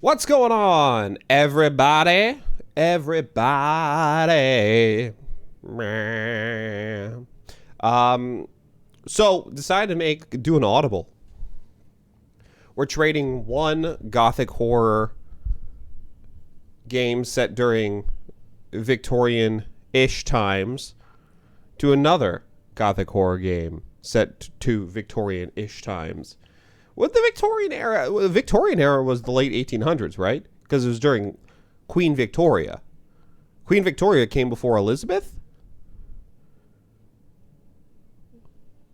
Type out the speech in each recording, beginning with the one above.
What's going on, everybody? Everybody. So decided to do an audible. We're trading one gothic horror game set during Victorian-ish times to another gothic horror game set to Victorian-ish times. What the Victorian era? The Victorian era was the late 1800s, right? Because it was during Queen Victoria. Queen Victoria came before Elizabeth?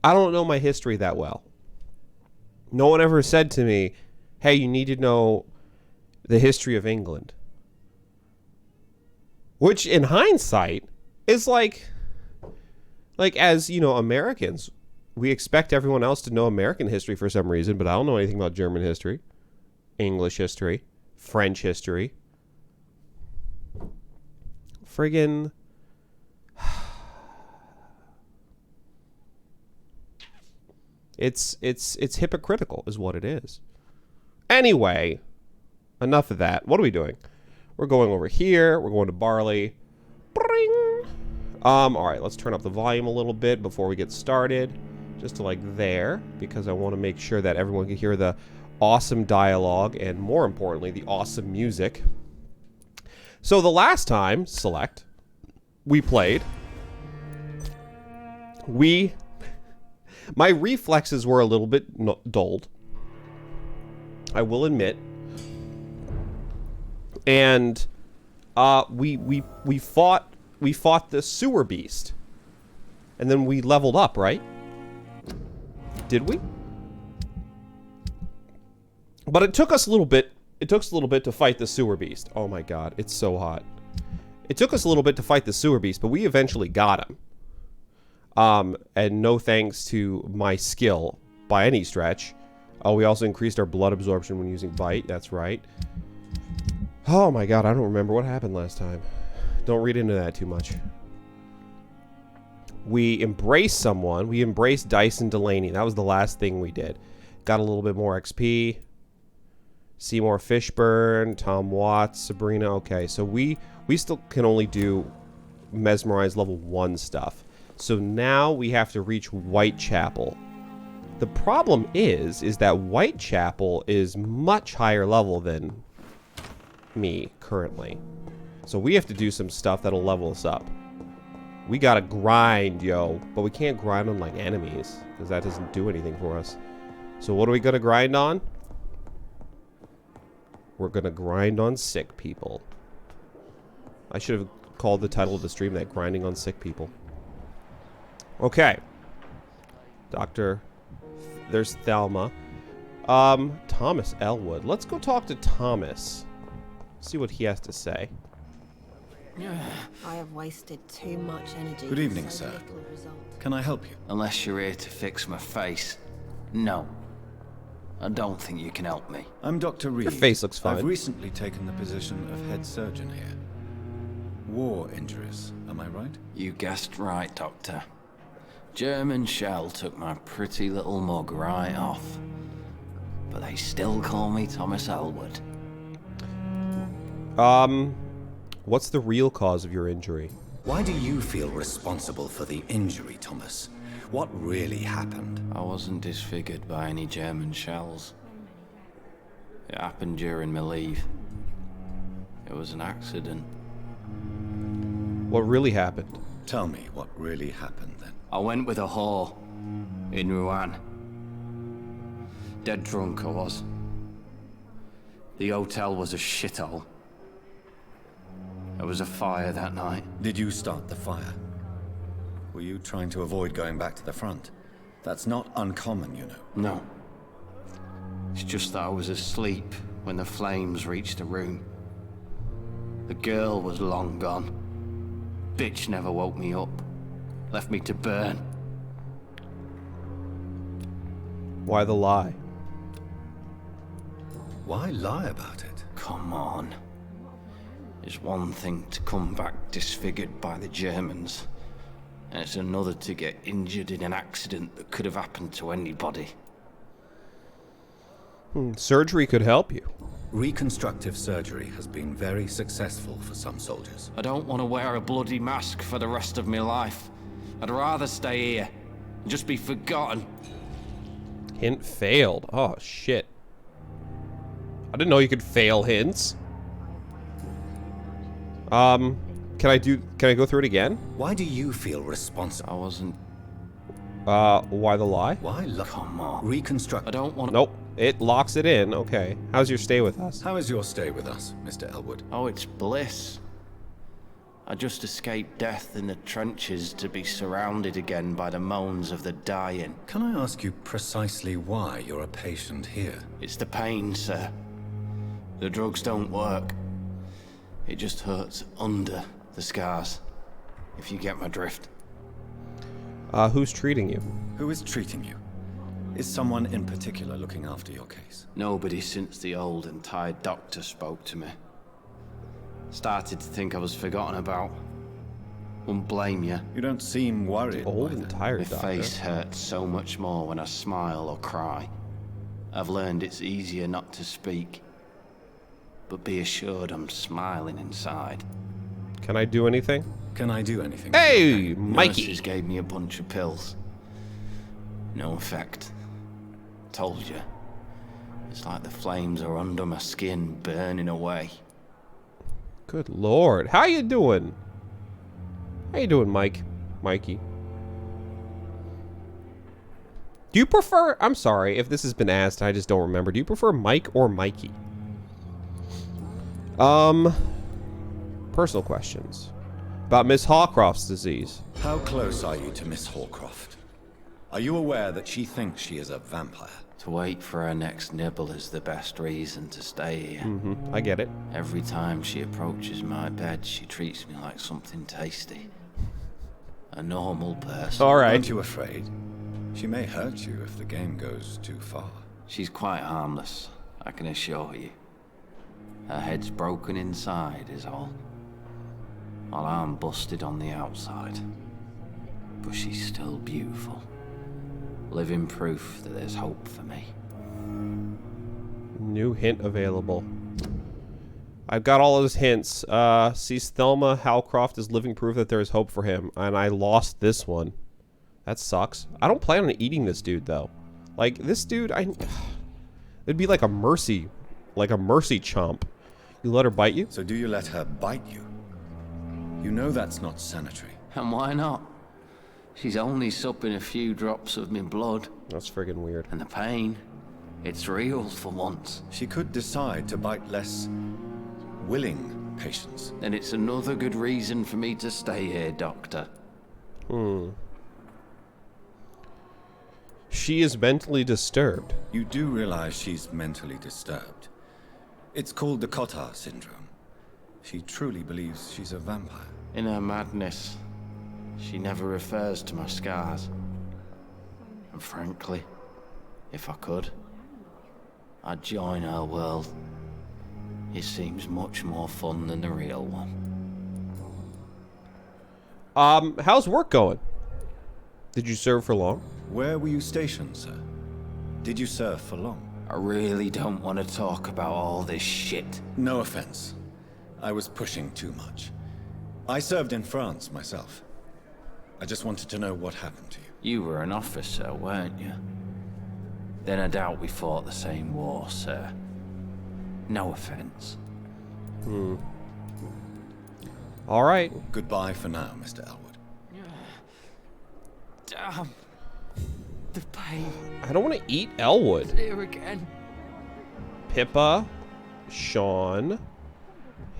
I don't know my history that well. No one ever said to me, hey, you need to know the history of England. Which, in hindsight, is like as, you know, Americans, we expect everyone else to know American history for some reason, but I don't know anything about German history, English history, French history. Friggin' It's hypocritical is what it is. Anyway, enough of that. What are we doing? We're going over here. We're going to barley. Bring. All right, let's turn up the volume a little bit before we get started. Just to like there, because I want to make sure that everyone can hear the awesome dialogue and, more importantly, the awesome music. So the last time, we played, my reflexes were a little bit dulled, I will admit, and we fought the sewer beast, and then we leveled up, right? Did we? But it took us a little bit. It took us a little bit to fight the sewer beast. Oh my god, it's so hot. It took us a little bit to fight the sewer beast, but we eventually got him. And no thanks to my skill by any stretch. Oh, we also increased our blood absorption when using bite. That's right. Oh my god, I don't remember what happened last time. Don't read into that too much. We embraced someone. We embraced Dyson Delaney. That was the last thing we did. Got a little bit more XP. Seymour Fishburne, Tom Watts, Sabrina. Okay, so we still can only do Mesmerize level 1 stuff. So now we have to reach Whitechapel. The problem is that Whitechapel is much higher level than me currently. So we have to do some stuff that'll level us up. We gotta grind, yo. But we can't grind on, like, enemies, because that doesn't do anything for us. So what are we gonna grind on? We're gonna grind on sick people. I should have called the title of the stream that, Grinding on Sick People. Okay. There's Thelma. Thomas Elwood. Let's go talk to Thomas. See what he has to say. I have wasted too much energy. Good evening, sir. Can I help you? Unless you're here to fix my face. No. I don't think you can help me. I'm Dr. Reed. Your face looks fine. I've recently taken the position of head surgeon here. War injuries, am I right? You guessed right, Doctor. German shell took my pretty little mug right off. But they still call me Thomas Elwood. What's the real cause of your injury? Why do you feel responsible for the injury, Thomas? What really happened? I wasn't disfigured by any German shells. It happened during my leave. It was an accident. What really happened? Tell me what really happened then. I went with a whore in Rouen. Dead drunk I was. The hotel was a shithole. There was a fire that night. Did you start the fire? Were you trying to avoid going back to the front? That's not uncommon, you know. No. It's just that I was asleep when the flames reached the room. The girl was long gone. Bitch never woke me up. Left me to burn. Why the lie? Why lie about it? Come on. It's one thing to come back disfigured by the Germans, and it's another to get injured in an accident that could have happened to anybody. Surgery could help you. Reconstructive surgery has been very successful for some soldiers. I don't want to wear a bloody mask for the rest of my life. I'd rather stay here and just be forgotten. Hint failed. Oh, shit. I didn't know you could fail hints. Can I go through it again? Why do you feel responsible? I wasn't... Why the lie? Why look? Come on. Reconstruct. I don't want to... Nope. It locks it in. Okay. How's your stay with us? How is your stay with us, Mr. Elwood? Oh, it's bliss. I just escaped death in the trenches to be surrounded again by the moans of the dying. Can I ask you precisely why you're a patient here? It's the pain, sir. The drugs don't work. It just hurts under the scars, if you get my drift. Who's treating you? Who is treating you? Is someone in particular looking after your case? Nobody since the old and tired doctor spoke to me. Started to think I was forgotten about. Wouldn't blame you. You don't seem worried. Old by and that. tired, My doctor. face hurts so much more when I smile or cry. I've learned it's easier not to speak. But be assured I'm smiling inside. Can I do anything? Can I do anything? Hey, Mikey. Nurses gave me a bunch of pills. No effect. Told you. It's like the flames are under my skin, burning away. Good lord. How you doing? How you doing, Mikey? Do you prefer... I'm sorry if this has been asked, I just don't remember. Do you prefer Mike or Mikey? Personal questions. About Miss Hawcroft's disease. How close are you to Miss Hawcroft? Are you aware that she thinks she is a vampire? To wait for her next nibble is the best reason to stay here. I get it. Every time she approaches my bed, she treats me like something tasty. A normal person. Alright. Aren't you afraid? She may hurt you if the game goes too far. She's quite harmless, I can assure you. Her head's broken inside is all. While I'm busted on the outside. But she's still beautiful. Living proof that there's hope for me. New hint available. I've got all those hints. Sees Thelma Howcroft is living proof that there is hope for him. And I lost this one. That sucks. I don't plan on eating this dude, though. Like, this dude, it'd be like a mercy chomp. You let her bite you? So do you let her bite you? You know that's not sanitary. And why not? She's only supping a few drops of my blood. That's friggin' weird. And the pain, it's real for once. She could decide to bite less willing patients. Then it's another good reason for me to stay here, Doctor. She is mentally disturbed. You do realize she's mentally disturbed. It's called the Cotard syndrome. She truly believes she's a vampire. In her madness, she never refers to my scars. And frankly, if I could, I'd join her world. It seems much more fun than the real one. How's work going? Did you serve for long? Where were you stationed, sir? Did you serve for long? I really don't want to talk about all this shit. No offense. I was pushing too much. I served in France myself. I just wanted to know what happened to you. You were an officer, weren't you? Then I doubt we fought the same war, sir. No offense. All right. Goodbye for now, Mr. Elwood. Damn. The pain. I don't want to eat Elwood. Here again. Pippa, Sean,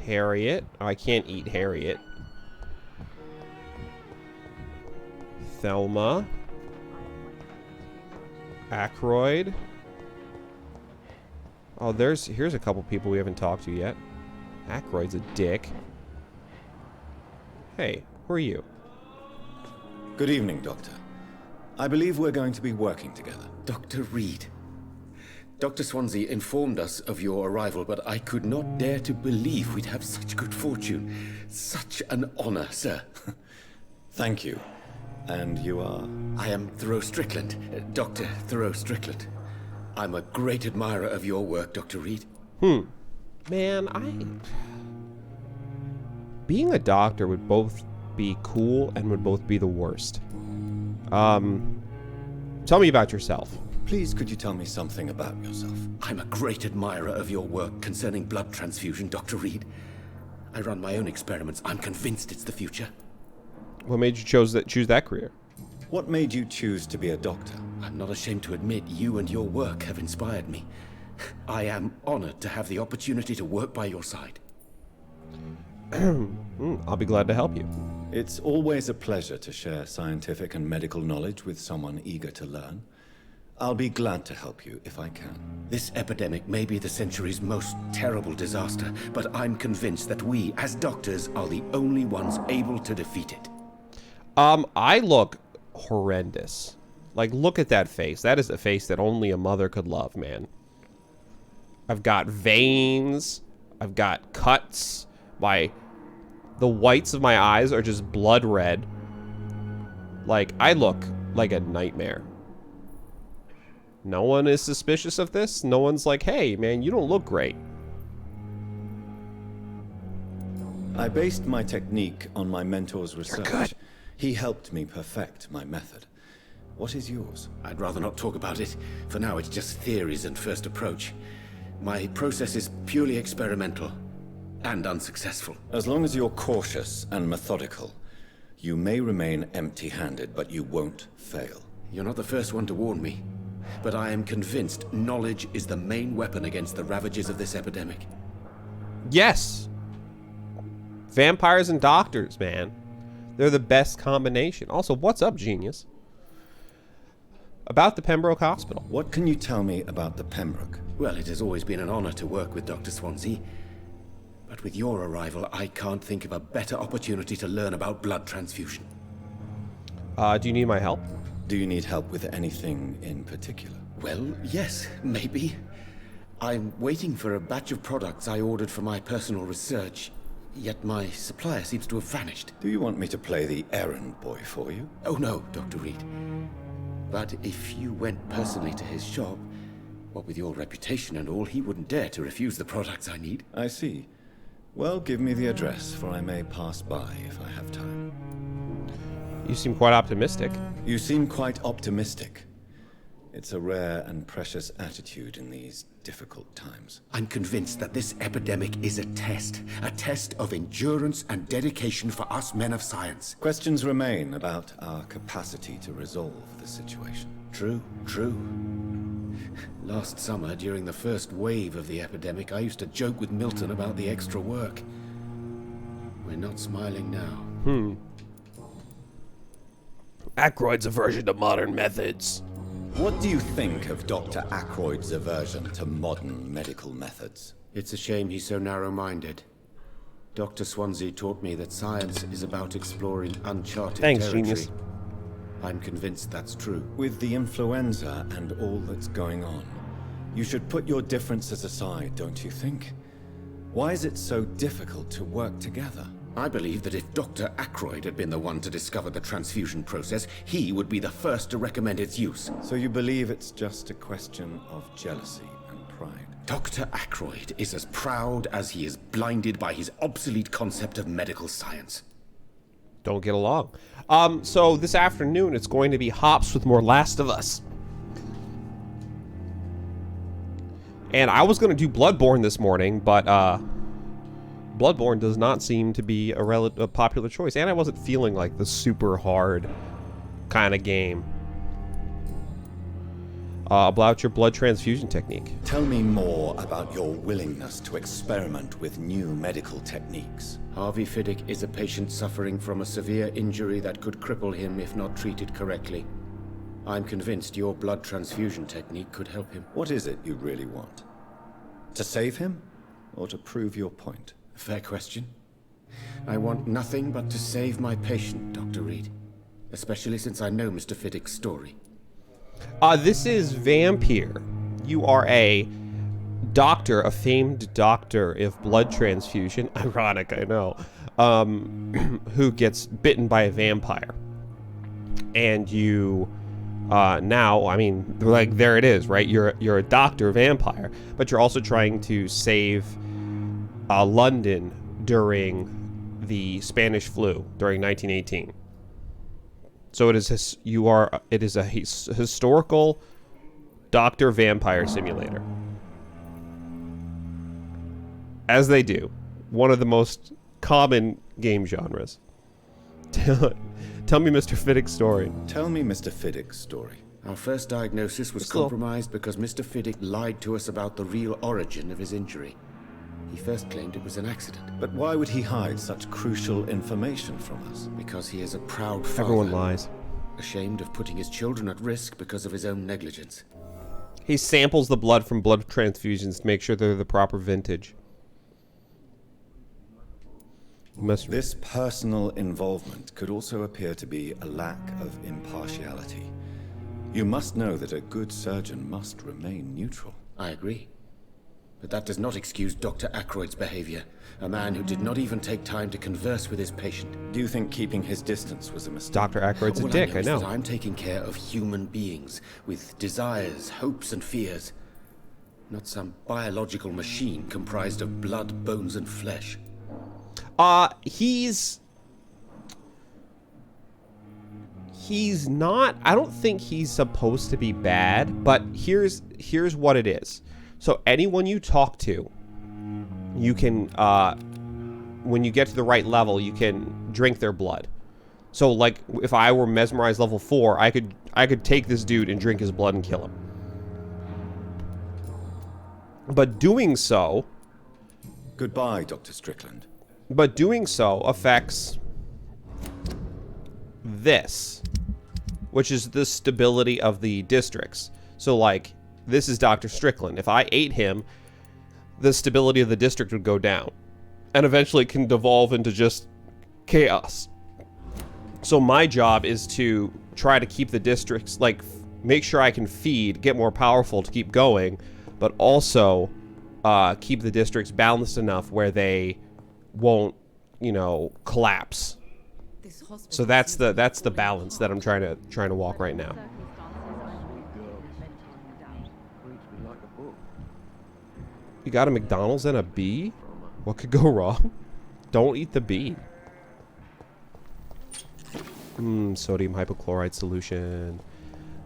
Harriet. Oh, I can't eat Harriet. Thelma. Aykroyd. Oh, here's a couple people we haven't talked to yet. Aykroyd's a dick. Hey, who are you? Good evening, Doctor. I believe we're going to be working together. Dr. Reed. Dr. Swansea informed us of your arrival, but I could not dare to believe we'd have such good fortune. Such an honor, sir. Thank you. And you are? I am Thoreau Strickland, Dr. Thoreau Strickland. I'm a great admirer of your work, Dr. Reed. Man, being a doctor would both be cool and would both be the worst. Tell me about yourself. Please, could you tell me something about yourself? I'm a great admirer of your work concerning blood transfusion, Dr. Reed. I run my own experiments. I'm convinced it's the future. What made you choose that career? What made you choose to be a doctor? I'm not ashamed to admit you and your work have inspired me. I am honored to have the opportunity to work by your side. I'll be glad to help you. It's always a pleasure to share scientific and medical knowledge with someone eager to learn. I'll be glad to help you if I can. This epidemic may be the century's most terrible disaster, but I'm convinced that we, as doctors, are the only ones able to defeat it. I look horrendous. Like, look at that face. That is a face that only a mother could love, man. I've got veins. I've got cuts. The whites of my eyes are just blood red. Like, I look like a nightmare. No one is suspicious of this. No one's like, hey, man, you don't look great. I based my technique on my mentor's research. good. He helped me perfect my method. What is yours? I'd rather not talk about it. For now, it's just theories and first approach. My process is purely experimental and unsuccessful. As long as you're cautious and methodical, you may remain empty-handed, but you won't fail. You're not the first one to warn me, but I am convinced knowledge is the main weapon against the ravages of this epidemic. Yes. Vampires and doctors, man. They're the best combination. Also, what's up, genius? About the Pembroke Hospital. What can you tell me about the Pembroke? Well, it has always been an honor to work with Dr. Swansea. But with your arrival, I can't think of a better opportunity to learn about blood transfusion. Do you need my help? Do you need help with anything in particular? Well, yes, maybe. I'm waiting for a batch of products I ordered for my personal research, yet my supplier seems to have vanished. Do you want me to play the errand boy for you? Oh no, Dr. Reed. But if you went personally to his shop, what with your reputation and all, he wouldn't dare to refuse the products I need. I see. Well, give me the address, for I may pass by if I have time. You seem quite optimistic. You seem quite optimistic. It's a rare and precious attitude in these difficult times. I'm convinced that this epidemic is a test of endurance and dedication for us men of science. Questions remain about our capacity to resolve the situation. True. Last summer, during the first wave of the epidemic, I used to joke with Milton about the extra work. We're not smiling now. Aykroyd's aversion to modern methods. What do you think of Dr. Aykroyd's aversion to modern medical methods? It's a shame he's so narrow-minded. Dr. Swansea taught me that science is about exploring uncharted territory. Genius. I'm convinced that's true. With the influenza and all that's going on, you should put your differences aside, don't you think? Why is it so difficult to work together? I believe that if Dr. Aykroyd had been the one to discover the transfusion process, he would be the first to recommend its use. So you believe it's just a question of jealousy and pride? Dr. Aykroyd is as proud as he is blinded by his obsolete concept of medical science. Don't get along. So this afternoon, it's going to be hops with more Last of Us. And I was going to do Bloodborne this morning, but Bloodborne does not seem to be a popular choice. And I wasn't feeling like the super hard kind of game. About your blood transfusion technique. Tell me more about your willingness to experiment with new medical techniques. Harvey Fiddick is a patient suffering from a severe injury that could cripple him if not treated correctly. I'm convinced your blood transfusion technique could help him. What is it you really want? To save him, or to prove your point? Fair question. I want nothing but to save my patient, Dr. Reed. Especially since I know Mr. Fiddick's story. This is Vampyr. You are a doctor, a famed doctor of blood transfusion. Ironic, I know. Who gets bitten by a vampire. And you now, I mean, like, there it is, right? You're a doctor vampire, but you're also trying to save London during the Spanish flu during 1918. So it is a historical Dr. Vampire simulator. As they do, one of the most common game genres. Tell me Mr. Fiddick's story. Tell me Mr. Fiddick's story. Our first diagnosis was compromised because Mr. Fiddick lied to us about the real origin of his injury. He first claimed it was an accident. But why would he hide such crucial information from us? Because he is a proud father. Everyone lies. Ashamed of putting his children at risk because of his own negligence. He samples the blood from blood transfusions to make sure they're the proper vintage. This personal involvement could also appear to be a lack of impartiality. You must know that a good surgeon must remain neutral. I agree. But that does not excuse Dr. Ackroyd's behavior. A man who did not even take time to converse with his patient. Do you think keeping his distance was a mistake? Dr. Ackroyd's a All dick, I is know. that I'm taking care of human beings with desires, hopes, and fears. Not some biological machine comprised of blood, bones, and flesh. He's not, I don't think he's supposed to be bad, but here's what it is. So anyone you talk to, you can, when you get to the right level, you can drink their blood. So like, if I were mesmerized level 4, I could take this dude and drink his blood and kill him. But doing so... Goodbye, Dr. Strickland. But doing so affects this, which is the stability of the districts. So, like, this is Dr. Strickland. If I ate him, the stability of the district would go down. And eventually it can devolve into just chaos. So my job is to try to keep the districts, like, make sure I can feed, get more powerful to keep going, but also keep the districts balanced enough where they won't, you know, collapse. So that's the balance that I'm trying to walk right now. You got a McDonald's and a bee? What could go wrong? Don't eat the bee. Sodium hypochlorite solution.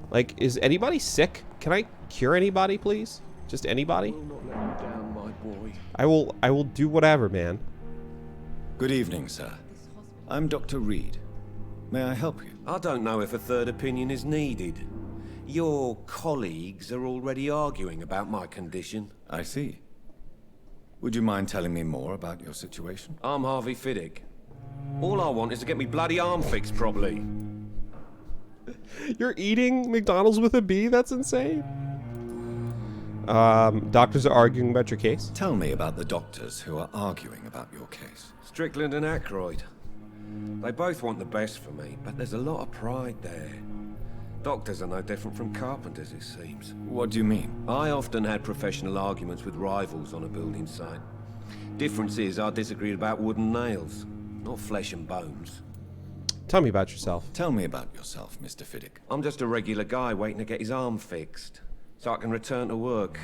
Like, is anybody sick? Can I cure anybody, please? Just anybody? I will do whatever, man. Good evening, sir. I'm Dr. Reed. May I help you? I don't know if a third opinion is needed. Your colleagues are already arguing about my condition. I see. Would you mind telling me more about your situation? I'm Harvey Fiddick. All I want is to get me bloody arm fixed properly. You're eating McDonald's with a bee? That's insane. Doctors are arguing about your case? Tell me about the doctors who are arguing about your case. Strickland and Ackroyd. They both want the best for me, but there's a lot of pride there. Doctors are no different from carpenters, it seems. What do you mean? I often had professional arguments with rivals on a building site. Difference is I disagreed about wood and nails, not flesh and bones. Tell me about yourself. Tell me about yourself, Mr. Fiddick. I'm just a regular guy waiting to get his arm fixed, so I can return to work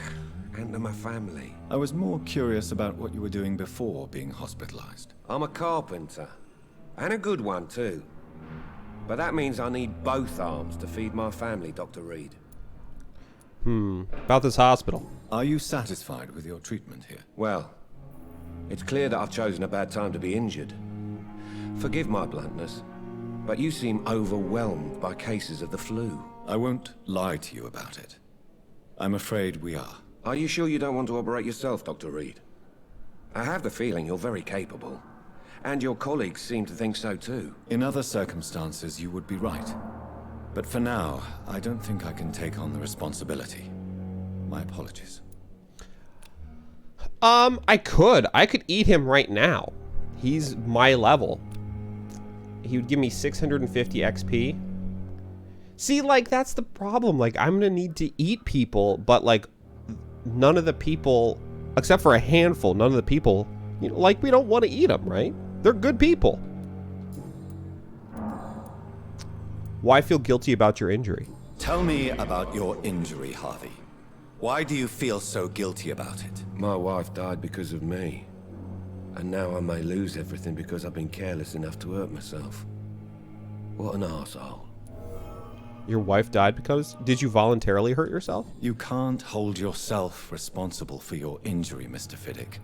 and to my family. I was more curious about what you were doing before being hospitalized. I'm a carpenter, and a good one too. But that means I need both arms to feed my family, Dr. Reed. About this hospital. Are you satisfied with your treatment here? Well, it's clear that I've chosen a bad time to be injured. Forgive my bluntness, but you seem overwhelmed by cases of the flu. I won't lie to you about it. I'm afraid we are. Are you sure you don't want to operate yourself, Dr. Reed? I have the feeling you're very capable. And your colleagues seem to think so too. In other circumstances, you would be right. But for now, I don't think I can take on the responsibility. My apologies. I could eat him right now. He's my level. He would give me 650 XP. See, like, that's the problem. Like, I'm gonna need to eat people, but, like, none of the people, except for a handful, none of the people, you know, like, we don't want to eat them, right? They're good people. Why feel guilty about your injury? Tell me about your injury, Harvey. Why do you feel so guilty about it? My wife died because of me. And now I may lose everything because I've been careless enough to hurt myself. What an arsehole. Your wife died because... Did you voluntarily hurt yourself? You can't hold yourself responsible for your injury, Mr. Fiddick.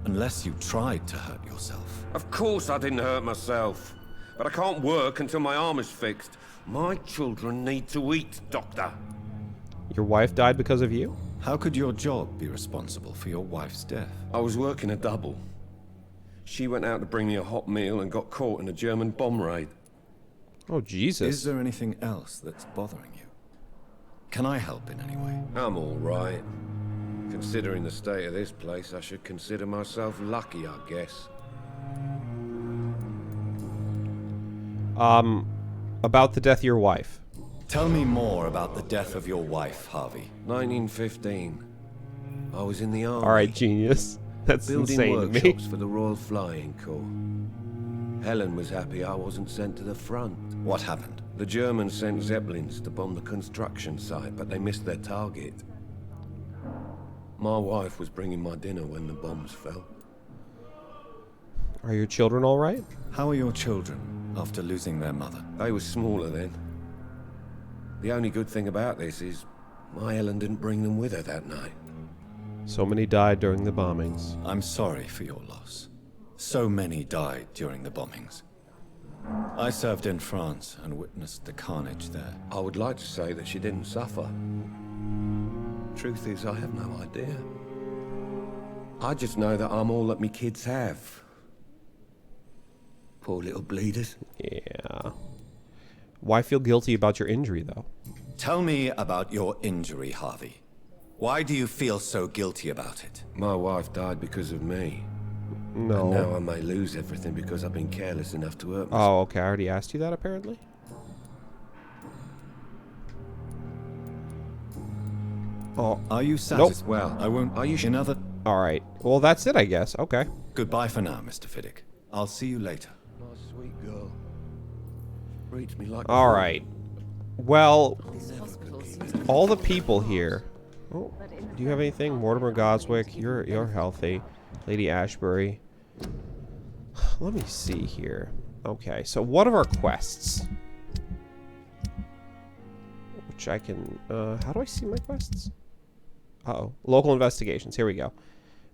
Unless you tried to hurt yourself. Of course I didn't hurt myself. But I can't work until my arm is fixed. My children need to eat, Doctor. Your wife died because of you? How could your job be responsible for your wife's death? I was working a double. She went out to bring me a hot meal and got caught in a German bomb raid. Oh, Jesus. Is there anything else that's bothering you? Can I help in any way? I'm all right. Considering the state of this place, I should consider myself lucky, I guess. About the death of your wife. Tell me more about the death of your wife, Harvey. 1915. I was in the army. All right, genius. That's building insane to me. workshops for the Royal Flying Corps. Helen was happy I wasn't sent to the front. What happened? The Germans sent Zeppelins to bomb the construction site, but they missed their target. My wife was bringing my dinner when the bombs fell. Are your children all right? How are your children after losing their mother? They were smaller then. The only good thing about this is my Helen didn't bring them with her that night. So many died during the bombings. I'm sorry for your loss. So many died during the bombings. I served in France and witnessed the carnage there. I would like to say that she didn't suffer. Truth is, I have no idea. I just know that I'm all that me kids have. Poor little bleeders. Yeah. Why feel guilty about your injury, though? Tell me about your injury, Harvey. Why do you feel so guilty about it? My wife died because of me. No. And now I may lose everything because I've been careless enough to hurt myself. Oh, okay. I already asked you that, apparently. Oh, Are you satisfied? Nope. Well, I won't. Are you another? all right. Well, that's it, I guess. Okay. Goodbye for now, Mr. Fiddick. I'll see you later. My sweet girl. Treats me like All right. Well, This hospital seems to all the people here. Oh, do you have anything? Mortimer Goswick, you're healthy. Lady Ashbury. Let me see here. Okay, so what are our quests? Which I can... how do I see my quests? Uh-oh. Local investigations. Here we go.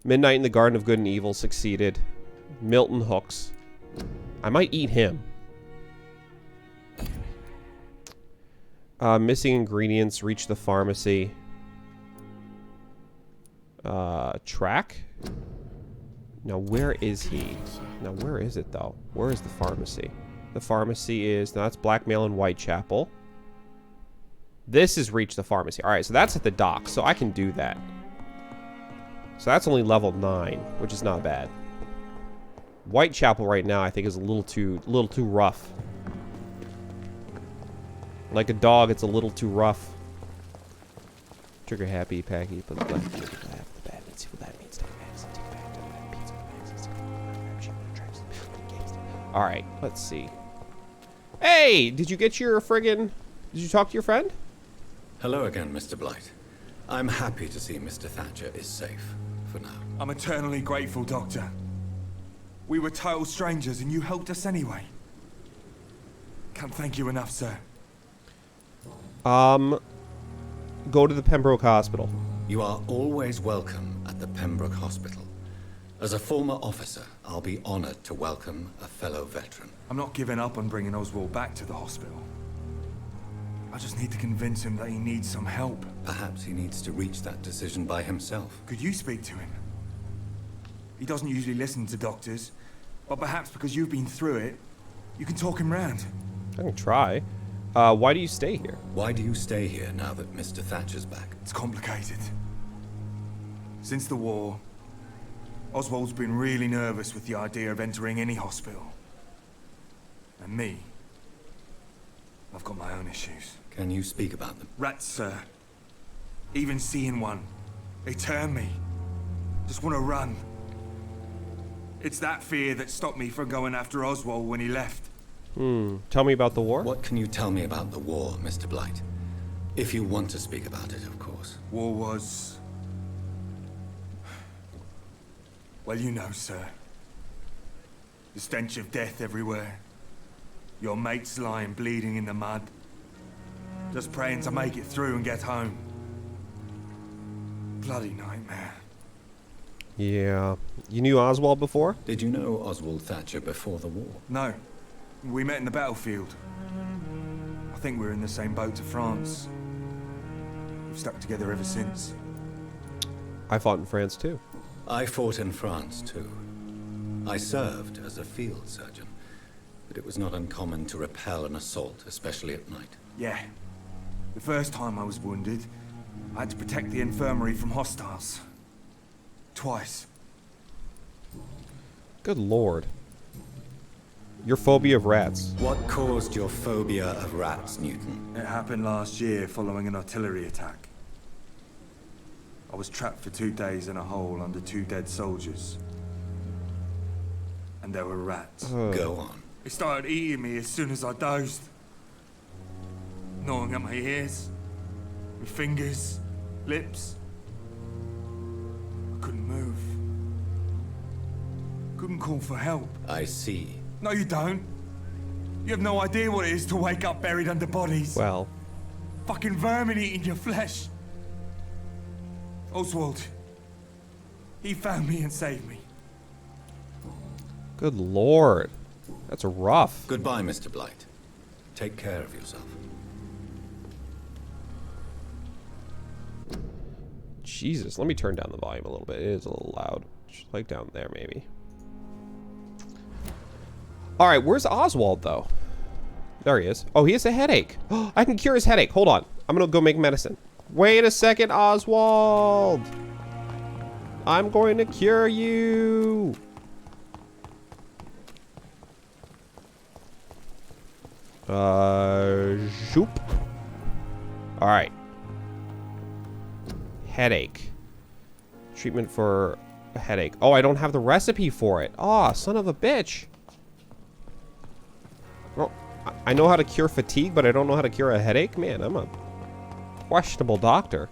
Midnight in the Garden of Good and Evil succeeded. Milton Hooks. I might eat him. Missing ingredients. Reach the pharmacy. Track? Now, where is he? Now, where is it, though? Where is the pharmacy? The pharmacy is... Now, that's Blackmail in Whitechapel. This is Reach the Pharmacy. Alright, so that's at the dock, so I can do that. So that's only level 9, which is not bad. Whitechapel right now, I think, is a little too rough. Like a dog, it's a little too rough. Trigger happy, packy, but the black the bad. Let's see what that means. Alright, let's see. Hey! Did you get your friggin... Did you talk to your friend? Hello again, Mr. Blight. I'm happy to see Mr. Thatcher is safe, for now. I'm eternally grateful, Doctor. We were total strangers and you helped us anyway. Can't thank you enough, sir. Go to the Pembroke Hospital. You are always welcome at the Pembroke Hospital. As a former officer, I'll be honored to welcome a fellow veteran. I'm not giving up on bringing Oswald back to the hospital. I just need to convince him that he needs some help. Perhaps he needs to reach that decision by himself. Could you speak to him? He doesn't usually listen to doctors, but perhaps because you've been through it, you can talk him round. I can try. Why do you stay here? Why do you stay here now that Mr. Thatcher's back? It's complicated. Since the war, Oswald's been really nervous with the idea of entering any hospital. And me, I've got my own issues. Can you speak about them? Rats, sir. Even seeing one, they turn me. Just want to run. It's that fear that stopped me from going after Oswald when he left. Tell me about the war. What can you tell me about the war, Mr. Blight? If you want to speak about it, of course. War was... Well, you know, sir. The stench of death everywhere. Your mates lying bleeding in the mud. Just praying to make it through and get home. Bloody nightmare. Yeah. You knew Oswald before? Did you know Oswald Thatcher before the war? No. We met in the battlefield. I think we're in the same boat to France. We've stuck together ever since. I fought in France too. I fought in France too. I served as a field surgeon, but it was not uncommon to repel an assault, especially at night. Yeah. The first time I was wounded, I had to protect the infirmary from hostiles. Twice. Good lord. Your phobia of rats. What caused your phobia of rats, Newton? It happened last year following an artillery attack. I was trapped for 2 days in a hole under 2 dead soldiers. And there were rats. Go on. They started eating me as soon as I dozed. Gnawing at my ears, my fingers, lips. I couldn't move. Couldn't call for help. I see. No, you don't. You have no idea what it is to wake up buried under bodies. Well. Fucking vermin eating your flesh. Oswald. He found me and saved me. Good lord. That's rough. Goodbye, Mr. Blight. Take care of yourself. Jesus, let me turn down the volume a little bit. It is a little loud. Just like down there, maybe. Alright, where's Oswald, though? There he is. Oh, he has a headache. I can cure his headache. Hold on. I'm gonna go make medicine. Wait a second, Oswald. I'm going to cure you. Shoop. Alright. Headache. Treatment for a headache. Oh, I don't have the recipe for it. Oh, son of a bitch. Well, I know how to cure fatigue, but I don't know how to cure a headache? Man, I'm a questionable doctor.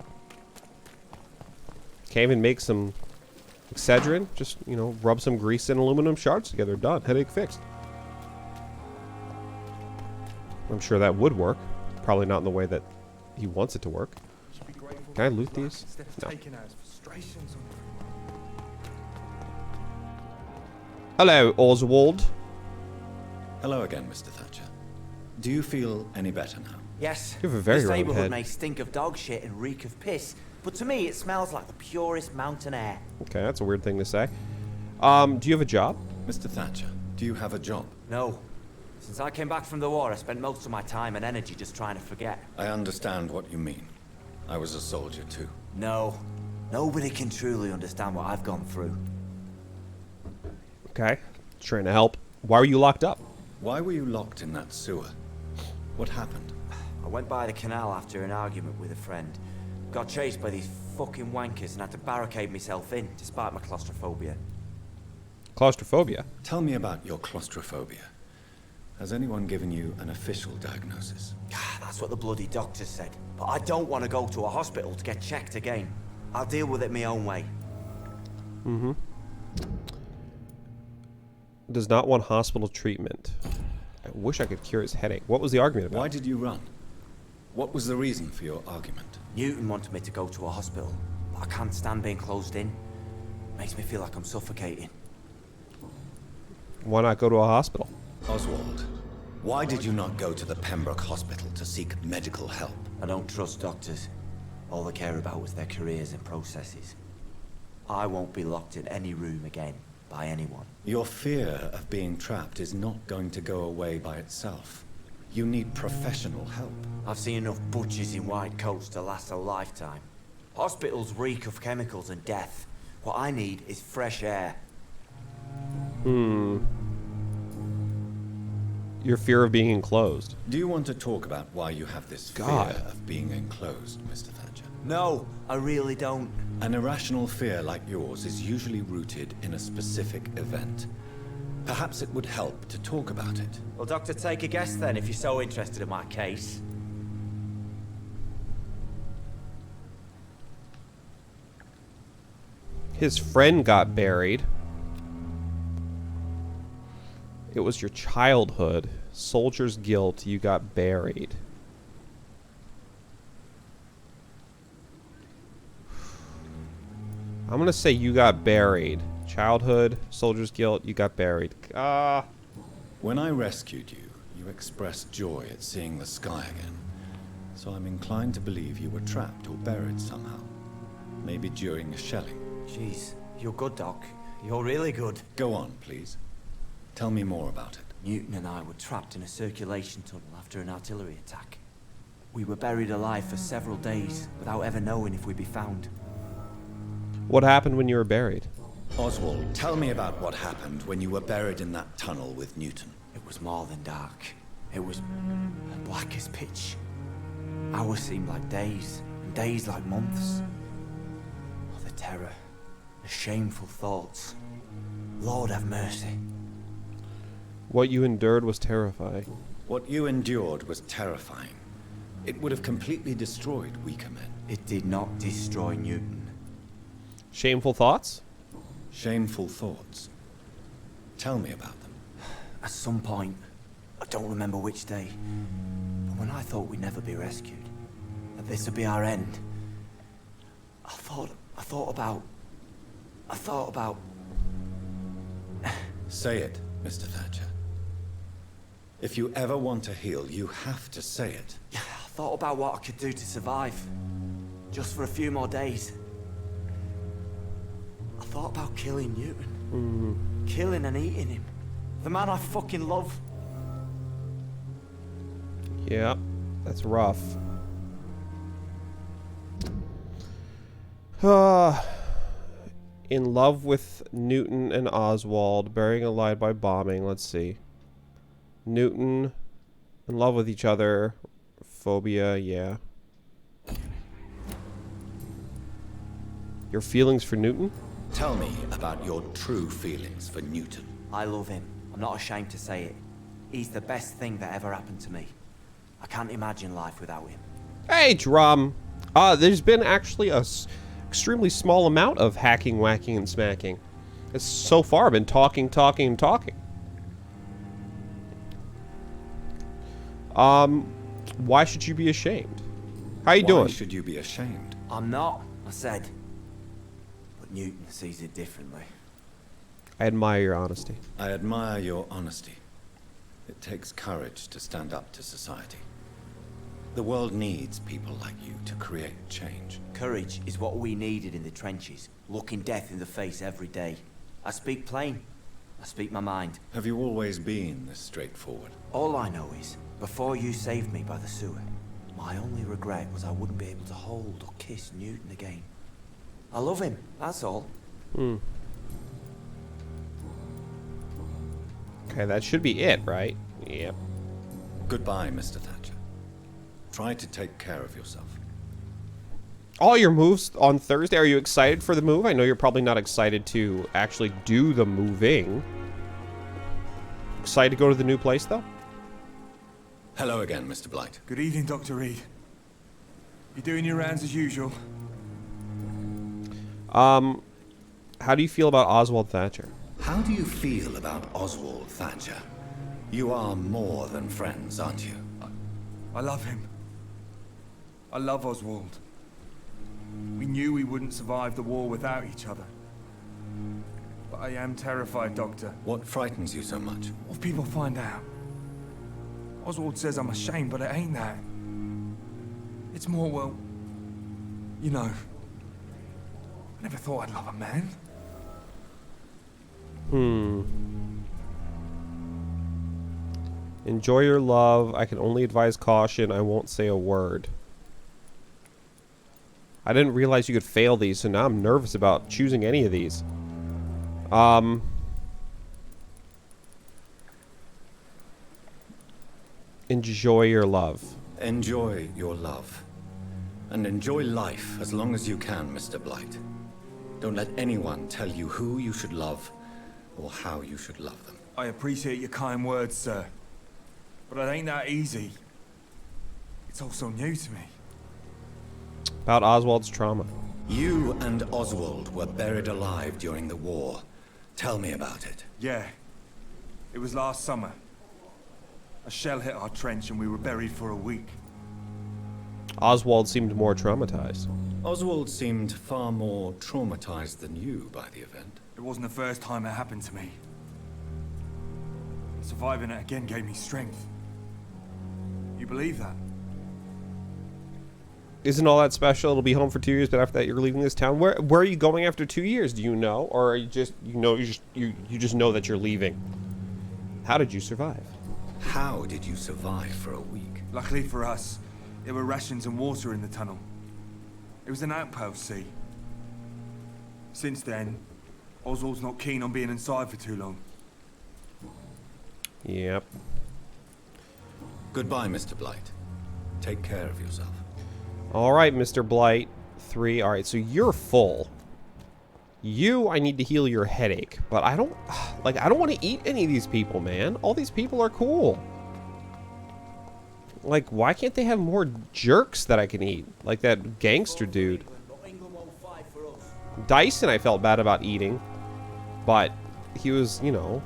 Can't even make some Excedrin. Just, you know, rub some grease and aluminum shards together. Done. Headache fixed. I'm sure that would work. Probably not in the way that he wants it to work. Can I loot these? No. Hello, Oswald. Hello again, Mr. Thatcher. Do you feel any better now? Yes. You have a very this round neighborhood head. may stink of dog shit and reek of piss, but to me it smells like the purest mountain air. Okay, that's a weird thing to say. Do you have a job? Mr. Thatcher, do you have a job? No. Since I came back from the war, I spent most of my time and energy just trying to forget. I understand what you mean. I was a soldier too. No. Nobody can truly understand what I've gone through. Okay. Trying to help. Why were you locked up? Why were you locked in that sewer? What happened? I went by the canal after an argument with a friend. Got chased by these fucking wankers and had to barricade myself in, despite my claustrophobia. Claustrophobia? Tell me about your claustrophobia. Has anyone given you an official diagnosis? That's what the bloody doctor said. But I don't want to go to a hospital to get checked again. I'll deal with it my own way. Mm-hmm. Does not want hospital treatment. I wish I could cure his headache. What was the argument about? Why did you run? What was the reason for your argument? Newton wanted me to go to a hospital, but I can't stand being closed in. Makes me feel like I'm suffocating. Why not go to a hospital? Oswald, why did you not go to the Pembroke Hospital to seek medical help? I don't trust doctors. All they care about was their careers and processes. I won't be locked in any room again by anyone. Your fear of being trapped is not going to go away by itself. You need professional help. I've seen enough butchers in white coats to last a lifetime. Hospitals reek of chemicals and death. What I need is fresh air. Your fear of being enclosed. Do you want to talk about why you have this fear of being enclosed, Mr. Thatcher? No, I really don't. An irrational fear like yours is usually rooted in a specific event. Perhaps it would help to talk about it. Well, Doctor, take a guess then if you're so interested in my case. His friend got buried. It was your childhood. Soldier's guilt. You got buried. I'm going to say you got buried. Childhood, soldier's guilt, you got buried. When I rescued you, you expressed joy at seeing the sky again. So I'm inclined to believe you were trapped or buried somehow. Maybe during a shelling. Jeez, you're good, Doc. You're really good. Go on, please. Tell me more about it. Newton and I were trapped in a circulation tunnel after an artillery attack. We were buried alive for several days without ever knowing if we'd be found. What happened when you were buried? Oswald, tell me about what happened when you were buried in that tunnel with Newton. It was more than dark. It was black as pitch. Hours seemed like days, and days like months. Oh, the terror. The shameful thoughts. Lord have mercy. What you endured was terrifying. What you endured was terrifying. It would have completely destroyed weaker men. It did not destroy Newton. Shameful thoughts? Shameful thoughts. Tell me about them. At some point, I don't remember which day, but when I thought we'd never be rescued, that this would be our end, I thought about... Say it, Mr. Thatcher. If you ever want to heal, you have to say it. I thought about what I could do to survive, just for a few more days. I thought about killing Newton. Killing and eating him. The man I fucking love. Yeah, that's rough. In love with Newton and Oswald, burying alive by bombing. Let's see. Newton, in love with each other. Phobia, yeah. Your feelings for Newton? Tell me about your true feelings for Newton. I love him. I'm not ashamed to say it. He's the best thing that ever happened to me. I can't imagine life without him. Hey, Drum. There's been actually a extremely small amount of hacking, whacking, and smacking. It's so far been talking. Why should you be ashamed? How you doing? Why should you be ashamed? I'm not, I said. But Newton sees it differently. I admire your honesty. I admire your honesty. It takes courage to stand up to society. The world needs people like you to create change. Courage is what we needed in the trenches, looking death in the face every day. I speak plain. I speak my mind. Have you always been this straightforward? All I know is, before you saved me by the sewer, my only regret was I wouldn't be able to hold or kiss Newton again. I love him, that's all. Okay, that should be it, right? Yep. Goodbye, Mr. Thatcher. Try to take care of yourself. All your moves on Thursday. Are you excited for the move? I know you're probably not excited to actually do the moving. Excited to go to the new place, though? Hello again, Mr. Blight. Good evening, Dr. Reed. You doing your rounds as usual? How do you feel about Oswald Thatcher? How do you feel about Oswald Thatcher? You are more than friends, aren't you? I love him. I love Oswald. We knew we wouldn't survive the war without each other. But I am terrified, Doctor. What frightens you so much? What if people find out? Oswald says I'm ashamed, but it ain't that. It's more, well, you know. I never thought I'd love a man. Enjoy your love. I can only advise caution. I won't say a word. I didn't realize you could fail these, so now I'm nervous about choosing any of these. Enjoy your love. Enjoy your love. And enjoy life as long as you can, Mr. Blight. Don't let anyone tell you who you should love or how you should love them. I appreciate your kind words, sir. But it ain't that easy. It's all so new to me. About Oswald's trauma. You and Oswald were buried alive during the war. Tell me about it. Yeah. It was last summer. A shell hit our trench and we were buried for a week. Oswald seemed more traumatized. Oswald seemed far more traumatized than you by the event. It wasn't the first time it happened to me. Surviving it again gave me strength. You believe that? Isn't all that special? It'll be home for 2 years, but after that, you're leaving this town. Where are you going after 2 years? Do you know, or are you just you just know that you're leaving? How did you survive? How did you survive for a week? Luckily for us, there were rations and water in the tunnel. It was an outpost, see. Since then, Oswald's not keen on being inside for too long. Yep. Goodbye, Mr. Blight. Take care of yourself. All right, Mr. Blight. 3. All right, so you're full. I need to heal your headache, but I don't want to eat any of these people, man. All these people are cool. Like, why can't they have more jerks that I can eat? Like that gangster dude. Dyson I felt bad about eating, but he was, you know,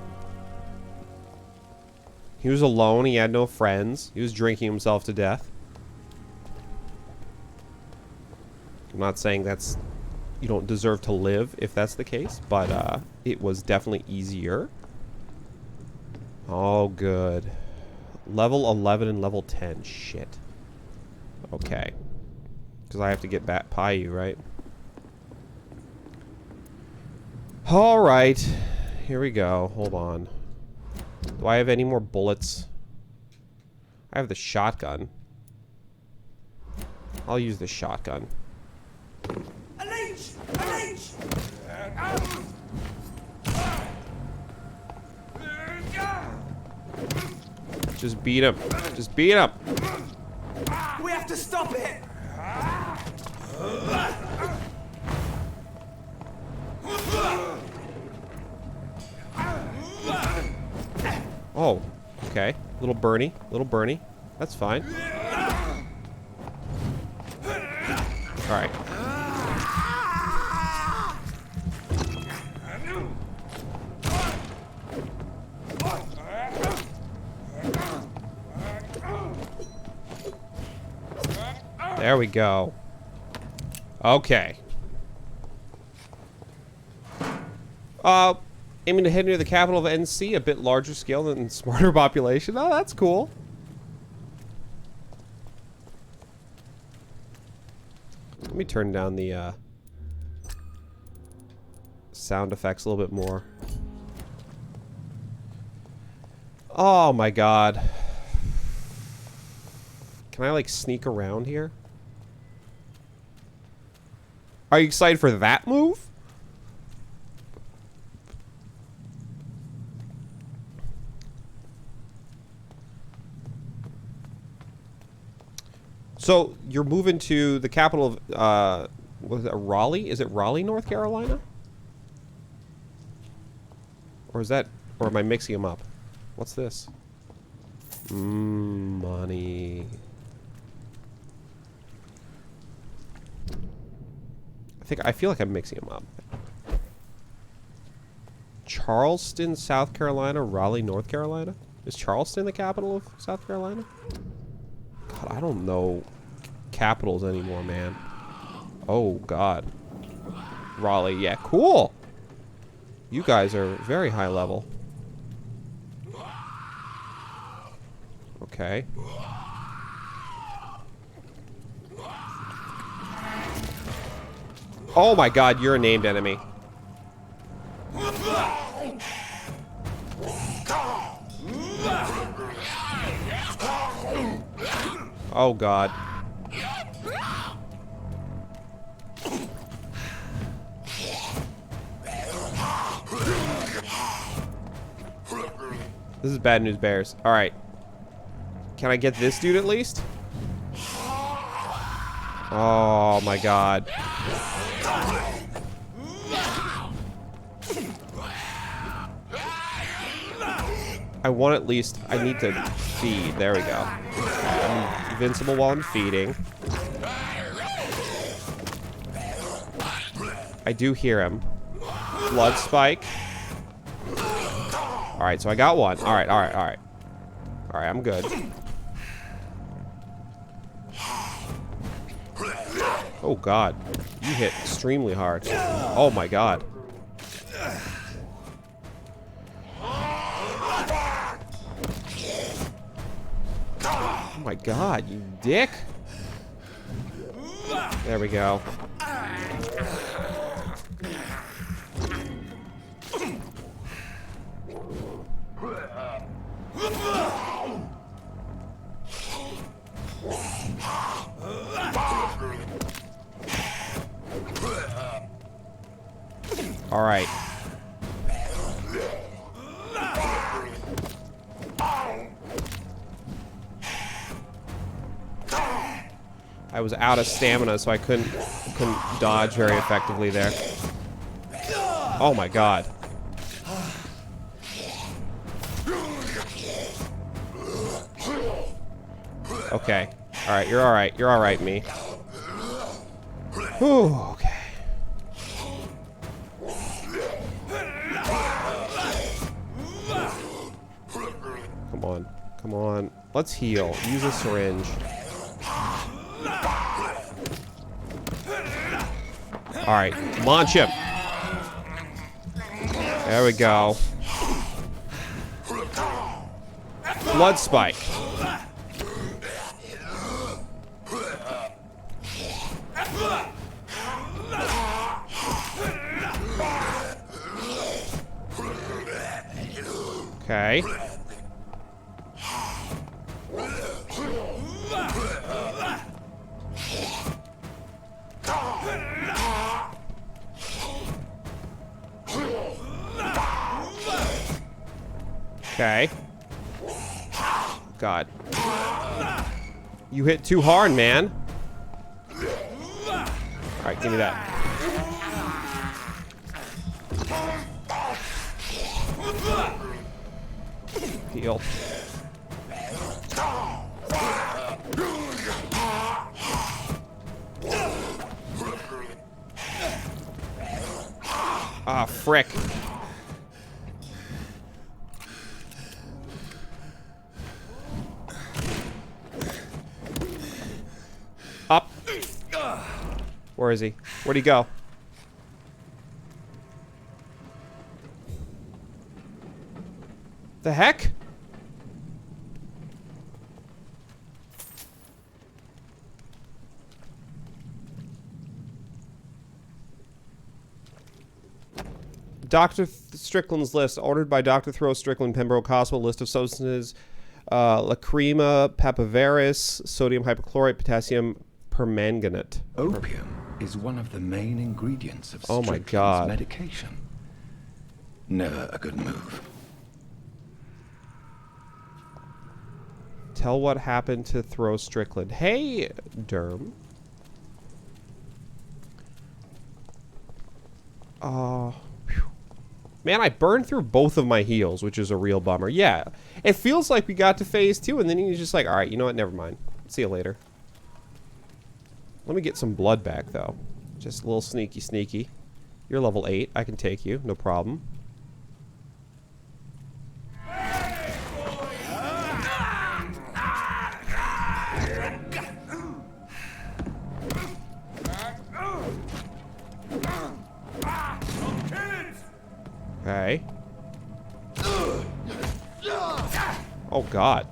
he was alone. He had no friends. He was drinking himself to death. I'm not saying that's, you don't deserve to live if that's the case, but it was definitely easier. Oh, good. Level 11 and level 10. Shit. Okay. Because I have to get back by you, right? Alright. Here we go. Hold on. Do I have any more bullets? I have the shotgun. I'll use the shotgun. Just beat him. Just beat him. We have to stop it! Oh, okay. Little Bernie. Little Bernie. That's fine. Alright. There we go. Okay. Aiming to head near the capital of NC, a bit larger scale than smarter population. Oh, that's cool. Let me turn down the sound effects a little bit more. Oh my god. Can I like sneak around here? Are you excited for that move? So you're moving to the capital of was it Raleigh? Is it Raleigh, North Carolina? Or is that, or am I mixing them up? What's this? Money. I feel like I'm mixing them up. Charleston, South Carolina, Raleigh, North Carolina? Is Charleston the capital of South Carolina? God, I don't know capitals anymore, man. Oh, God. Raleigh, yeah, cool. You guys are very high level. Okay. Oh my god, you're a named enemy. Oh god. This is bad news bears. Alright. Can I get this dude at least? Oh my god. I want at least, I need to feed. There we go. I'm invincible while I'm feeding. I do hear him. Blood spike. Alright, so I got one. Alright, alright, alright. Alright, I'm good. Oh god. You hit extremely hard. Oh my god. Oh my god, you dick. There we go. All right. I was out of stamina, so I couldn't dodge very effectively there. Oh my god. Okay. Alright, you're alright. You're alright, me. Whew, okay. Come on. Come on. Let's heal. Use a syringe. Alright, launch him. There we go. Blood spike. Okay. Okay. God. You hit too hard, man. Alright, give me that. Heal. Ah, frick. Up. Where is he? Where'd he go? The heck? Dr. Strickland's list, ordered by Dr. Thoreau Strickland, Pembroke Hospital. List of substances: lacrima, papaverus, sodium hypochlorite, potassium permanganate. Opium is one of the main ingredients of Oh my Strickland's God. medication. Never a good move. Tell what happened to Thoreau Strickland. Hey, Derm. Man, I burned through both of my heals, which is a real bummer. Yeah, it feels like we got to phase 2, and then he's just like, all right, you know what? Never mind. See you later. Let me get some blood back, though. Just a little sneaky, sneaky. You're level 8. I can take you. No problem. Okay. Oh god.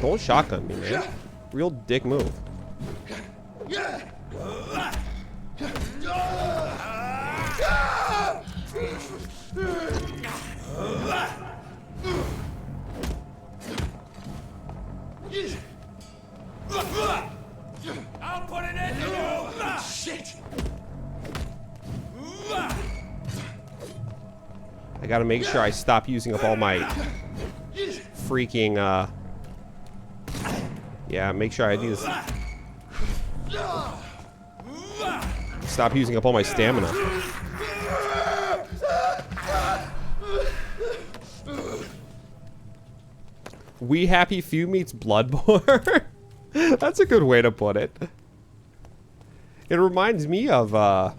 Don't shotgun me, man. Real dick move. I'll put it in you! Shit! I gotta make sure I stop using up all my freaking, yeah, make sure I do this. Stop using up all my stamina. We Happy Few meets Bloodborne? That's a good way to put it. It reminds me of,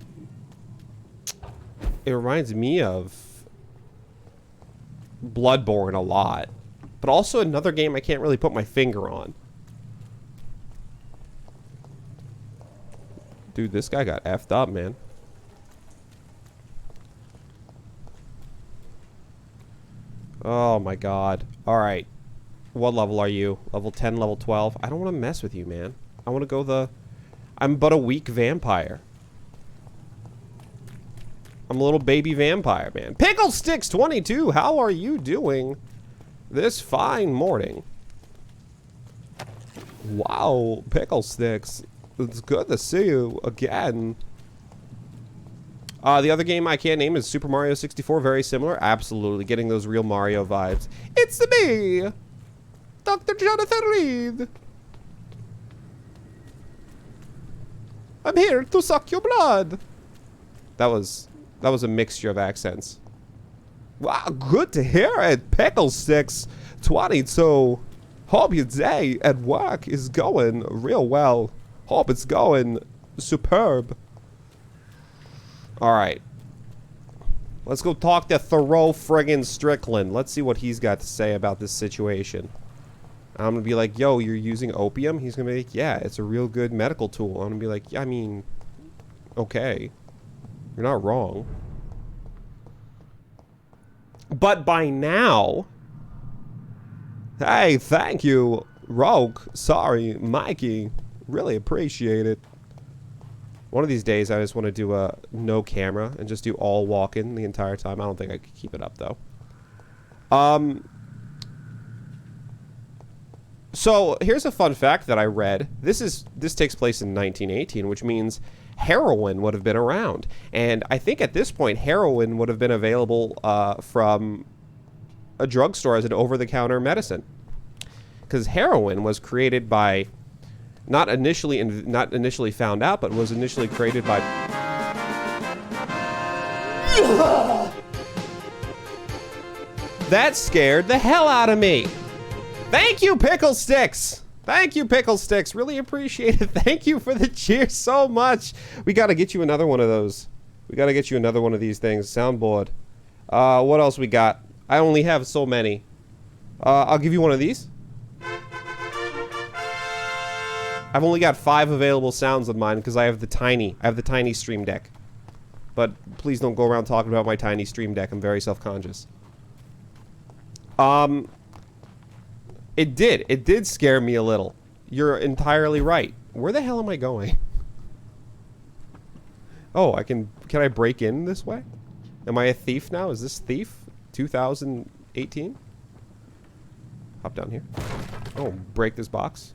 It reminds me of Bloodborne a lot. But also another game I can't really put my finger on. Dude, this guy got effed up, man. Oh my god. Alright. What level are you? Level 10, level 12? I don't want to mess with you, man. I want to go the... I'm but a weak vampire. I'm a little baby vampire, man. Pickle Sticks 22, how are you doing this fine morning? Wow, Pickle Sticks. It's good to see you again. The other game I can't name is Super Mario 64. Very similar. Absolutely. Getting those real Mario vibes. It's me! Dr. Jonathan Reed! I'm here to suck your blood! That was a mixture of accents. Wow, good to hear it. Pickle Sticks 22. Hope your day at work is going real well. Hope it's going superb. Alright. Let's go talk to Thoreau friggin' Strickland. Let's see what he's got to say about this situation. I'm gonna be like, yo, you're using opium? He's gonna be like, yeah, it's a real good medical tool. I'm gonna be like, yeah, I mean, okay. You're not wrong. But by now... Hey, thank you, Rogue. Sorry, Mikey. Really appreciate it. One of these days, I just want to do a no camera and just do all walking the entire time. I don't think I could keep it up, though. So, here's a fun fact that I read. This takes place in 1918, which means heroin would have been around. And I think at this point, heroin would have been available from a drugstore as an over-the-counter medicine. Because heroin was created by... Not initially found out, but was initially created by... That scared the hell out of me. Thank you, Pickle Sticks. Thank you, Pickle Sticks. Really appreciate it. Thank you for the cheer so much. We got to get you another one of those. We got to get you another one of these things. Soundboard. What else we got? I only have so many. I'll give you one of these. I've only got 5 available sounds on mine because I have the tiny Stream Deck. But please don't go around talking about my tiny Stream Deck. I'm very self-conscious. It did scare me a little. You're entirely right. Where the hell am I going? Oh, can I break in this way? Am I a thief now? Is this Thief 2018? Hop down here. Oh, break this box.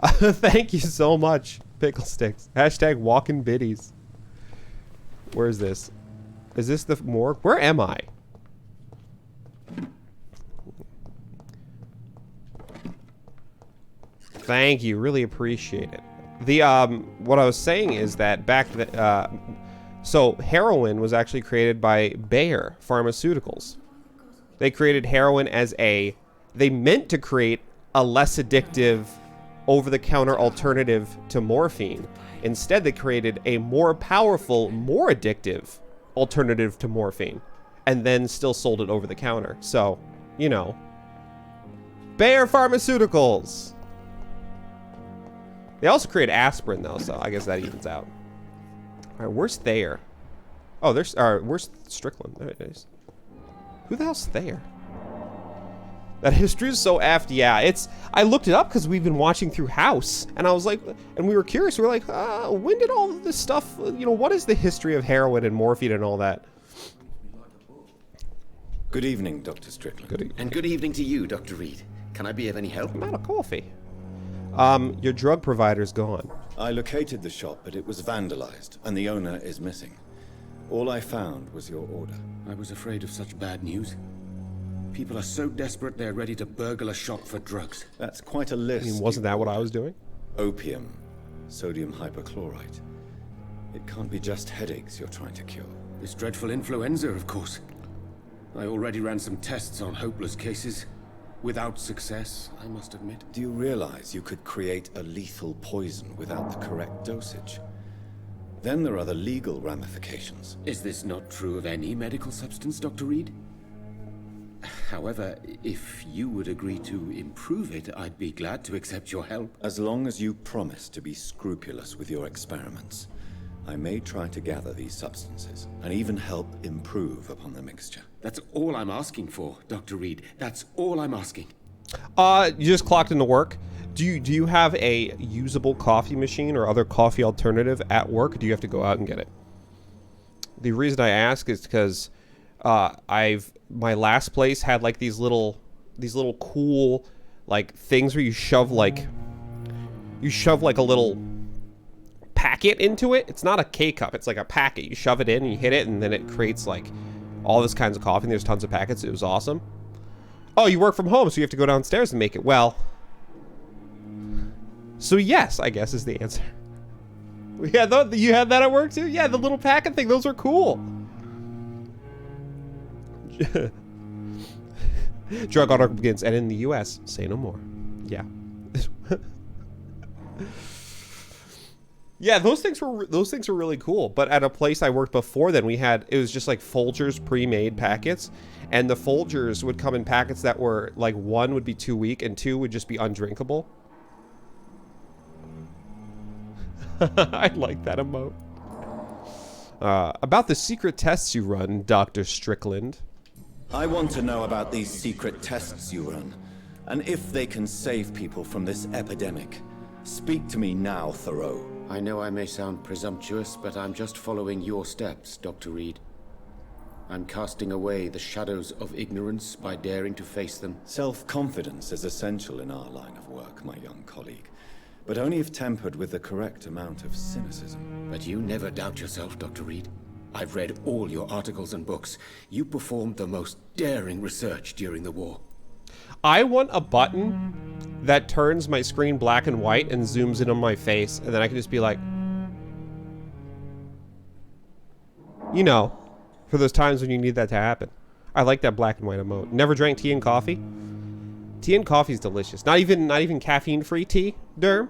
Thank you so much, Pickle Sticks. Hashtag walking biddies. Where is this? Is this the morgue? Where am I? Thank you. Really appreciate it. The, what I was saying is that back so heroin was actually created by Bayer Pharmaceuticals. They created heroin as they meant to create a less addictive over-the-counter alternative to morphine. Instead, they created a more powerful, more addictive alternative to morphine, and then still sold it over the counter. So, you know, Bayer Pharmaceuticals. They also create aspirin, though, so I guess that evens out. All right, where's Thayer? Oh, where's Strickland? There it is. Who the hell's Thayer? That history is so effed. Yeah, I looked it up because we've been watching through House, and I was like, and we were curious. We were like, when did all of this stuff, you know, what is the history of heroin and morphine and all that? Good evening, Dr. Strickland. Good evening. And good evening to you, Dr. Reed. Can I be of any help? I'm out of coffee. Your drug provider's gone. I located the shop, but it was vandalized, and the owner is missing. All I found was your order. I was afraid of such bad news. People are so desperate they're ready to burgle a shop for drugs. That's quite a list. I mean, wasn't that what I was doing? Opium, sodium hypochlorite. It can't be just headaches you're trying to cure. This dreadful influenza, of course. I already ran some tests on hopeless cases. Without success, I must admit. Do you realize you could create a lethal poison without the correct dosage? Then there are the legal ramifications. Is this not true of any medical substance, Dr. Reed? However, if you would agree to improve it, I'd be glad to accept your help. As long as you promise to be scrupulous with your experiments, I may try to gather these substances and even help improve upon the mixture. That's all I'm asking for, Dr. Reed. That's all I'm asking. You just clocked into work. Do you have a usable coffee machine or other coffee alternative at work? Or do you have to go out and get it? The reason I ask is because my last place had like these little cool like things where you shove like a little packet into it. It's not a K-cup, it's like a packet. You shove it in and you hit it and then it creates like all this kinds of coffee and there's tons of packets. It was awesome. Oh, you work from home, so you have to go downstairs and make it. Well, so yes, I guess is the answer. Yeah, you had that at work too? Yeah, the little packet thing, those are cool. Drug article begins, and in the US, say no more. Yeah. Yeah, those things were really cool. But at a place I worked before then, it was just like Folgers pre-made packets, and the Folgers would come in packets that were like 1 would be too weak and 2 would just be undrinkable. I like that emote. About the secret tests you run, Dr. Strickland. I want to know about these secret tests you run, and if they can save people from this epidemic. Speak to me now, Thoreau. I know I may sound presumptuous, but I'm just following your steps, Dr. Reed. I'm casting away the shadows of ignorance by daring to face them. Self-confidence is essential in our line of work, my young colleague, but only if tempered with the correct amount of cynicism. But you never doubt yourself, Dr. Reed. I've read all your articles and books. You performed the most daring research during the war. I want a button that turns my screen black and white and zooms in on my face, and then I can just be like, you know, for those times when you need that to happen. I like that black and white emote. Never drank tea and coffee. Tea and coffee is delicious. Not even caffeine-free tea, Derm.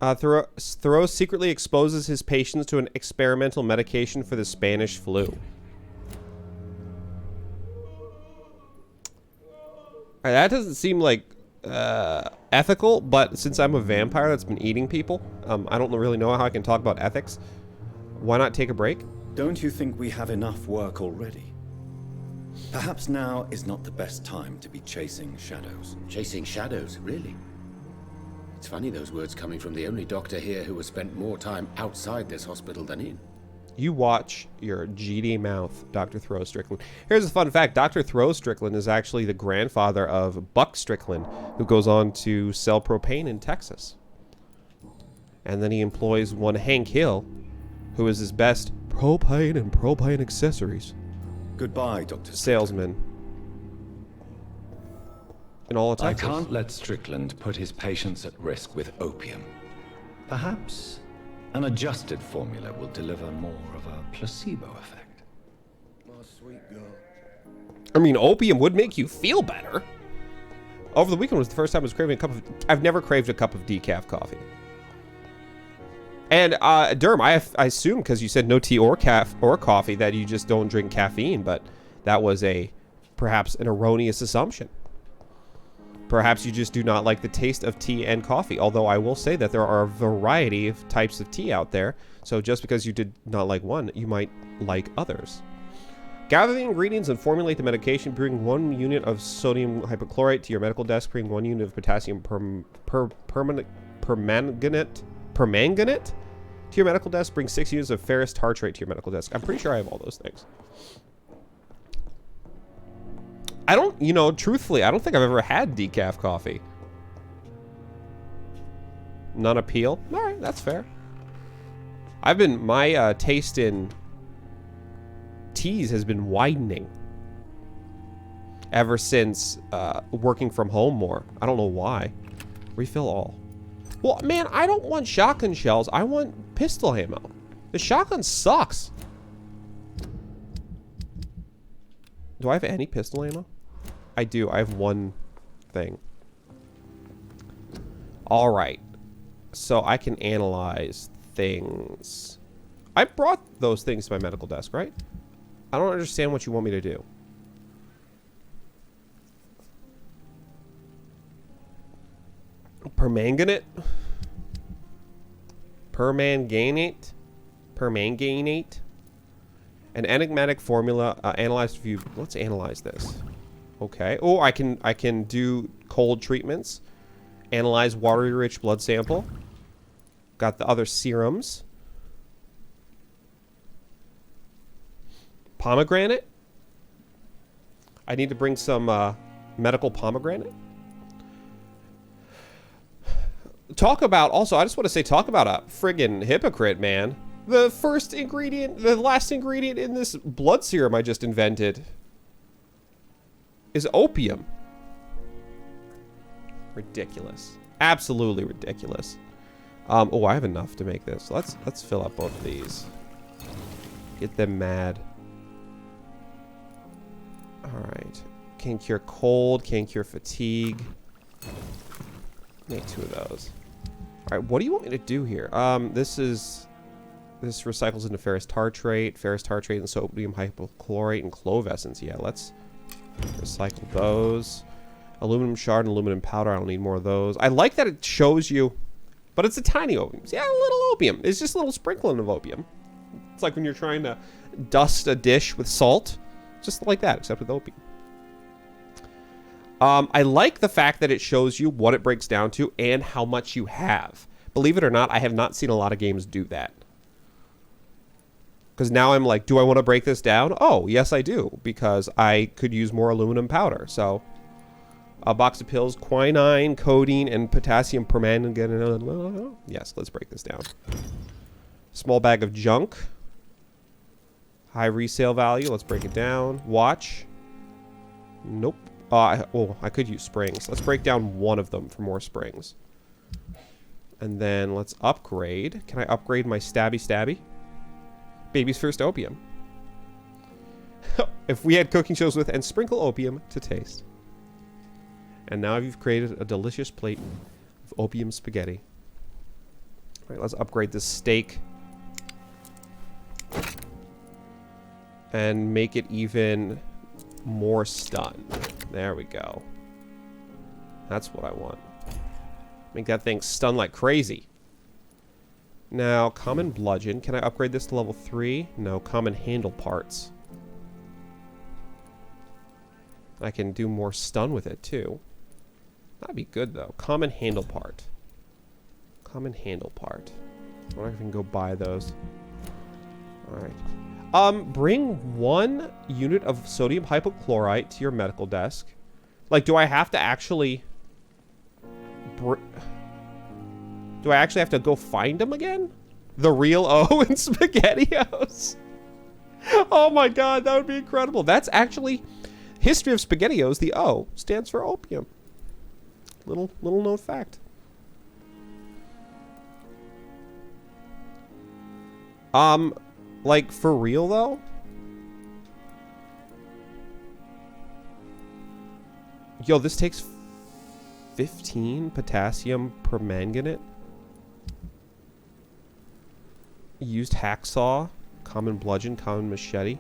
Thoreau secretly exposes his patients to an experimental medication for the Spanish flu. That doesn't seem like ethical, but since I'm a vampire that's been eating people, I don't really know how I can talk about ethics. Why not take a break? Don't you think we have enough work already? Perhaps now is not the best time to be chasing shadows. Chasing shadows, really? It's funny those words coming from the only doctor here who has spent more time outside this hospital than in. You watch your GD mouth, Dr. Thoreau Strickland. Here's a fun fact. Dr. Thoreau Strickland is actually the grandfather of Buck Strickland, who goes on to sell propane in Texas. And then he employs one Hank Hill, who is his best propane and propane accessories Goodbye, Dr. salesman in all of I Texas. can't let Strickland put his patients at risk with opium. Perhaps an adjusted formula will deliver more of a placebo effect. My sweet girl. I mean, opium would make you feel better. Over the weekend was the first time I was craving a cup of... I've never craved a cup of decaf coffee. And, Derm, I assume, because you said no tea or coffee, that you just don't drink caffeine, but that was perhaps an erroneous assumption. Perhaps you just do not like the taste of tea and coffee, although I will say that there are a variety of types of tea out there, so just because you did not like one, you might like others. Gather the ingredients and formulate the medication. Bring 1 unit of sodium hypochlorite to your medical desk. Bring 1 unit of potassium permanganate to your medical desk. Bring 6 units of ferrous tartrate to your medical desk. I'm pretty sure I have all those things. I don't, truthfully, I don't think I've ever had decaf coffee. None appeal? Alright, that's fair. My taste in teas has been widening ever since working from home more. I don't know why. Refill all. Well, man, I don't want shotgun shells. I want pistol ammo. The shotgun sucks. Do I have any pistol ammo? I do. I have one thing. Alright. So I can analyze things. I brought those things to my medical desk, right? I don't understand what you want me to do. Permanganate? Permanganate? Permanganate? An enigmatic formula analyzed view. Let's analyze this. Okay. Oh, I can do cold treatments. Analyze watery rich blood sample. Got the other serums. Pomegranate. I need to bring some medical pomegranate. Talk about, also, I just want to say, talk about a friggin' hypocrite, man. The first ingredient, the last ingredient in this blood serum I just invented is opium. Ridiculous. Absolutely ridiculous. Oh, I have enough to make this. Let's fill up both of these. Get them mad. Alright. Can cure cold, can cure fatigue. Make 2 of those. Alright, what do you want me to do here? This recycles into ferrous tartrate and sodium hypochlorite and clove essence. Yeah, let's recycle those. Aluminum shard and aluminum powder. I don't need more of those. I like that it shows you, but it's a tiny opium. Yeah, a little opium. It's just a little sprinkling of opium. It's like when you're trying to dust a dish with salt. Just like that, except with opium. I like the fact that it shows you what it breaks down to and how much you have. Believe it or not, I have not seen a lot of games do that. Because now I'm like, do I want to break this down? Oh, yes, I do. Because I could use more aluminum powder. So, a box of pills, quinine, codeine, and potassium permanganate. Yes, let's break this down. Small bag of junk. High resale value. Let's break it down. Watch. Nope. I could use springs. Let's break down one of them for more springs. And then let's upgrade. Can I upgrade my stabby? Baby's first opium. If we had cooking shows with and sprinkle opium to taste. And now you've created a delicious plate of opium spaghetti. All right, let's upgrade this steak. And make it even more stun. There we go. That's what I want. Make that thing stun like crazy. Now, common bludgeon. Can I upgrade this to level 3? No, common handle parts. I can do more stun with it, too. That'd be good, though. Common handle part. Common handle part. I wonder if I can go buy those. Alright. Bring 1 unit of sodium hypochlorite to your medical desk. Like, do I have to actually... Do I actually have to go find them again? The real O in SpaghettiOs. Oh my god, that would be incredible. That's actually... History of SpaghettiOs, the O stands for opium. Little known fact. Like, for real, though? Yo, this takes 15 potassium permanganate. Used hacksaw, common bludgeon, common machete.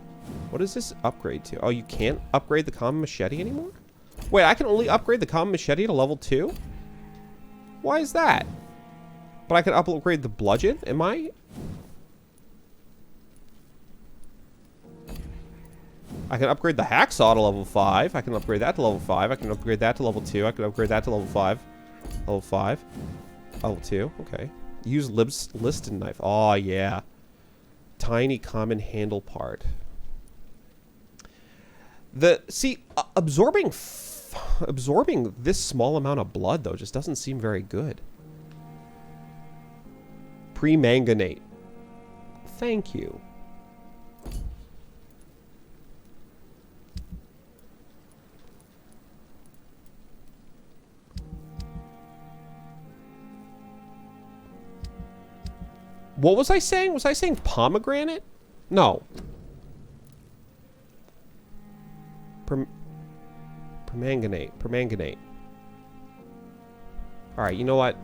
What does this upgrade to? Oh, you can't upgrade the common machete anymore? Wait, I can only upgrade the common machete to level 2? Why is that? But I can upgrade the bludgeon? Am I... I can upgrade the hacksaw to level 5. I can upgrade that to level 5. I can upgrade that to level 2. I can upgrade that to level 5. Level 5. Level 2. Okay. Use Liston knife. Oh, yeah. Tiny common handle part. Absorbing this small amount of blood, though, just doesn't seem very good. Pre-manganate. Thank you. What was I saying? Was I saying pomegranate? No. Permanganate. Alright, you know what?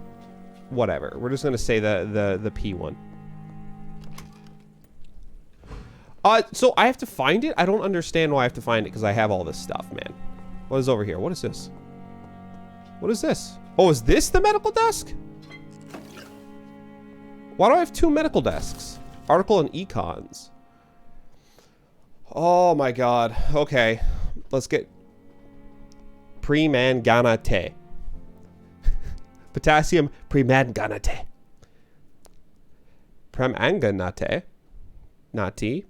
Whatever. We're just gonna say the P one. So I have to find it? I don't understand why I have to find it, because I have all this stuff, man. What is over here? What is this? What is this? Oh, is this the medical desk? Why do I have 2 medical desks? Article and econs. Oh my god. Okay. Let's get premanganate. Potassium premanganate. Premanganate. Nati.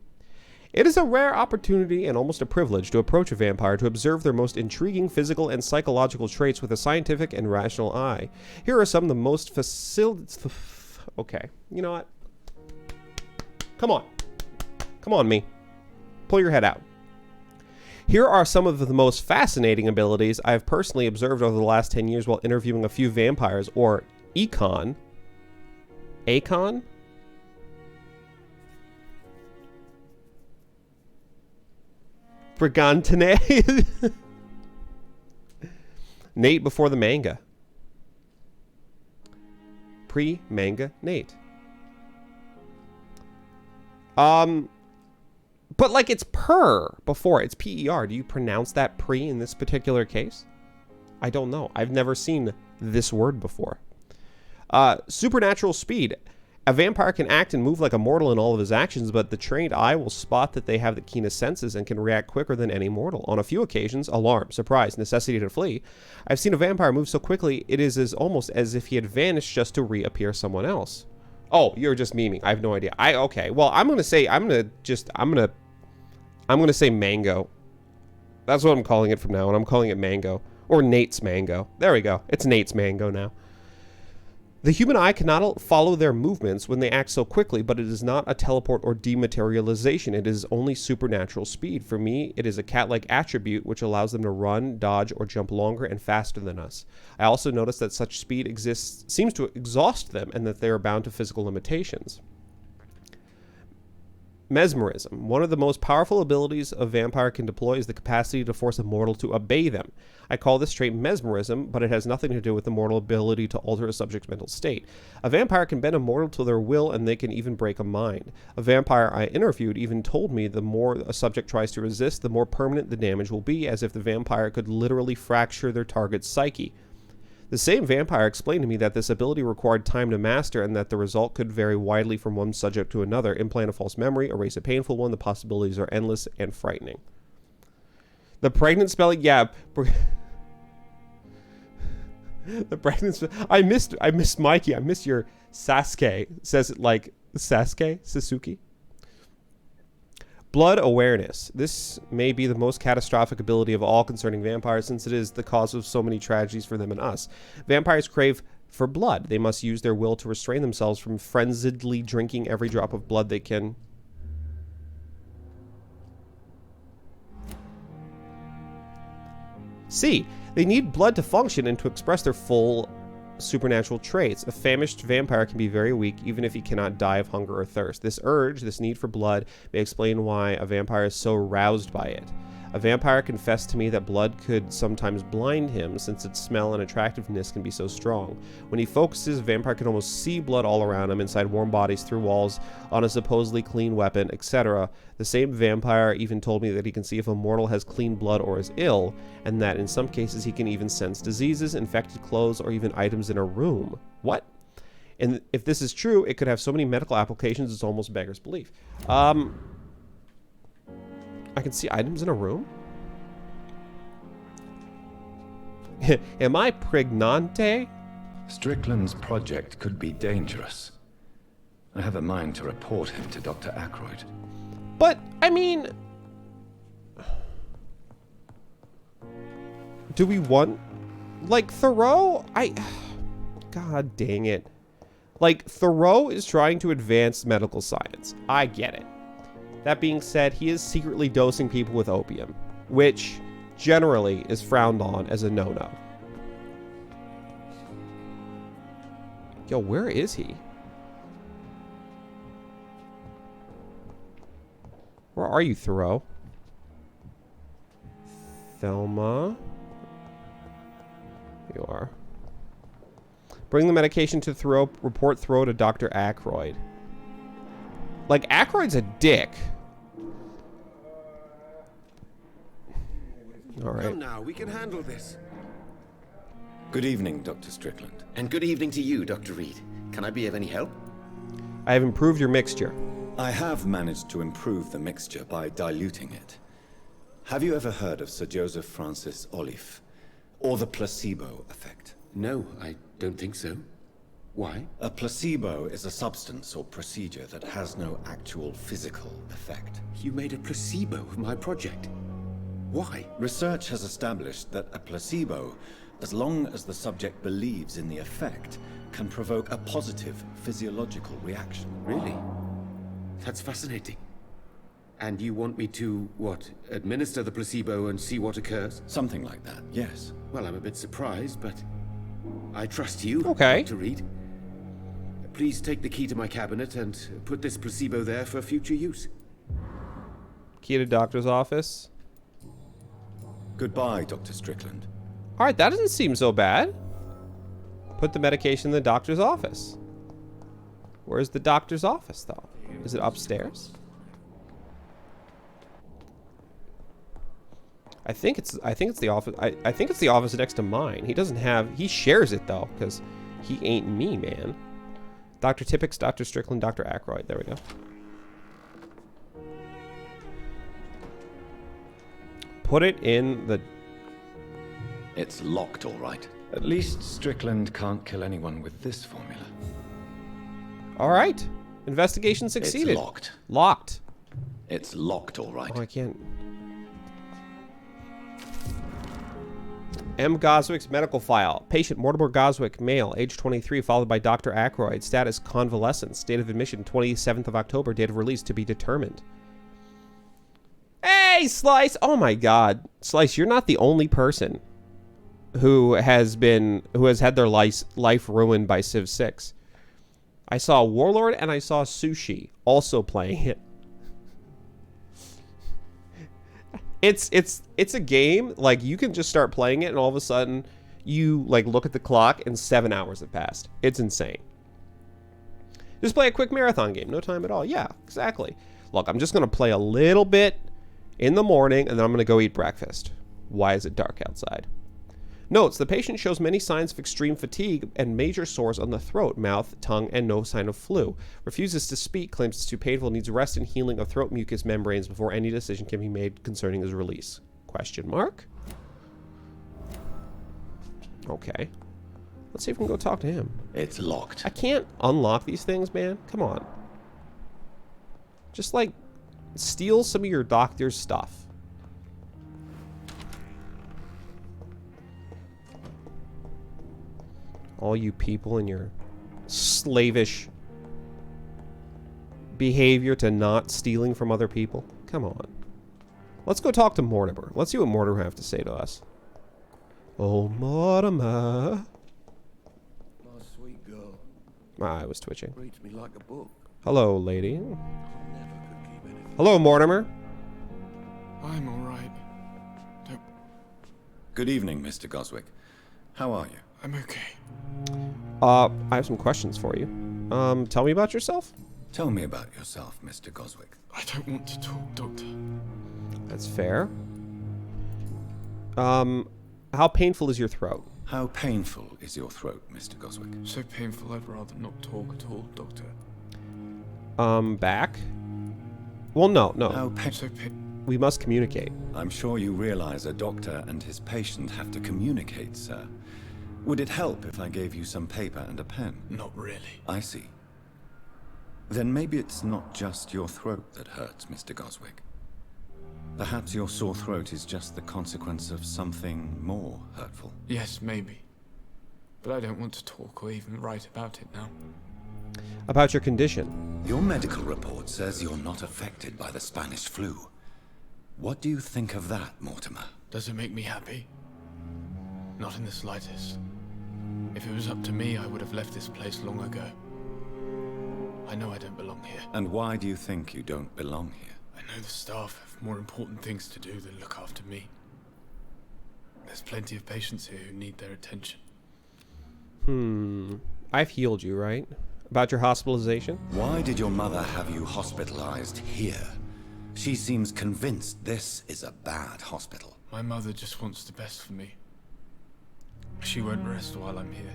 It is a rare opportunity and almost a privilege to approach a vampire to observe their most intriguing physical and psychological traits with a scientific and rational eye. Here are some of the most okay, you know what? Come on. Come on, me. Pull your head out. Here are some of the most fascinating abilities I have personally observed over the last 10 years while interviewing a few vampires, or econ. Acon? Brigantine. Nate before the manga. Pre-manga Nate. But like it's per before. It's P-E-R. Do you pronounce that pre in this particular case? I don't know. I've never seen this word before. Supernatural speed. A vampire can act and move like a mortal in all of his actions, but the trained eye will spot that they have the keenest senses and can react quicker than any mortal. On a few occasions, alarm, surprise, necessity to flee, I've seen a vampire move so quickly it is almost as if he had vanished just to reappear someone else. Oh, you're just memeing. I have no idea. Okay. Well, I'm gonna say mango. That's what I'm calling it from now on. I'm calling it mango, or Nate's mango. There we go. It's Nate's mango now. The human eye cannot follow their movements when they act so quickly, but it is not a teleport or dematerialization. It is only supernatural speed. For me, it is a cat-like attribute which allows them to run, dodge, or jump longer and faster than us. I also notice that such speed seems to exhaust them and that they are bound to physical limitations. Mesmerism. One of the most powerful abilities a vampire can deploy is the capacity to force a mortal to obey them. I call this trait mesmerism, but it has nothing to do with the mortal ability to alter a subject's mental state. A vampire can bend a mortal to their will, and they can even break a mind. A vampire I interviewed even told me the more a subject tries to resist, the more permanent the damage will be, as if the vampire could literally fracture their target's psyche. The same vampire explained to me that this ability required time to master and that the result could vary widely from one subject to another. Implant a false memory, erase a painful one. The possibilities are endless and frightening. The pregnant spelling, yeah. The pregnant I missed Mikey. I missed your Sasuke. Says it like Sasuke? Blood awareness. This may be the most catastrophic ability of all concerning vampires, since it is the cause of so many tragedies for them and us. Vampires crave for blood. They must use their will to restrain themselves from frenziedly drinking every drop of blood they can. See, they need blood to function and to express their full supernatural traits. A famished vampire can be very weak, even if he cannot die of hunger or thirst. This urge, this need for blood, may explain why a vampire is so roused by it. A vampire confessed to me that blood could sometimes blind him, since its smell and attractiveness can be so strong. When he focuses, a vampire can almost see blood all around him, inside warm bodies, through walls, on a supposedly clean weapon, etc. The same vampire even told me that he can see if a mortal has clean blood or is ill, and that in some cases he can even sense diseases, infected clothes, or even items in a room. What? And if this is true, it could have so many medical applications it's almost beggars belief. I can see items in a room? Am I pregnante? Strickland's project could be dangerous. I have a mind to report him to Dr. Aykroyd. But, I mean... Do we want... Like, Thoreau? God dang it. Like, Thoreau is trying to advance medical science. I get it. That being said, he is secretly dosing people with opium, which generally is frowned on as a no-no. Yo, where is he? Where are you, Thoreau? Thelma. You are. Bring the medication to Thoreau. Report Thoreau to Dr. Aykroyd. Like, Aykroyd's a dick. All right. Come now, we can handle this. Good evening, Dr. Strickland. And good evening to you, Dr. Reed. Can I be of any help? I have improved your mixture. I have managed to improve the mixture by diluting it. Have you ever heard of Sir Joseph Francis Olive, or the placebo effect? No, I don't think so. Why? A placebo is a substance or procedure that has no actual physical effect. You made a placebo of my project. Why? Research has established that a placebo, as long as the subject believes in the effect, can provoke a positive physiological reaction. Really? That's fascinating. And you want me to, what, administer the placebo and see what occurs? Something like that, yes. Well, I'm a bit surprised, but I trust you, Okay. Dr. Reed. Please take the key to my cabinet and put this placebo there for future use. Key to doctor's office. Goodbye, Dr. Strickland. All right, that doesn't seem so bad. Put the medication in the doctor's office. Where's the doctor's office, though? Is it upstairs? I think it's the office. I think it's the office next to mine. He doesn't have. He shares it though, because he ain't me, man. Dr. Tippix, Dr. Strickland, Dr. Aykroyd. There we go. Put it in the... It's locked, all right. At least Strickland can't kill anyone with this formula. All right. Investigation succeeded. It's locked. Locked. It's locked, all right. Oh, I can't... M. Goswick's medical file. Patient Mortimer Goswick, male, age 23, followed by Dr. Aykroyd. Status convalescence. Date of admission 27th of October. Date of release to be determined. Hey, Slice! Oh my God, Slice, you're not the only person who has had their life ruined by Civ 6. I saw Warlord and I saw Sushi also playing it. It's a game, like, you can just start playing it and all of a sudden you, like, look at the clock and 7 hours have passed. It's insane. Just play a quick marathon game. No time at all. Yeah, exactly. Look, I'm just going to play a little bit in the morning and then I'm going to go eat breakfast. Why is it dark outside? Notes, the patient shows many signs of extreme fatigue and major sores on the throat, mouth, tongue, and no sign of flu. Refuses to speak, claims it's too painful, needs rest and healing of throat mucous membranes before any decision can be made concerning his release. Question mark? Okay. Let's see if we can go talk to him. It's locked. I can't unlock these things, man. Come on. Just, like, steal some of your doctor's stuff. All you people and your slavish behavior to not stealing from other people. Come on. Let's go talk to Mortimer. Let's see what Mortimer have to say to us. Oh, Mortimer. My sweet girl. My eye was twitching. Reads me like a book. Hello, lady. I never could keep anything. Hello, Mortimer. I'm all right. Good evening, Mr. Goswick. How are you? I'm okay. I have some questions for you. Tell me about yourself. Tell me about yourself, Mr. Goswick. I don't want to talk, Doctor. That's fair. How painful is your throat? How painful is your throat, Mr. Goswick? So painful I'd rather not talk at all, Doctor. Back? Well, no. How We must communicate. I'm sure you realize a doctor and his patient have to communicate, sir. Would it help if I gave you some paper and a pen? Not really. I see. Then maybe it's not just your throat that hurts, Mr. Goswick. Perhaps your sore throat is just the consequence of something more hurtful. Yes, maybe. But I don't want to talk or even write about it now. About your condition. Your medical report says you're not affected by the Spanish flu. What do you think of that, Mortimer? Does it make me happy? Not in the slightest. If it was up to me, I would have left this place long ago. I know I don't belong here. And why do you think you don't belong here? I I know the staff have more important things to do than look after me. There's plenty of patients here who need their attention. I've healed you, right? About your hospitalization? Why did your mother have you hospitalized here? She seems convinced this is a bad hospital. My mother just wants the best for me. She won't rest while I'm here.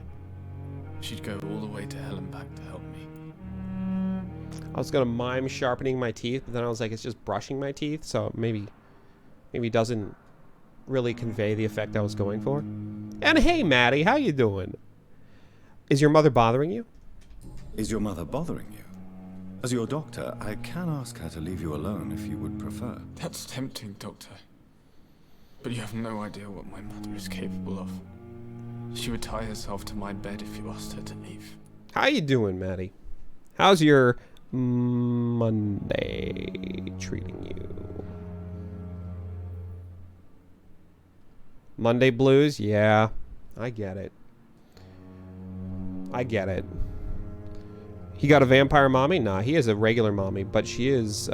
She'd go all the way to hell and back to help me. I was gonna mime sharpening my teeth, but then I was like, it's just brushing my teeth, so maybe it doesn't really convey the effect I was going for. And hey, Maddie, how you doing? Is your mother bothering you? Is your mother bothering you? As your doctor, I can ask her to leave you alone if you would prefer. That's tempting, Doctor. But you have no idea what my mother is capable of. She would tie herself to my bed if you asked her to leave. How you doing, Maddie? How's your Monday treating you? Monday blues? Yeah, I get it. I get it. He got a vampire mommy? Nah, he has a regular mommy, but she is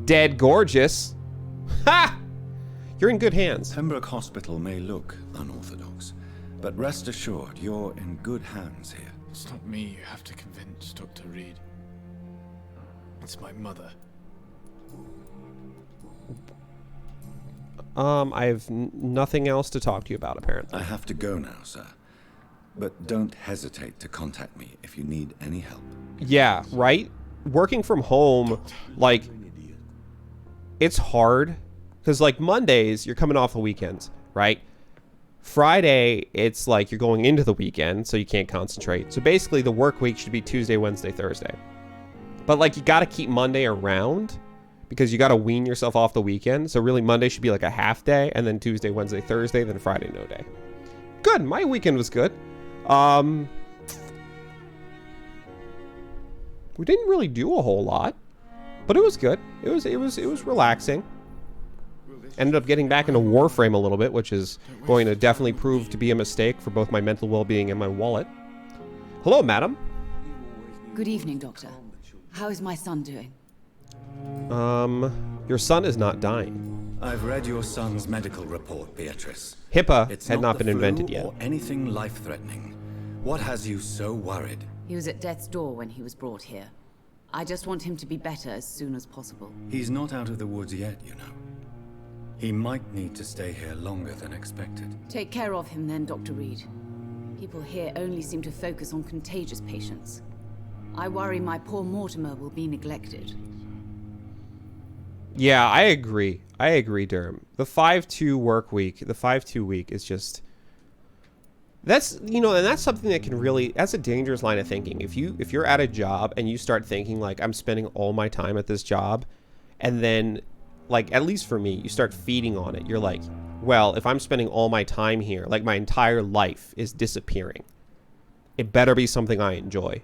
dead gorgeous. Ha! You're in good hands. Pembroke Hospital may look unorthodox, but rest assured you're in good hands here. It's not me you have to convince, Dr. Reed. It's my mother. I have nothing else to talk to you about, apparently. I have to go now, sir. But don't hesitate to contact me if you need any help. Yeah, right? Working from home, like, it's hard. Because, like, Mondays, you're coming off the weekends, right? Friday, it's like you're going into the weekend, so you can't concentrate. So basically, the work week should be Tuesday, Wednesday, Thursday. But, like, you got to keep Monday around because you got to wean yourself off the weekend. So really, Monday should be like a half day, and then Tuesday, Wednesday, Thursday, then Friday, no day. Good. My weekend was good. We didn't really do a whole lot, but it was good. It was relaxing. Ended up getting back into Warframe a little bit, which is going to definitely prove to be a mistake for both my mental well-being and my wallet. Hello, madam. Good evening, Doctor. How is my son doing? Your son is not dying. I've read your son's medical report, Beatrice. HIPAA had not been invented yet. Or anything life-threatening. What has you so worried? He was at death's door when he was brought here. I just want him to be better as soon as possible. He's not out of the woods yet, you know. He might need to stay here longer than expected. Take care of him then, Dr. Reed. People here only seem to focus on contagious patients. I worry my poor Mortimer will be neglected. Yeah, I agree. I agree, Durham. The 5-2 work week, the 5-2 week is just... That's, you know, and that's something that can really... That's a dangerous line of thinking. If you're at a job and you start thinking, like, I'm spending all my time at this job, and then, like, at least for me, you start feeding on it. You're like, well, if I'm spending all my time here, like, my entire life is disappearing. It better be something I enjoy.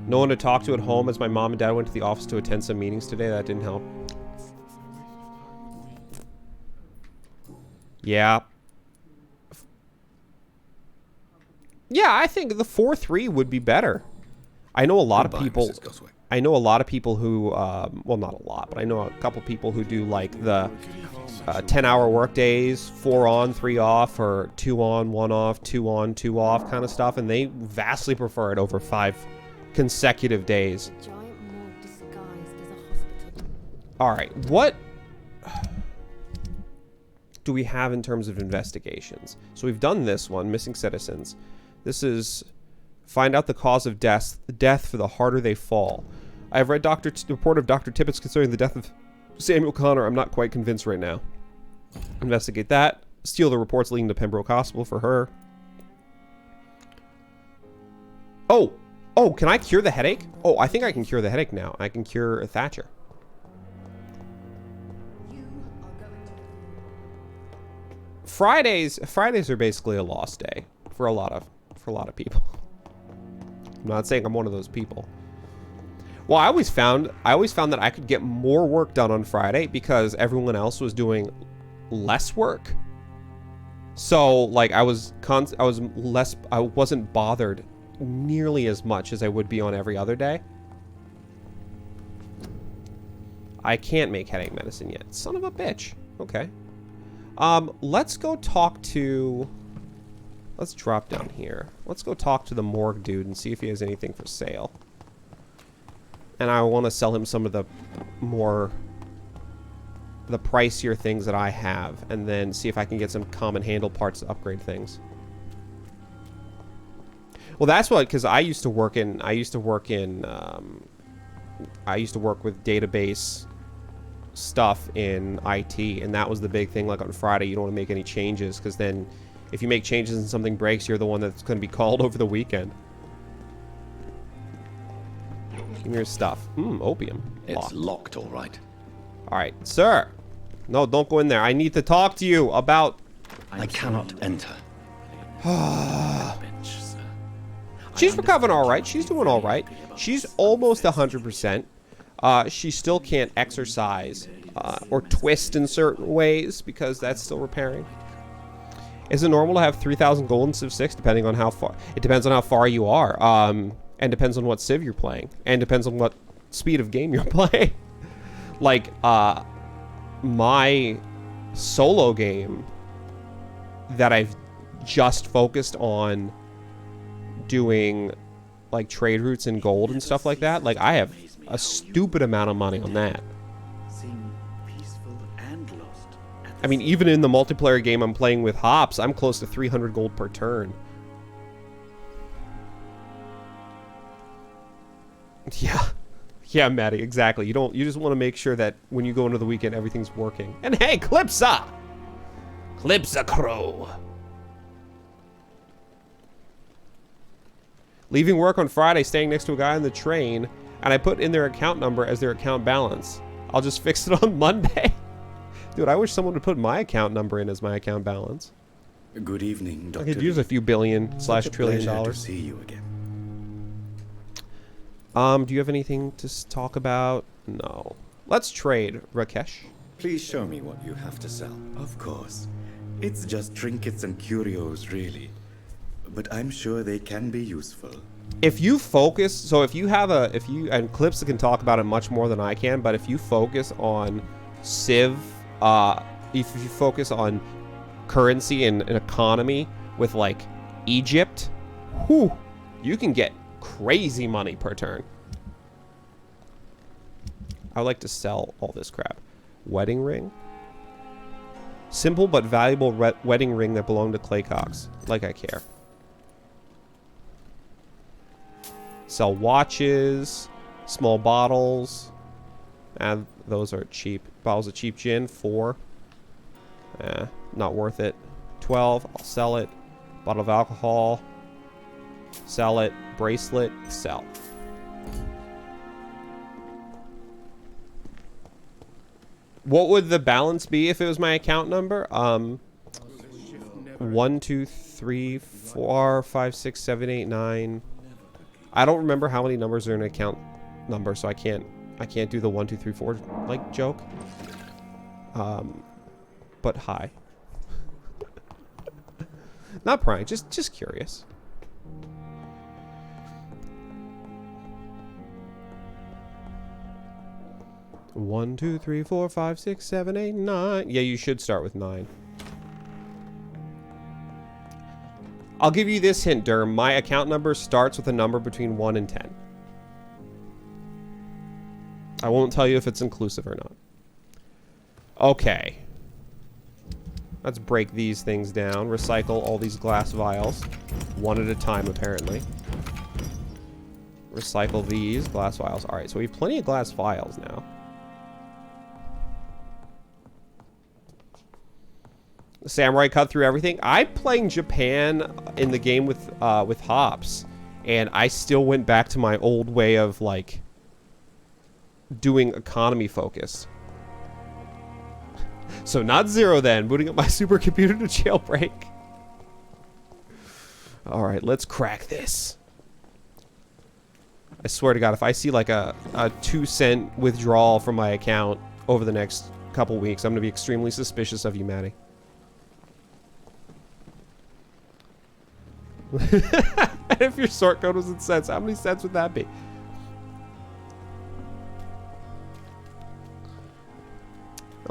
No one to talk to at home as my mom and dad went to the office to attend some meetings today. That didn't help. Yeah. Yeah, I think the 4-3 would be better. I know a lot of people... I know a lot of people who... well, not a lot, but I know a couple people who do, like, the 10-hour work days, 4 on, 3 off, or 2 on, 1 off, 2 on, 2 off kind of stuff, and they vastly prefer it over 5 consecutive days. All right, what do we have in terms of investigations? So we've done this one, missing citizens. This is find out the cause of death for the harder they fall. I have read the report of Dr. Tippett's concerning the death of Samuel Connor. I'm not quite convinced right now. Investigate that. Steal the reports leading to Pembroke Hospital for her. Oh, can I cure the headache? Oh, I think I can cure the headache now. I can cure Thatcher. Fridays are basically a lost day for a lot of people. I'm not saying I'm one of those people. Well, I always found that I could get more work done on Friday because everyone else was doing less work. So, like, I wasn't bothered nearly as much as I would be on every other day. I can't make headache medicine yet. Son of a bitch. Okay. Let's go talk to... Let's drop down here. Let's go talk to the morgue dude and see if he has anything for sale. And I want to sell him some of the pricier things that I have, and then see if I can get some common handle parts to upgrade things. Well, that's what, because I used to work with database stuff in IT, and that was the big thing. Like on Friday, you don't want to make any changes, because then if you make changes and something breaks, you're the one that's going to be called over the weekend. Give me your stuff. Opium. It's locked, all right. All right, sir. No, don't go in there. I need to talk to you about... I cannot enter. She's recovering all right. She's doing all right. She's almost 100%. She still can't exercise or twist in certain ways because that's still repairing. Is it normal to have 3,000 gold in Civ 6 depending on how far? It depends on how far you are. And depends on what Civ you're playing. And depends on what speed of game you're playing. Like, my solo game that I've just focused on doing like trade routes and gold and stuff like that, like I have a stupid amount of money on that. I mean, even in the multiplayer game I'm playing with Hops, I'm close to 300 gold per turn. Yeah, Maddie, exactly. You just want to make sure that when you go into the weekend, everything's working. And hey, Clipsa Crow. Leaving work on Friday, staying next to a guy on the train, and I put in their account number as their account balance. I'll just fix it on Monday. Dude, I wish someone would put my account number in as my account balance. Good evening, Dr. I could use a few billion/trillion dollars. To see you again. Do you have anything to talk about? No. Let's trade, Rakesh. Please show me what you have to sell. Of course. It's just trinkets and curios, really. But I'm sure they can be useful. If you focus, so if you have and Clips can talk about it much more than I can, but if you focus on Civ, if you focus on currency and an economy with like Egypt, whew, you can get crazy money per turn. I would like to sell all this crap. Wedding ring. Simple but valuable wedding ring that belonged to Claycox. Like I care. Sell watches. Small bottles. And those are cheap. Bottles of cheap gin. 4. Not worth it. 12. I'll sell it. Bottle of alcohol. Sell it. Bracelet. Sell. What would the balance be if it was my account number? 1, 2, 3, 4, 5, 6, 7, 8, 9. I don't remember how many numbers are in an account number, so I can't do the 1, 2, 3, 4 like joke. But hi. Not prying, just curious. One, 2, 3, 4, 5, 6, 7, 8, 9. Yeah, you should start with 9. I'll give you this hint, Derm. My account number starts with a number between 1 and 10. I won't tell you if it's inclusive or not. Okay. Let's break these things down. Recycle all these glass vials. One at a time, apparently. Recycle these glass vials. Alright, so we have plenty of glass vials now. Samurai cut through everything. I'm playing Japan in the game with Hops, and I still went back to my old way of like doing economy focus. So not 0 then. Booting up my supercomputer to jailbreak. All right, let's crack this. I swear to God, if I see like a 2-cent withdrawal from my account over the next couple weeks, I'm gonna be extremely suspicious of you, Maddie. If your sort code was in cents, how many cents would that be?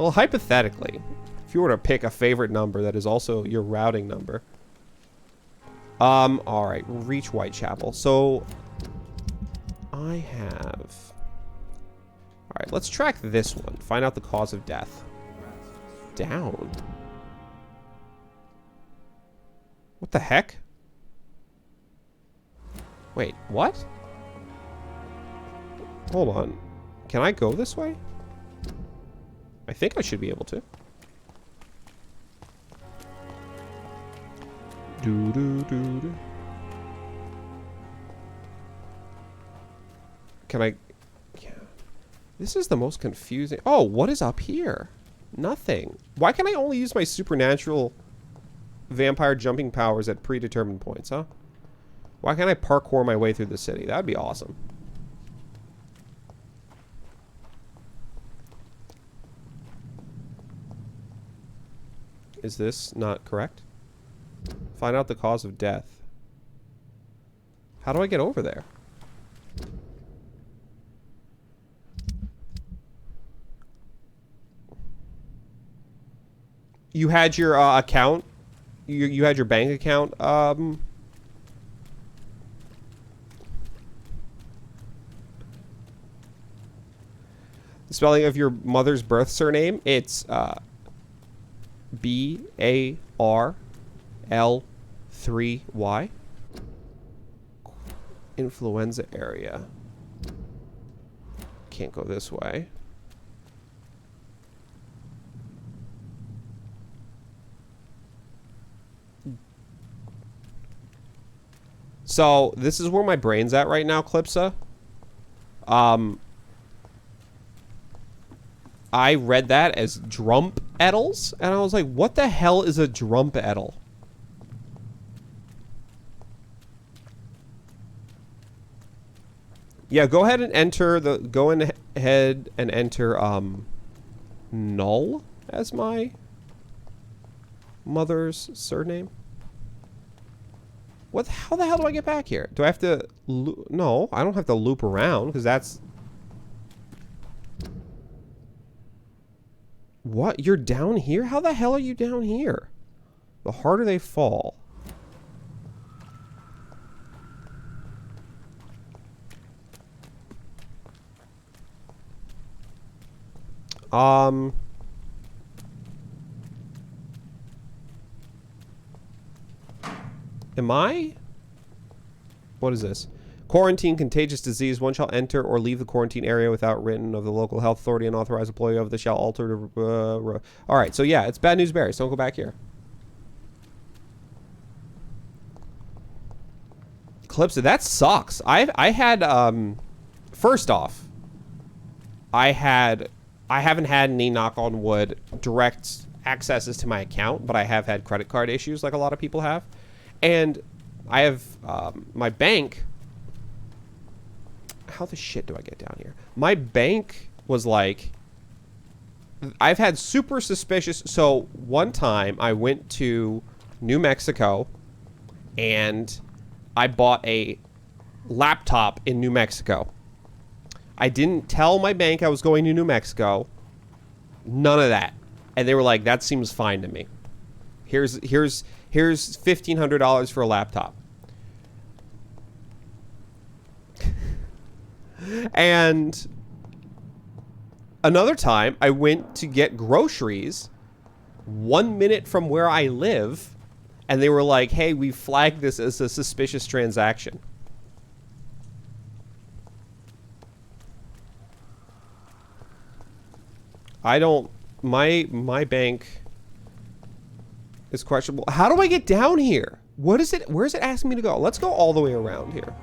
Well, hypothetically, if you were to pick a favorite number that is also your routing number. All right, reach Whitechapel. So I have. All right, let's track this one. Find out the cause of death. Down. What the heck? Wait, what? Hold on. Can I go this way? I think I should be able to. Do do do do. Can I? Yeah. This is the most confusing. Oh, what is up here? Nothing. Why can I only use my supernatural vampire jumping powers at predetermined points, huh? Why can't I parkour my way through the city? That'd be awesome. Is this not correct? Find out the cause of death. How do I get over there? You had your account? You had your bank account? The spelling of your mother's birth surname? It's barl3y. Influenza area. Can't go this way. So this is where my brain's at right now, Clipsa. I read that as Drump-Edels, and I was like, what the hell is a Drump-Edel? Yeah, go ahead and enter Null as my mother's surname. How the hell do I get back here? Do I have to no, I don't have to loop around because that's What? You're down here? How the hell are you down here? The harder they fall. Am I? What is this? Quarantine, contagious disease. One shall enter or leave the quarantine area without written of the local health authority and authorized employee of the shall alter. All right, so yeah, it's bad news bears. Don't go back here. Clips, that sucks. I had first off, I haven't had any, knock on wood, direct accesses to my account, but I have had credit card issues like a lot of people have. And I have my bank. How the shit do I get down here? My bank was like, I've had super suspicious. So one time I went to New Mexico and I bought a laptop in New Mexico. I didn't tell my bank I was going to New Mexico. None of that. And they were like, that seems fine to me. Here's $1,500 for a laptop. And another time, I went to get groceries 1 minute from where I live, and they were like, hey, we flagged this as a suspicious transaction. My bank is questionable. How do I get down here? What is it? Where is it asking me to go? Let's go all the way around here.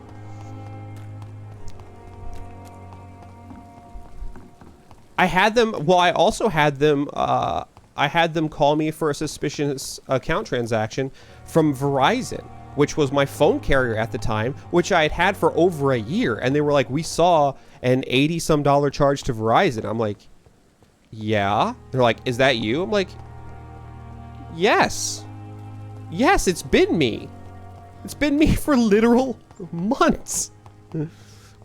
I had them, well, I also had them, I had them call me for a suspicious account transaction from Verizon, which was my phone carrier at the time, which I had had for over a year. And they were like, we saw an $80-some charge to Verizon. I'm like, yeah. They're like, is that you? I'm like, yes. Yes, it's been me. It's been me for literal months.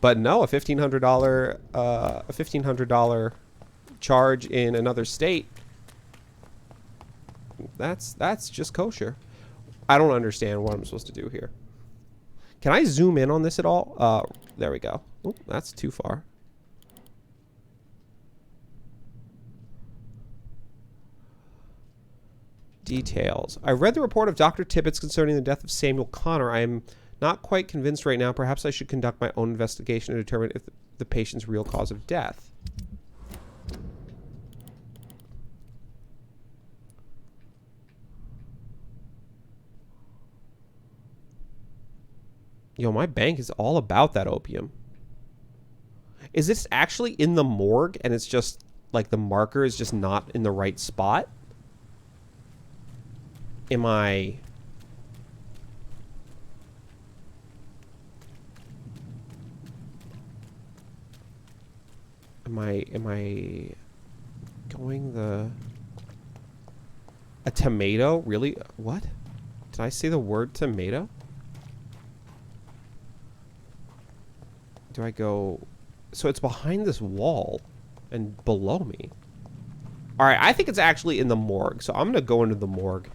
But no, a $1,500 charge in another state, that's just kosher. I don't understand what I'm supposed to do here. Can I zoom in on this at all? There we go. Oop, that's too far. Details. I read the report of Dr. Tibbetts concerning the death of Samuel Connor. I am not quite convinced right now. Perhaps I should conduct my own investigation to determine if the patient's real cause of death. Yo, my bank is all about that opium. Is this actually in the morgue and it's just like the marker is just not in the right spot? Am I going a tomato? Really? What? Did I say the word tomato? Do I go... So it's behind this wall and below me. Alright, I think it's actually in the morgue. So I'm going to go into the morgue.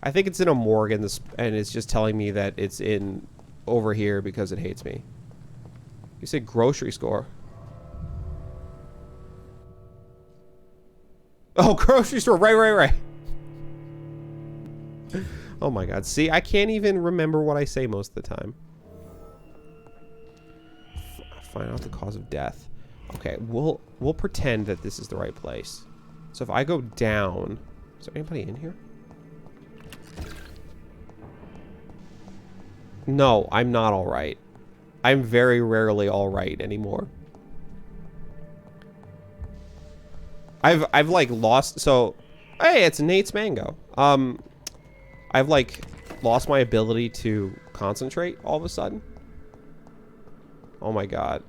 I think it's in a morgue and it's just telling me that it's in over here because it hates me. You said grocery store. Oh, grocery store. Right. Oh my god. See, I can't even remember what I say most of the time. Find out the cause of death. Okay, we'll pretend that this is the right place. So if I go down... Is there anybody in here? No, I'm not alright. I'm very rarely alright anymore. I've like lost... So, hey, it's Nate's mango. I've like lost my ability to concentrate all of a sudden. Oh my god.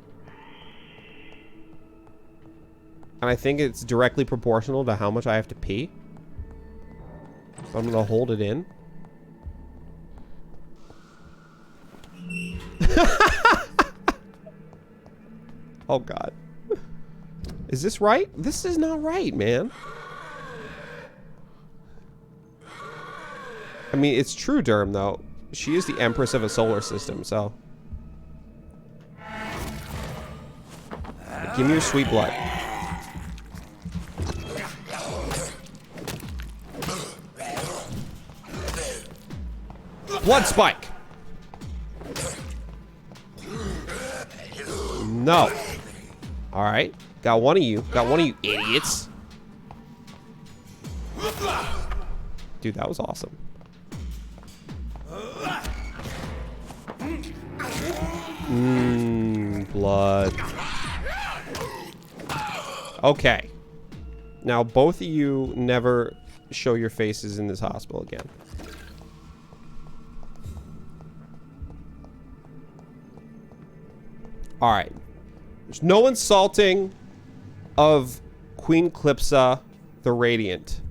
And I think it's directly proportional to how much I have to pee. So I'm gonna hold it in. Oh god. Is this right? This is not right, man. I mean, it's true, Durham, though. She is the empress of a solar system, so... Give me your sweet blood. Blood spike! No. Alright. Got one of you. Got one of you idiots. Dude, that was awesome. Blood. Okay. Now, both of you never show your faces in this hospital again. Alright. There's no insulting of Queen Clipsa the Radiant.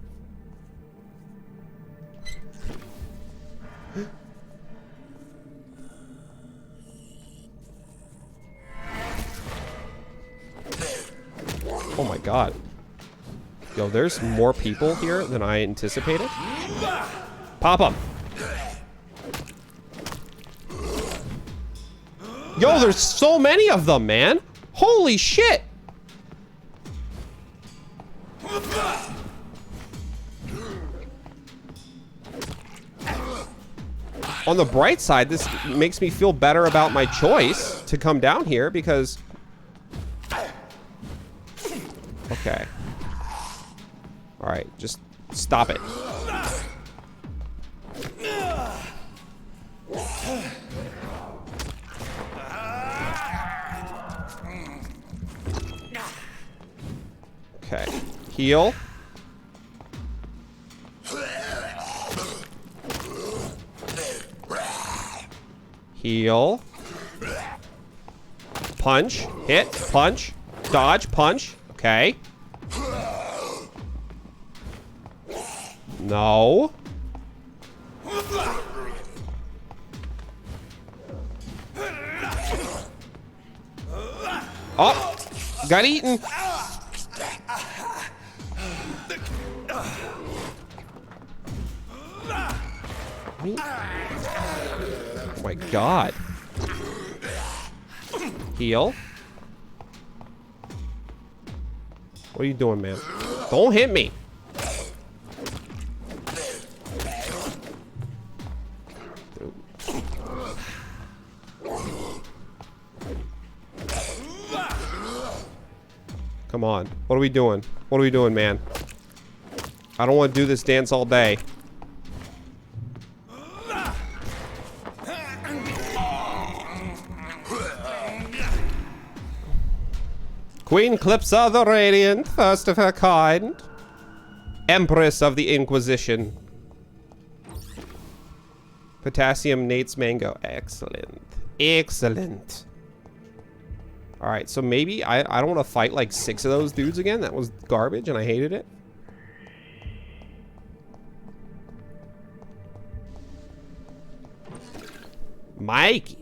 Oh my god. Yo, there's more people here than I anticipated. Pop them. Yo, there's so many of them, man. Holy shit. On the bright side, this makes me feel better about my choice to come down here because... Okay. Alright, just stop it. Okay. Heal. Heal. Punch. Hit. Punch. Dodge. Punch. Okay. No. Oh. Got eaten. Oh my god. Heal. What are you doing, man? Don't hit me. Come on. What are we doing? What are we doing, man? I don't want to do this dance all day. Queen Clipsa the Radiant, first of her kind. Empress of the Inquisition. Potassium Nate's Mango. Excellent. Excellent. Alright, so maybe I don't want to fight like 6 of those dudes again. That was garbage and I hated it. Mike.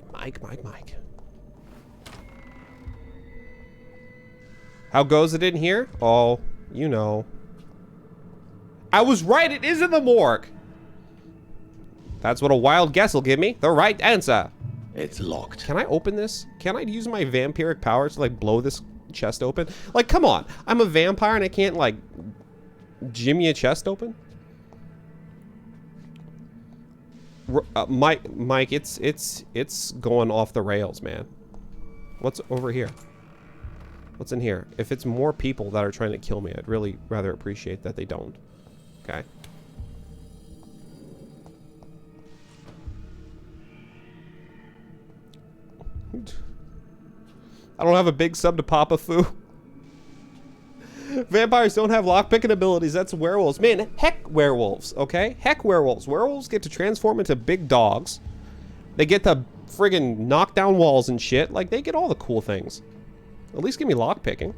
How goes it in here? Oh, you know. I was right, it is in the morgue. That's what a wild guess will give me. The right answer. It's locked. Can I open this? Can I use my vampiric powers to like blow this chest open? Like, come on. I'm a vampire and I can't like jimmy a chest open? Mike, it's going off the rails, man. What's over here? What's in here? If it's more people that are trying to kill me, I'd really rather appreciate that they don't. Okay. I don't have a big sub to Papa Fu. Vampires don't have lockpicking abilities. That's werewolves. Man, heck werewolves, okay? Heck werewolves. Werewolves get to transform into big dogs. They get to friggin' knock down walls and shit. Like, they get all the cool things. At least give me lockpicking.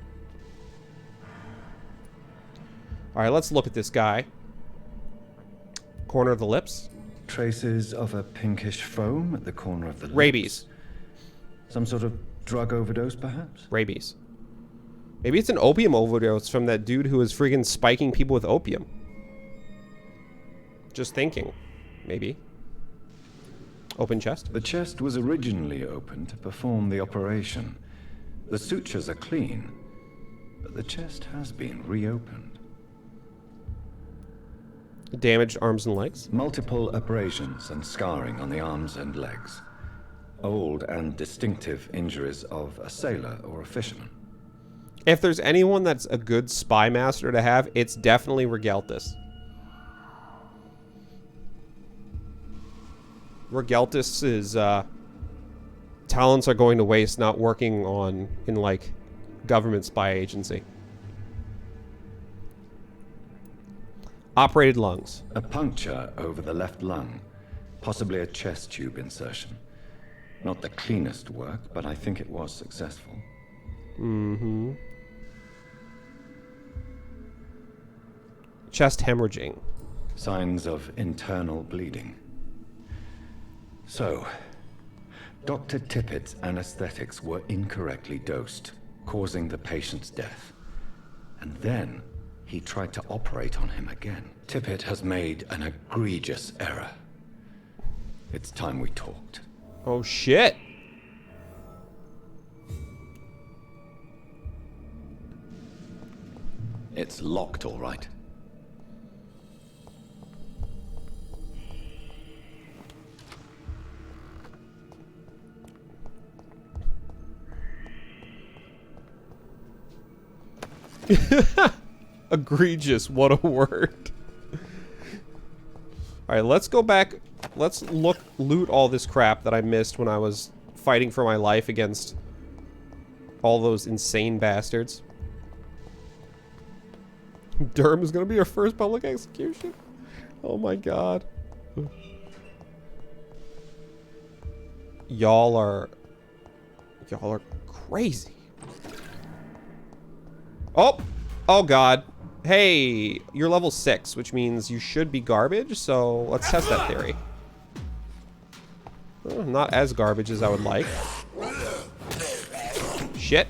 Alright, let's look at this guy. Corner of the lips. Traces of a pinkish foam at the corner of the lips. Rabies. Some sort of drug overdose, perhaps? Rabies. Maybe it's an opium overdose from that dude who was friggin' spiking people with opium. Just thinking. Maybe. Open chest. The chest was originally open to perform the operation. The sutures are clean, but the chest has been reopened. Damaged arms and legs. Multiple abrasions and scarring on the arms and legs. Old and distinctive injuries of a sailor or a fisherman. If there's anyone that's a good spy master to have, it's definitely Regeltus. Regeltus's talents are going to waste not working in like government spy agency. Operated lungs. A puncture over the left lung, possibly a chest tube insertion. Not the cleanest work, but I think it was successful. Mm-hmm. Chest hemorrhaging. Signs of internal bleeding. So, Dr. Tippett's anesthetics were incorrectly dosed, causing the patient's death. And then he tried to operate on him again. Tippett has made an egregious error. It's time we talked. Oh shit. It's locked, all right. Egregious, what a word. Alright, let's go back. Let's loot all this crap that I missed when I was fighting for my life against all those insane bastards. Durham is gonna be our first public execution? Oh my god. Y'all are crazy. Oh god. Hey, you're level 6, which means you should be garbage, so let's test that theory. Not as garbage as I would like. Shit.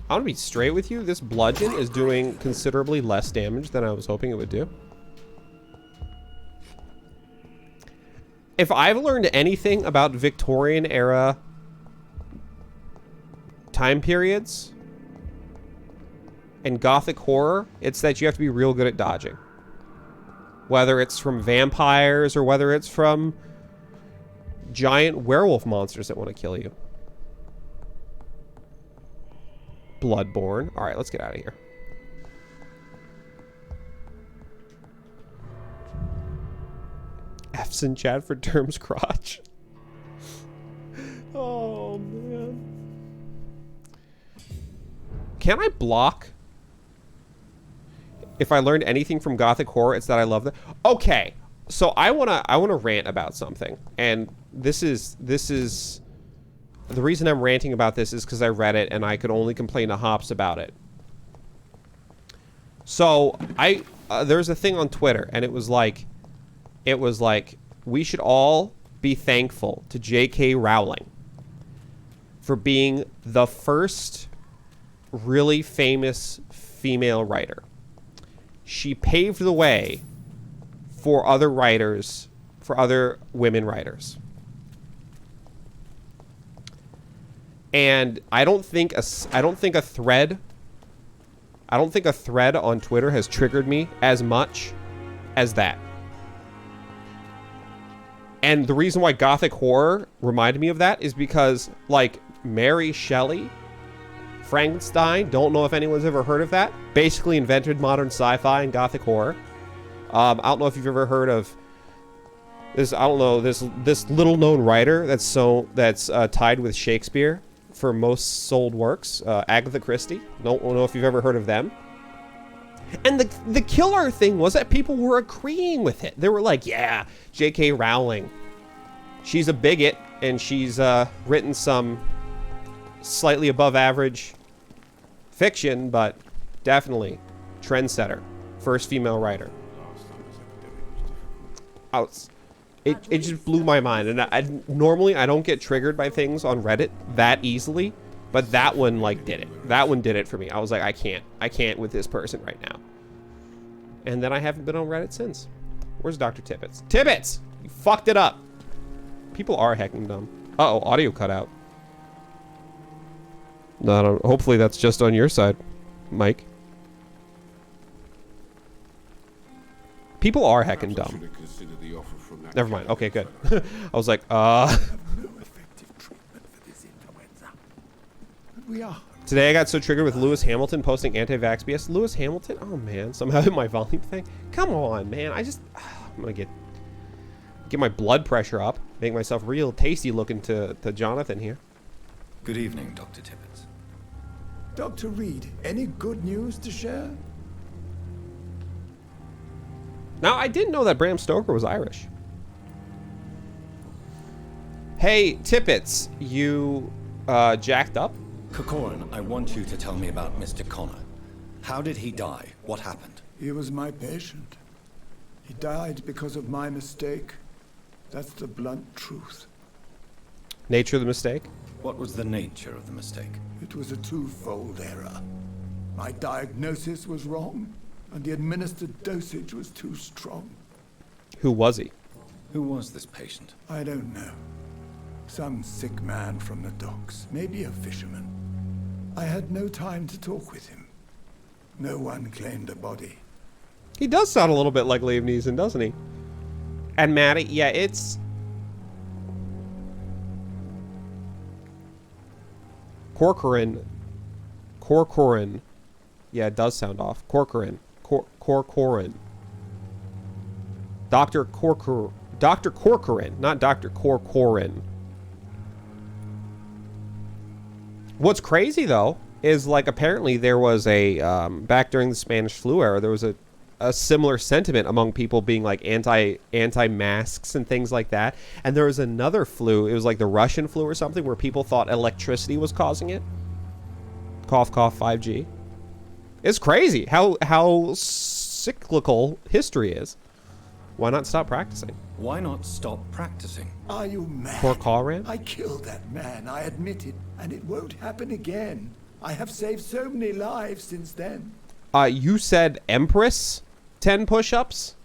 I'm gonna be straight with you. This bludgeon is doing considerably less damage than I was hoping it would do. If I've learned anything about Victorian era time periods and Gothic horror, it's that you have to be real good at dodging. Whether it's from vampires or whether it's from giant werewolf monsters that want to kill you. Bloodborne. All right, let's get out of here. F's in chat for terms crotch. Oh, man. Can I block? If I learned anything from Gothic horror, it's that I love that. Okay, so I wanna rant about something, and this is the reason I'm ranting about this is because I read it and I could only complain to Hops about it. So there's a thing on Twitter, and it was like we should all be thankful to J.K. Rowling for being the first really famous female writer. She paved the way for other writers, for other women writers. And I don't think a thread on Twitter has triggered me as much as that. And the reason why Gothic horror reminded me of that is because, like, Mary Shelley, Frankenstein, don't know if anyone's ever heard of that, basically invented modern sci-fi and Gothic horror. I don't know if you've ever heard of this. I don't know this little known writer that's tied with Shakespeare for most sold works, Agatha Christie. Don't know if you've ever heard of them. And the killer thing was that people were agreeing with it. They were like, yeah, J.K. Rowling, she's a bigot, and she's written some slightly above average fiction, but definitely trendsetter, first female writer. It just blew my mind, and normally I don't get triggered by things on Reddit that easily, but that one did it. That one did it for me. I was like, I can't with this person right now. And then I haven't been on Reddit since. Where's Dr. Tippets? Tippets! You fucked it up. People are hecking dumb. Uh-oh, audio cut out. No, hopefully that's just on your side, Mike. People are hecking dumb. Never mind. Okay, good. I was like, Today I got so triggered with Lewis Hamilton posting anti-vax BS. Lewis Hamilton? Oh man, somehow in my volume thing. Come on, man. I'm gonna get my blood pressure up, make myself real tasty looking to Jonathan here. Good evening, Dr. Tippets. Dr. Reed, any good news to share? Now, I didn't know that Bram Stoker was Irish. Hey, Tippets, you jacked up? Corcoran, I want you to tell me about Mr. Connor. How did he die? What happened? He was my patient. He died because of my mistake. That's the blunt truth. Nature of the mistake? What was the nature of the mistake? It was a twofold error. My diagnosis was wrong, and the administered dosage was too strong. Who was he? Who was this patient? I don't know. Some sick man from the docks, maybe a fisherman. I had no time to talk with him. No one claimed a body. He does sound a little bit like Liam Neeson, doesn't he? And Maddie, yeah, it's... Corcoran. Yeah, it does sound off. Corcoran. Dr. Corcoran, not Dr. Corcoran. What's crazy though is apparently there was a back during the Spanish flu era, there was a similar sentiment among people being anti-masks and things like that. And there was another flu, it was like the Russian flu or something, where people thought electricity was causing it. Cough cough 5G. It's crazy how cyclical history is. Why not stop practicing? Why not stop practicing? Are you mad? Corcoran? I killed that man, I admit it, and it won't happen again. I have saved so many lives since then. You said Empress 10 push-ups?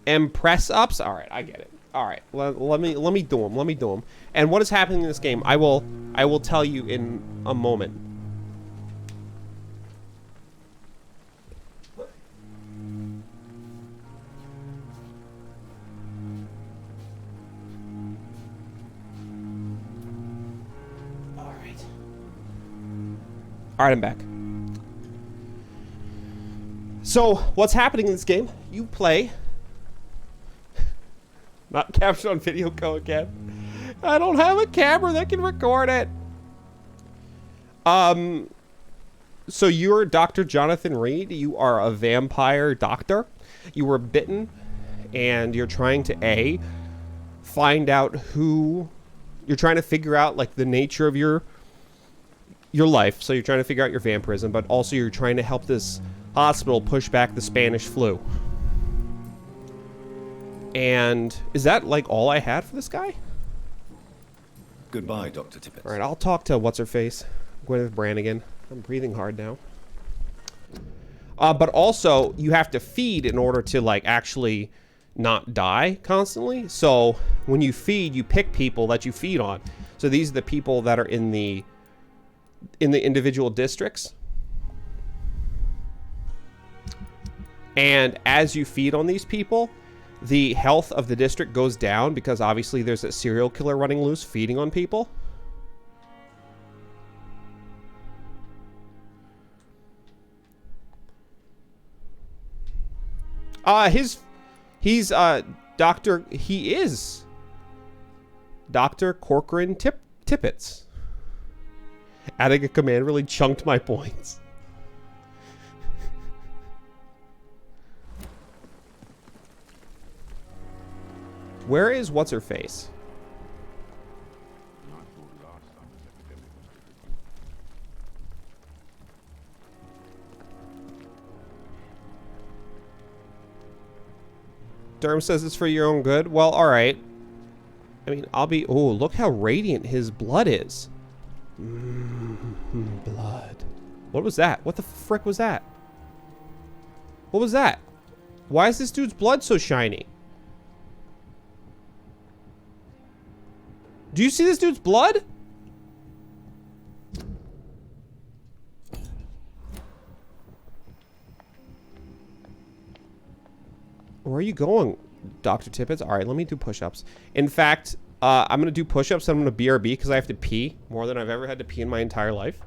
Empress ups? All right, I get it. All right, let me do them. Let me do them. And what is happening in this game? I will tell you in a moment. All right, I'm back. So, what's happening in this game? You play. Not captured on video, go again. I don't have a camera that can record it. So you're Dr. Jonathan Reed. You are a vampire doctor. You were bitten, and you're trying to find out who. You're trying to figure out like the nature of your life. So you're trying to figure out your vampirism, but also you're trying to help this hospital push back the Spanish flu. And is that like all I had for this guy? Goodbye, Dr. Tippett. All right, I'll talk to what's-her-face, Gwyneth Brannigan. I'm breathing hard now. But also, you have to feed in order to like actually not die constantly. So when you feed, you pick people that you feed on. So these are the people that are in the individual districts. And as you feed on these people, the health of the district goes down because obviously there's a serial killer running loose feeding on people. He is Dr. Corcoran Tippets. Adding a command really chunked my points. Where is what's-her-face? Durham says it's for your own good. Well, alright. I mean, I'll be... Oh, look how radiant his blood is. Blood. What was that? What the frick was that? What was that? Why is this dude's blood so shiny? Do you see this dude's blood? Where are you going, Dr. Tippets? All right, let me do push-ups. In fact, I'm going to do push-ups and I'm going to BRB because I have to pee more than I've ever had to pee in my entire life.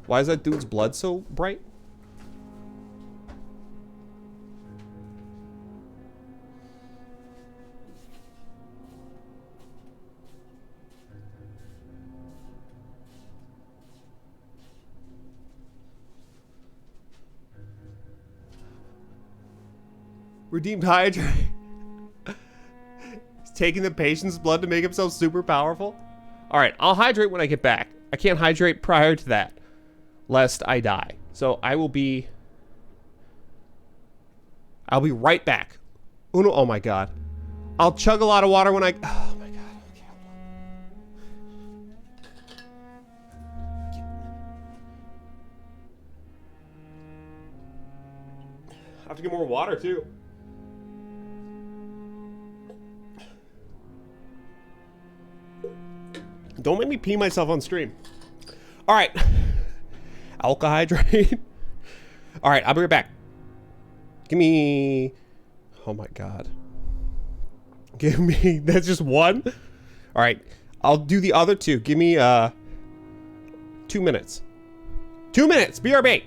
Why is that dude's blood so bright? Redeemed Hydrate. He's taking the patient's blood to make himself super powerful. All right, I'll hydrate when I get back. I can't hydrate prior to that, lest I die. So I'll be right back. Uno, oh my God. I'll chug a lot of water when I, oh my God. I have to get more water too. Don't make me pee myself on stream. All right. Alcohydrate. All right, I'll be right back. Give me... Oh my God. Give me... That's just one? All right. I'll do the other two. Give me 2 minutes. 2 minutes. BRB.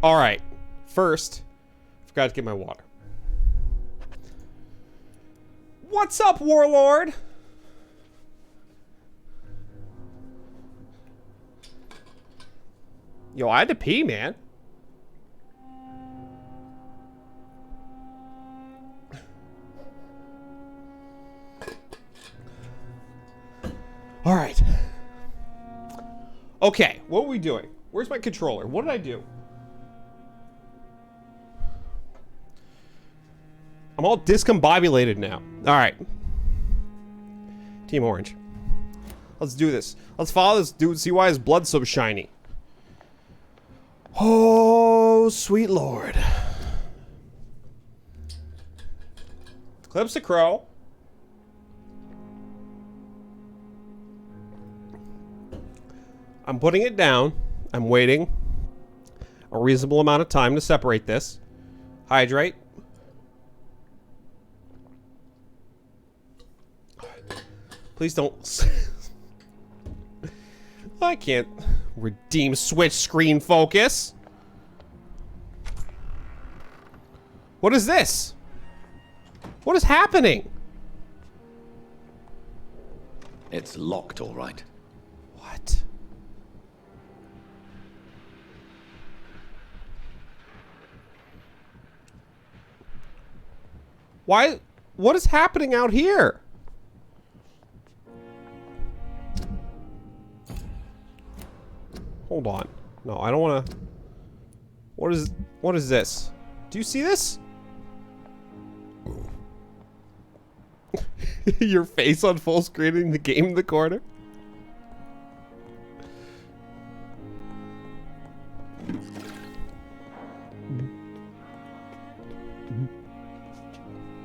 All right. First, forgot to get my water. What's up, Warlord? Yo, I had to pee, man. All right. Okay, what are we doing? Where's my controller? What did I do? I'm all discombobulated now. All right. Team Orange. Let's do this. Let's follow this dude, see why his blood's so shiny. Oh, sweet Lord. Clips a crow. I'm putting it down. I'm waiting a reasonable amount of time to separate this. Hydrate. Please don't. I can't redeem switch screen focus. What is this? What is happening? It's locked, all right. What? Why? What is happening out here? Hold on. No, I don't want to. What is this? Do you see this? Your face on full screen in the game in the corner?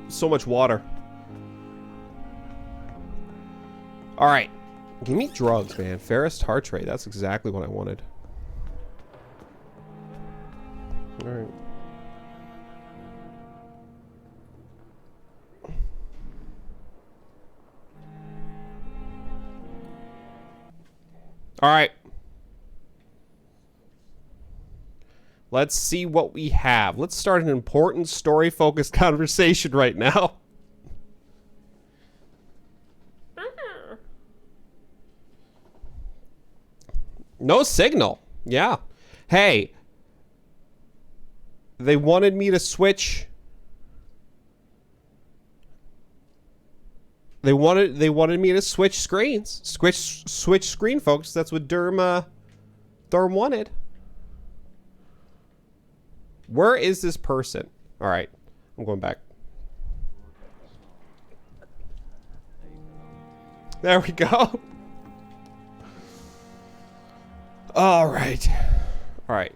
So much water. All right. Give me drugs, man. Ferrous tartrate. That's exactly what I wanted. All right. All right. Let's see what we have. Let's start an important story-focused conversation right now. No signal. Yeah. Hey. They wanted me to switch. They wanted me to switch screens. Switch screen focus. That's what Durm wanted. Where is this person? All right. I'm going back. There we go. All right. All right.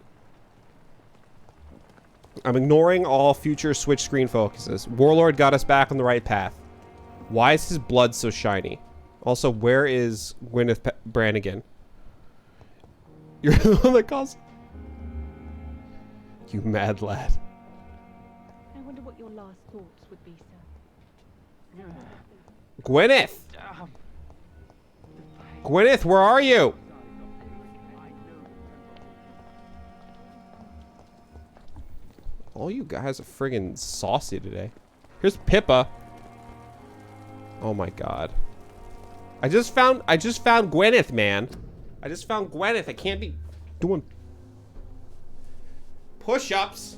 I'm ignoring all future switch screen focuses. Warlord got us back on the right path. Why is his blood so shiny? Also, where is Gwyneth Brannigan? You're the one that calls. You mad lad. I wonder what your last thoughts would be, sir. Gwyneth! Gwyneth, where are you? All you guys are friggin' saucy today. Here's Pippa. Oh my god. I just found Gwyneth, man. I just found Gwyneth. I can't be doing push-ups.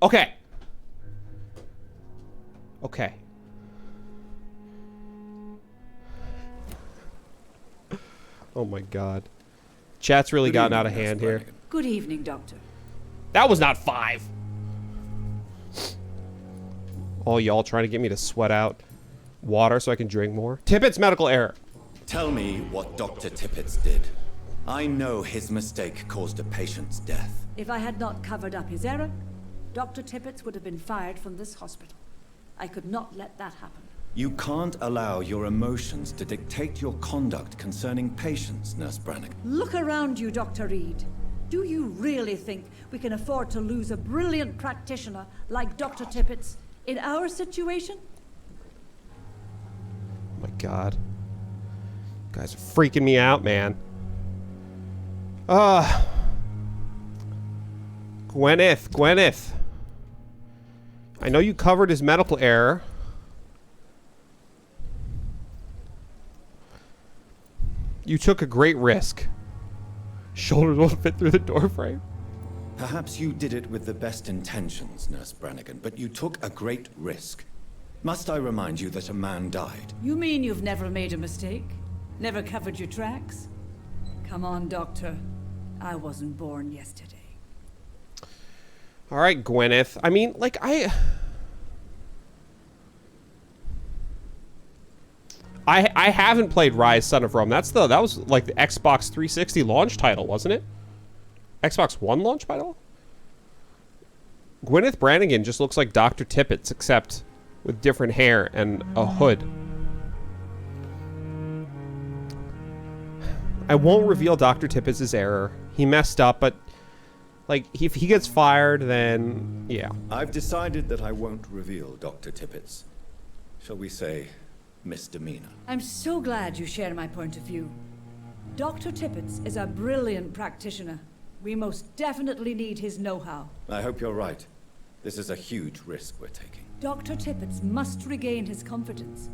Okay. Okay. Oh my god. Chat's really gotten out of hand here. Good evening, Doctor. That was not 5. All y'all trying to get me to sweat out water so I can drink more. Tippett's medical error. Tell me what Dr. Tippett's did. I know his mistake caused a patient's death. If I had not covered up his error, Dr. Tippett would have been fired from this hospital. I could not let that happen. You can't allow your emotions to dictate your conduct concerning patients, Nurse Brannigan. Look around you, Dr. Reed. Do you really think we can afford to lose a brilliant practitioner like Dr. Tippets in our situation? Oh my god. You guys are freaking me out, man. Gwyneth. I know you covered his medical error. You took a great risk. Shoulders won't fit through the doorframe. Perhaps you did it with the best intentions, Nurse Brannigan, but you took a great risk. Must I remind you that a man died? You mean you've never made a mistake? Never covered your tracks? Come on, Doctor. I wasn't born yesterday. All right, Gwyneth. I mean, like, I haven't played Rise, Son of Rome. That was like the Xbox 360 launch title, wasn't it? Xbox One launch title? Gwyneth Brannigan just looks like Dr. Tippets, except with different hair and a hood. I won't reveal Dr. Tippets' error. He messed up, but like, if he gets fired, then yeah. I've decided that I won't reveal Dr. Tippets. Shall we say, misdemeanor. I'm so glad you share my point of view. Dr. Tippets is a brilliant practitioner. We most definitely need his know-how. I hope you're right. This is a huge risk we're taking. Dr. Tippets must regain his confidence.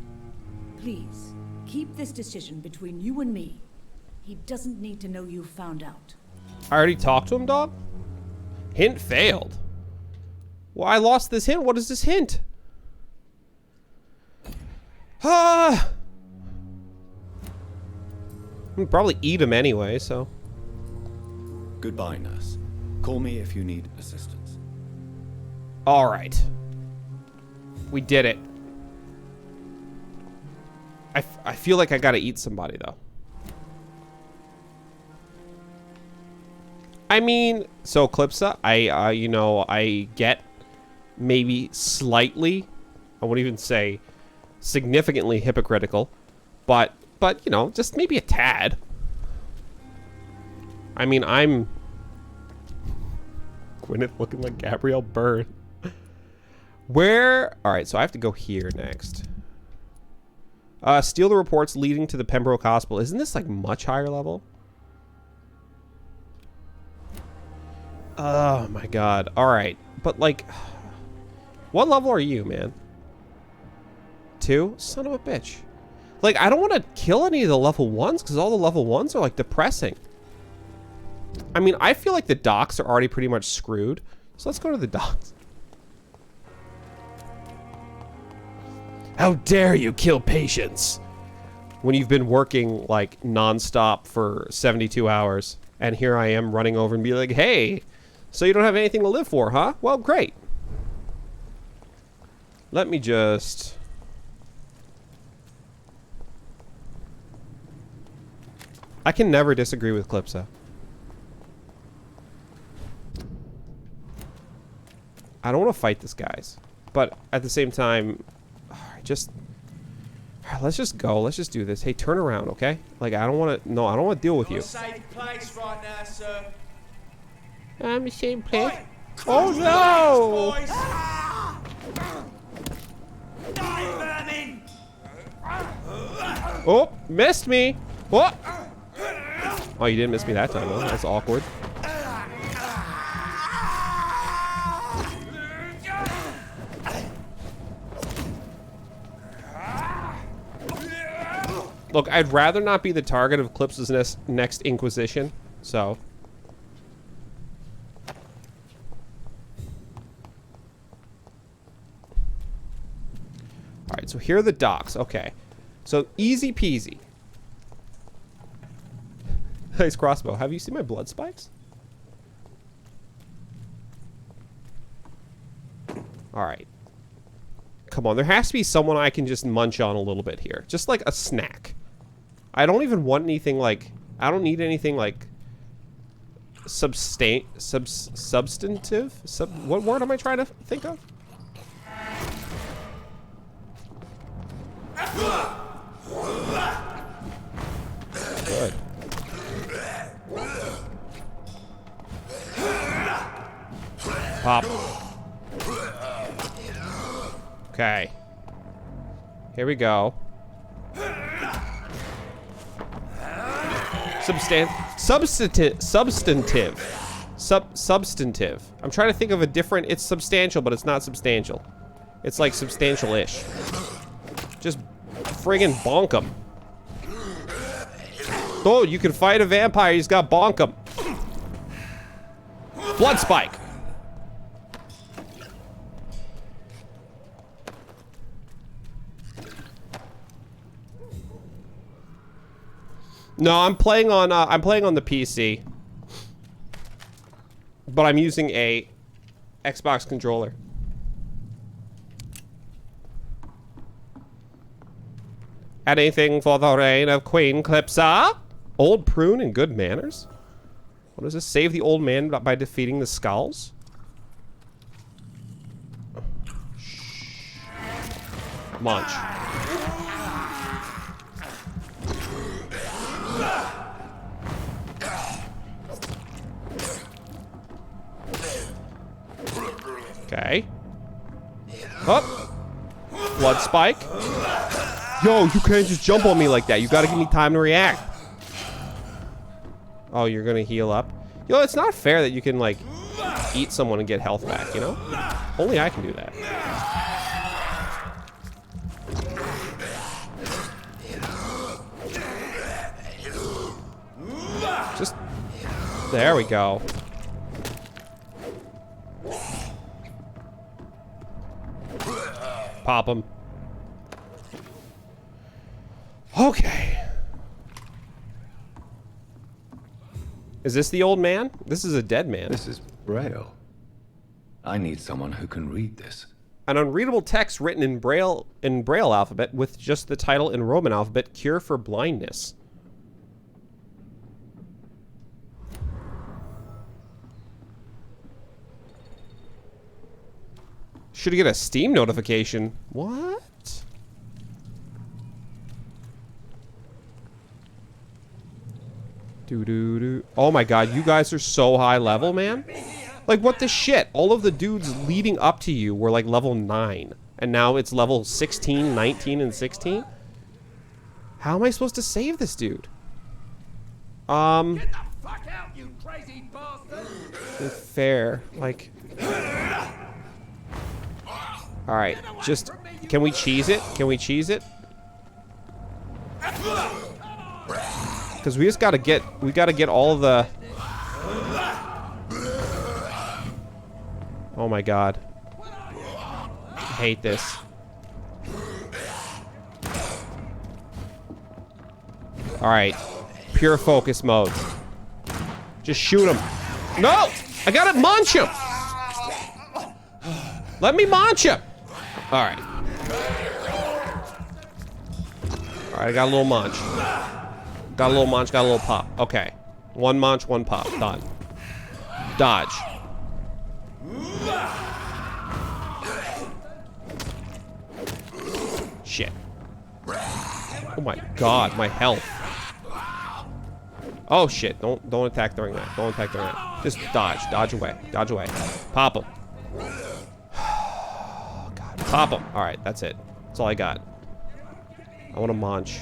Please, keep this decision between you and me. He doesn't need to know you found out. I already talked to him, dog? Hint failed. Well, I lost this hint. What is this hint? I'll probably eat him anyway, so. Goodbye, nurse. Call me if you need assistance. All right. We did it. I feel like I gotta eat somebody, though. I mean, so Eclipsa, I get maybe slightly, I wouldn't even say significantly hypocritical, but you know, just maybe a tad. I mean, I'm Gwyneth looking like Gabrielle Byrne. Where? All right, so I have to go here next. Steal the reports leading to the Pembroke Hospital. Isn't this like much higher level? Oh my god. All right, but like, what level are you, man? 2? Son of a bitch. Like, I don't want to kill any of the level 1s because all the level 1s are like depressing. I mean, I feel like the docks are already pretty much screwed. So let's go to the docks. How dare you kill patients when you've been working like nonstop for 72 hours. And here I am running over and be like, hey, so you don't have anything to live for, huh? Well, great. Let me just... I can never disagree with Eclipsa. I don't want to fight this guys, but at the same time, let's just go. Let's just do this. Hey, turn around, okay? Like, I don't want to. No, I don't want to deal with you. Safe place right now, sir. I'm the same place. Oh no! Oh, missed me. What? Oh, you didn't miss me that time, though. That's awkward. Look, I'd rather not be the target of Eclipse's next Inquisition, so. Alright, so here are the docks. Okay. So, easy peasy. Nice crossbow. Have you seen my blood spikes? Alright. Come on, there has to be someone I can just munch on a little bit here. Just like a snack. I don't even want anything like... I don't need anything like... substantive? What word am I trying to think of? Good. Pop. Okay. Here we go. Substantive. I'm trying to think of a different, it's substantial, but it's not substantial. It's like substantial-ish. Just friggin' bonk him. Oh, you can fight a vampire, he's got bonk him. Blood spike. No, I'm playing on the PC. But I'm using a Xbox controller. Anything for the reign of Queen Clipsa? Old prune and good manners? What does this? Save the old man by defeating the skulls? Munch. Okay. Up. Blood spike. Yo, you can't just jump on me like that. You gotta give me time to react. Oh, you're gonna heal up? Yo, it's not fair that you can, like, eat someone and get health back, you know? Only I can do that. Just... There we go. Pop him. Okay. Is this the old man? This is a dead man. This is Braille. I need someone who can read this. An unreadable text written in Braille alphabet with just the title in Roman alphabet, Cure for Blindness. Should get a Steam notification. What? Doo-doo-doo. Oh my god, you guys are so high level, man. Like, what the shit? All of the dudes leading up to you were like level 9. And now it's level 16, 19, and 16? How am I supposed to save this dude? Get the fuck out, you crazy bastard! Fair. Like... Alright, just... Can we cheese it? Can we cheese it? Because we just gotta get... We gotta get all of the... Oh my god. I hate this. Alright. Pure focus mode. Just shoot him. No! I gotta munch him! Let me munch him! Alright. Alright, I got a little munch. Got a little munch, got a little pop. Okay. One munch, one pop. Done. Dodge. Shit. Oh my god, my health. Oh shit, don't attack during that. Don't attack during that. Just dodge. Dodge away. Dodge away. Pop him. God. Pop him. Alright, that's it. That's all I got. I want to munch.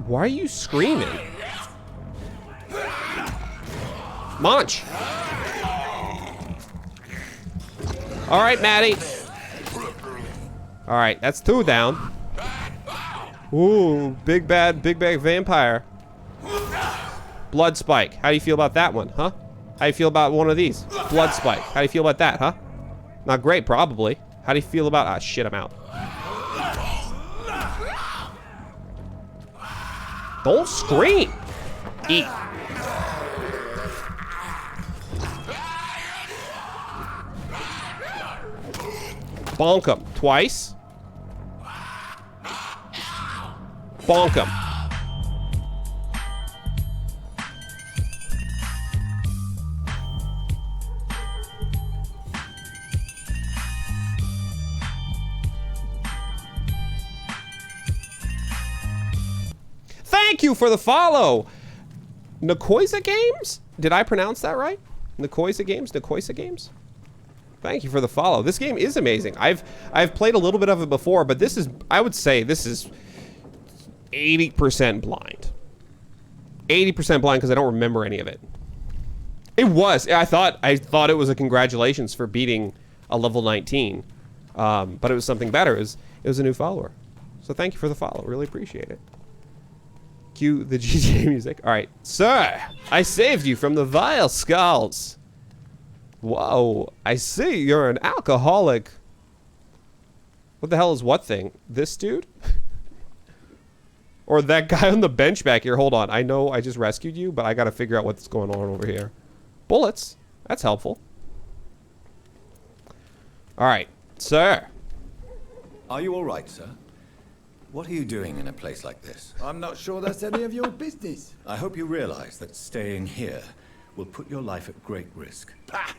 Why are you screaming? Munch! Alright, Maddie. Alright, that's 2 down. Ooh, big bad vampire. Blood spike. How do you feel about that one, huh? How do you feel about one of these? Blood spike. How do you feel about that, huh? Not great, probably. How do you feel about... Ah, shit, I'm out. Don't scream! Eat. Bonk him. Twice. Bonk him. Thank you for the follow! Nakoisa Games? Did I pronounce that right? Nicoisa Games? Thank you for the follow. This game is amazing. I've played a little bit of it before, but this is, I would say this is 80% blind. 80% blind because I don't remember any of it. It was. I thought it was a congratulations for beating a level 19. But it was something better. It was a new follower. So thank you for the follow. Really appreciate it. Cue the GTA music. All right. Sir, I saved you from the vile skulls. Whoa. I see you're an alcoholic. What the hell is what thing? This dude? Or that guy on the bench back here. Hold on. I know I just rescued you, but I got to figure out what's going on over here. Bullets. That's helpful. All right. Sir. Are you all right, sir? What are you doing in a place like this? I'm not sure that's any of your business. I hope you realize that staying here will put your life at great risk. Pah!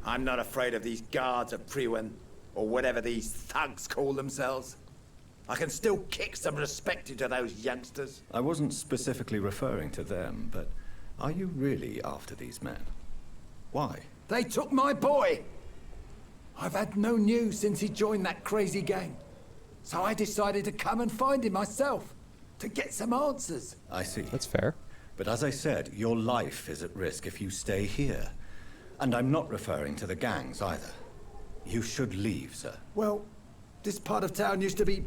I'm not afraid of these guards of Priwen, or whatever these thugs call themselves. I can still kick some respect into those youngsters. I wasn't specifically referring to them, but are you really after these men? Why? They took my boy! I've had no news since he joined that crazy gang. So I decided to come and find him myself, to get some answers. I see. That's fair. But as I said, your life is at risk if you stay here. And I'm not referring to the gangs either. You should leave, sir. Well, this part of town used to be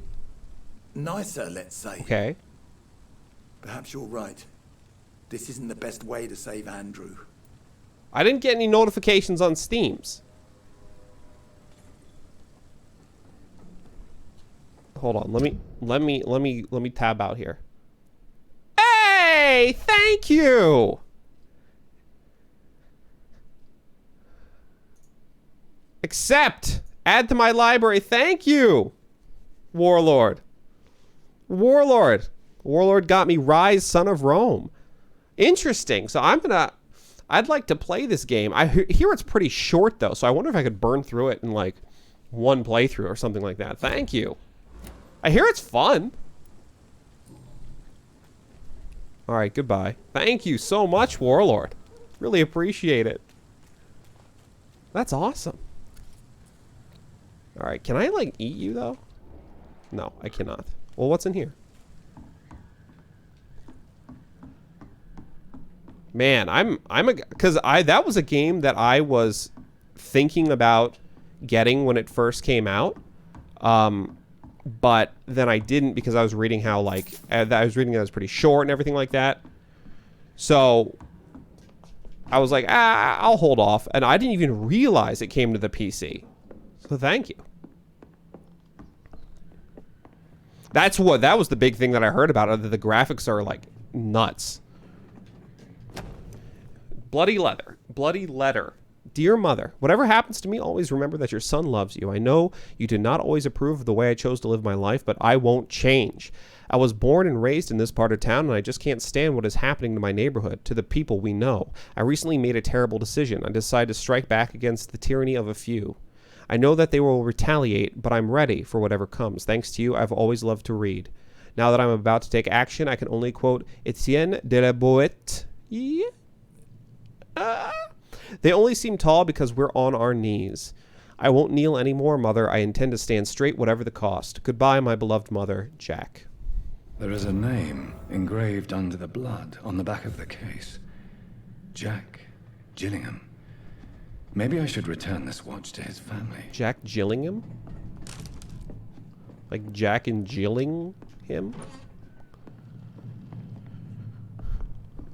nicer, let's say. Okay. Perhaps you're right. This isn't the best way to save Andrew. I didn't get any notifications on Steams. Hold on. Let me tab out here. Hey, thank you. Accept. Add to my library. Thank you. Warlord. Warlord got me Rise, Son of Rome. Interesting. So I'd like to play this game. I hear it's pretty short though, so I wonder if I could burn through it in like one playthrough or something like that. Thank you. I hear it's fun. All right, goodbye. Thank you so much, Warlord. Really appreciate it. That's awesome. All right, can I like eat you though? No, I cannot. Well, what's in here? Man, that was a game that I was thinking about getting when it first came out. But then I didn't because I was reading how like I was reading that it was pretty short and everything like that. So I was like, I'll hold off, and I didn't even realize it came to the PC. So thank you. That was the big thing that I heard about it. That the graphics are like nuts. Bloody letter. Dear Mother, whatever happens to me, always remember that your son loves you. I know you did not always approve of the way I chose to live my life, but I won't change. I was born and raised in this part of town, and I just can't stand what is happening to my neighborhood, to the people we know. I recently made a terrible decision. I decided to strike back against the tyranny of a few. I know that they will retaliate, but I'm ready for whatever comes. Thanks to you, I've always loved to read. Now that I'm about to take action, I can only quote Etienne de la Boette. They only seem tall because we're on our knees. I won't kneel anymore, Mother. I intend to stand straight whatever the cost. Goodbye, my beloved mother, Jack. There is a name engraved under the blood on the back of the case. Jack Gillingham. Maybe I should return this watch to his family. Jack Gillingham? Like Jack and Jilling him?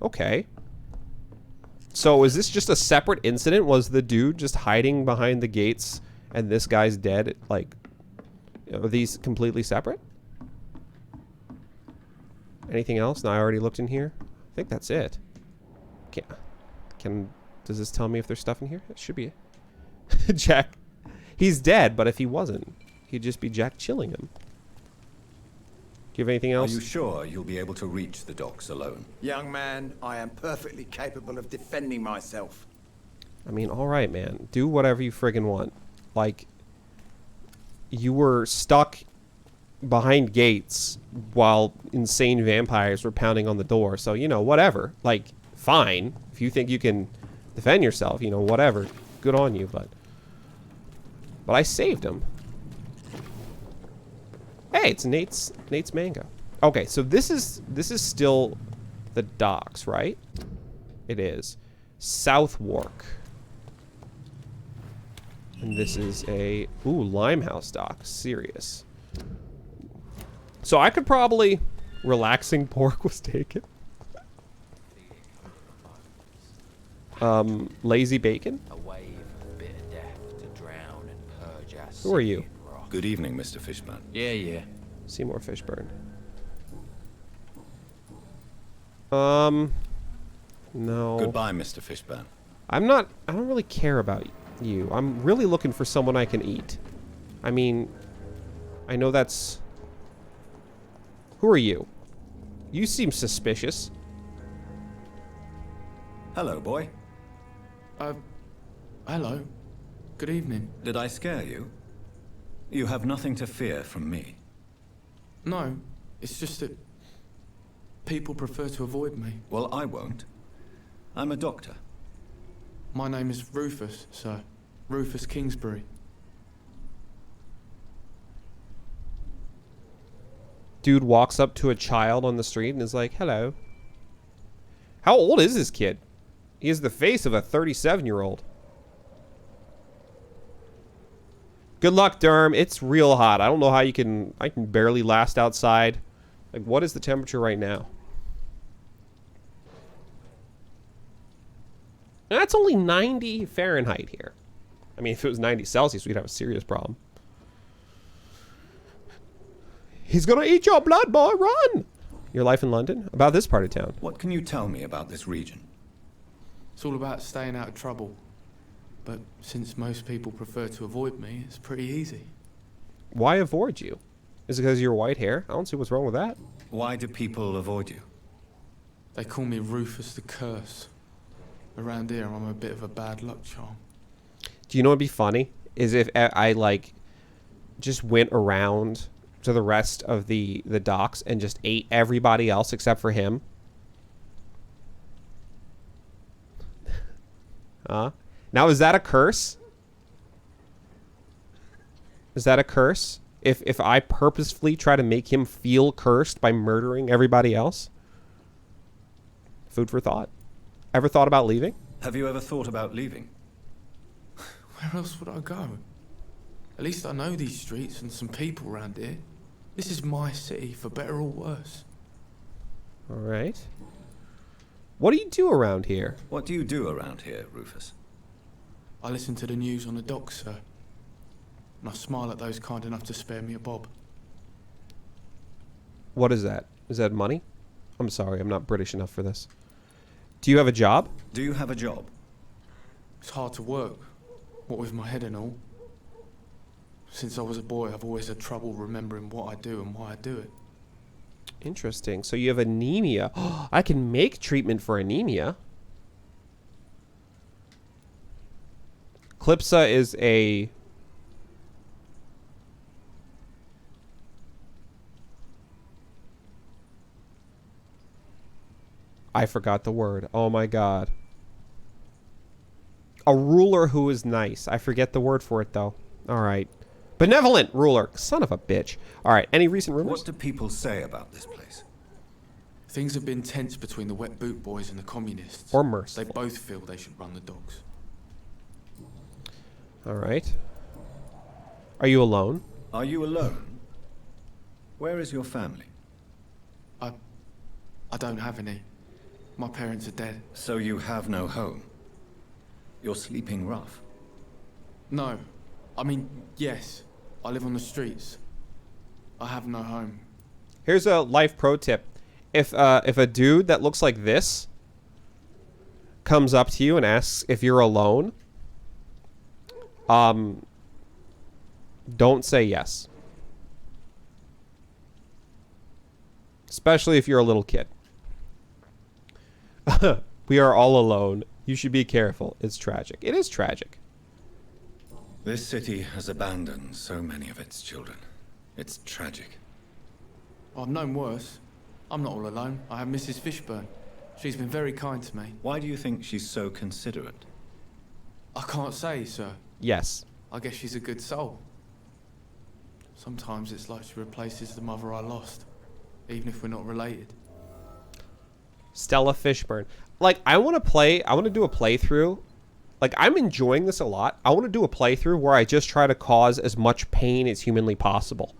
Okay. So is this just a separate incident? Was the dude just hiding behind the gates and this guy's dead? Like, are these completely separate? Anything else? No, I already looked in here. I think that's it. Does this tell me if there's stuff in here? It should be. Jack. He's dead, but if he wasn't, he'd just be Jack Chillingham. Do you have anything else? Are you sure you'll be able to reach the docks alone? Young man, I am perfectly capable of defending myself. I mean, all right, man. Do whatever you friggin' want. Like, you were stuck behind gates while insane vampires were pounding on the door. So, you know, whatever. Like, fine. If you think you can defend yourself, you know, whatever. Good on you, but I saved him. Hey, it's Nate's mango. Okay, so this is still the docks, right? It is. Southwark. And this is a Limehouse dock. Serious. So I could probably relaxing pork was taken. Lazy bacon. Who are you? Good evening, Mr. Fishburne. Yeah. Seymour Fishburne. No. Goodbye, Mr. Fishburne. I don't really care about you. I'm really looking for someone I can eat. I mean, I know that's... Who are you? You seem suspicious. Hello, boy. Hello. Good evening. Did I scare you? You have nothing to fear from me. No, it's just that people prefer to avoid me. Well, I won't. I'm a doctor. My name is Rufus, sir. Rufus Kingsbury. Dude walks up to a child on the street and is like, hello. How old is this kid? He has the face of a 37-year-old. Good luck, Derm. It's real hot. I don't know how I can barely last outside. Like, what is the temperature right now? That's only 90 Fahrenheit here. I mean, if it was 90 Celsius, we'd have a serious problem. He's gonna eat your blood, boy. Run! Your life in London? About this part of town. What can you tell me about this region? It's all about staying out of trouble. But since most people prefer to avoid me, it's pretty easy. Why avoid you? Is it because of your white hair? I don't see what's wrong with that. Why do people avoid you? They call me Rufus the Curse. Around here, I'm a bit of a bad luck charm. Do you know what'd be funny? Is if I like just went around to the rest of the docks and just ate everybody else except for him. Huh? Now, is that a curse? Is that a curse? If I purposefully try to make him feel cursed by murdering everybody else? Food for thought. Ever thought about leaving? Have you ever thought about leaving? Where else would I go? At least I know these streets and some people around here. This is my city, for better or worse. All right. What do you do around here? What do you do around here, Rufus? I listen to the news on the docks, sir. And I smile at those kind enough to spare me a bob. What is that? Is that money? I'm sorry, I'm not British enough for this. Do you have a job? Do you have a job? It's hard to work, what with my head and all. Since I was a boy, I've always had trouble remembering what I do and why I do it. Interesting. So you have anemia. I can make treatment for anemia. Clipsa is a... I forgot the word. Oh my god. A ruler who is nice. I forget the word for it though. Alright. Benevolent ruler. Son of a bitch. Alright, any recent rumors? What do people say about this place? Things have been tense between the wet boot boys and the communists. Or merciful. They both feel they should run the docks. Alright. Are you alone? Are you alone? Where is your family? I don't have any. My parents are dead. So you have no home? You're sleeping rough? No. I mean, yes. I live on the streets. I have no home. Here's a life pro tip. If a dude that looks like this comes up to you and asks if you're alone, don't say yes. Especially if you're a little kid. We are all alone. You should be careful. It's tragic. It is tragic. This city has abandoned so many of its children. It's tragic. I've known worse. I'm not all alone. I have Mrs. Fishburne. She's been very kind to me. Why do you think she's so considerate? I can't say, sir. Yes. I guess she's a good soul. Sometimes it's like she replaces the mother I lost, even if we're not related. Stella Fishburne. Like, I want to do a playthrough. Like, I'm enjoying this a lot. I want to do a playthrough where I just try to cause as much pain as humanly possible.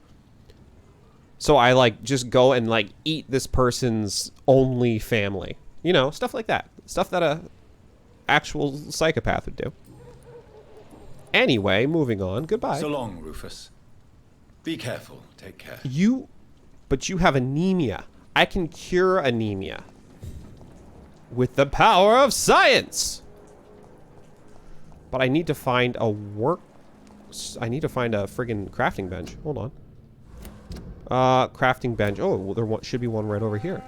So I, like, just go and, like, eat this person's only family. You know, stuff like that. Stuff that a actual psychopath would do. Anyway, moving on. Goodbye. So long, Rufus. Be careful. Take care. But you have anemia. I can cure anemia. With the power of science! But I need to find a friggin' crafting bench. Hold on. Crafting bench. Oh, well, there should be one right over here.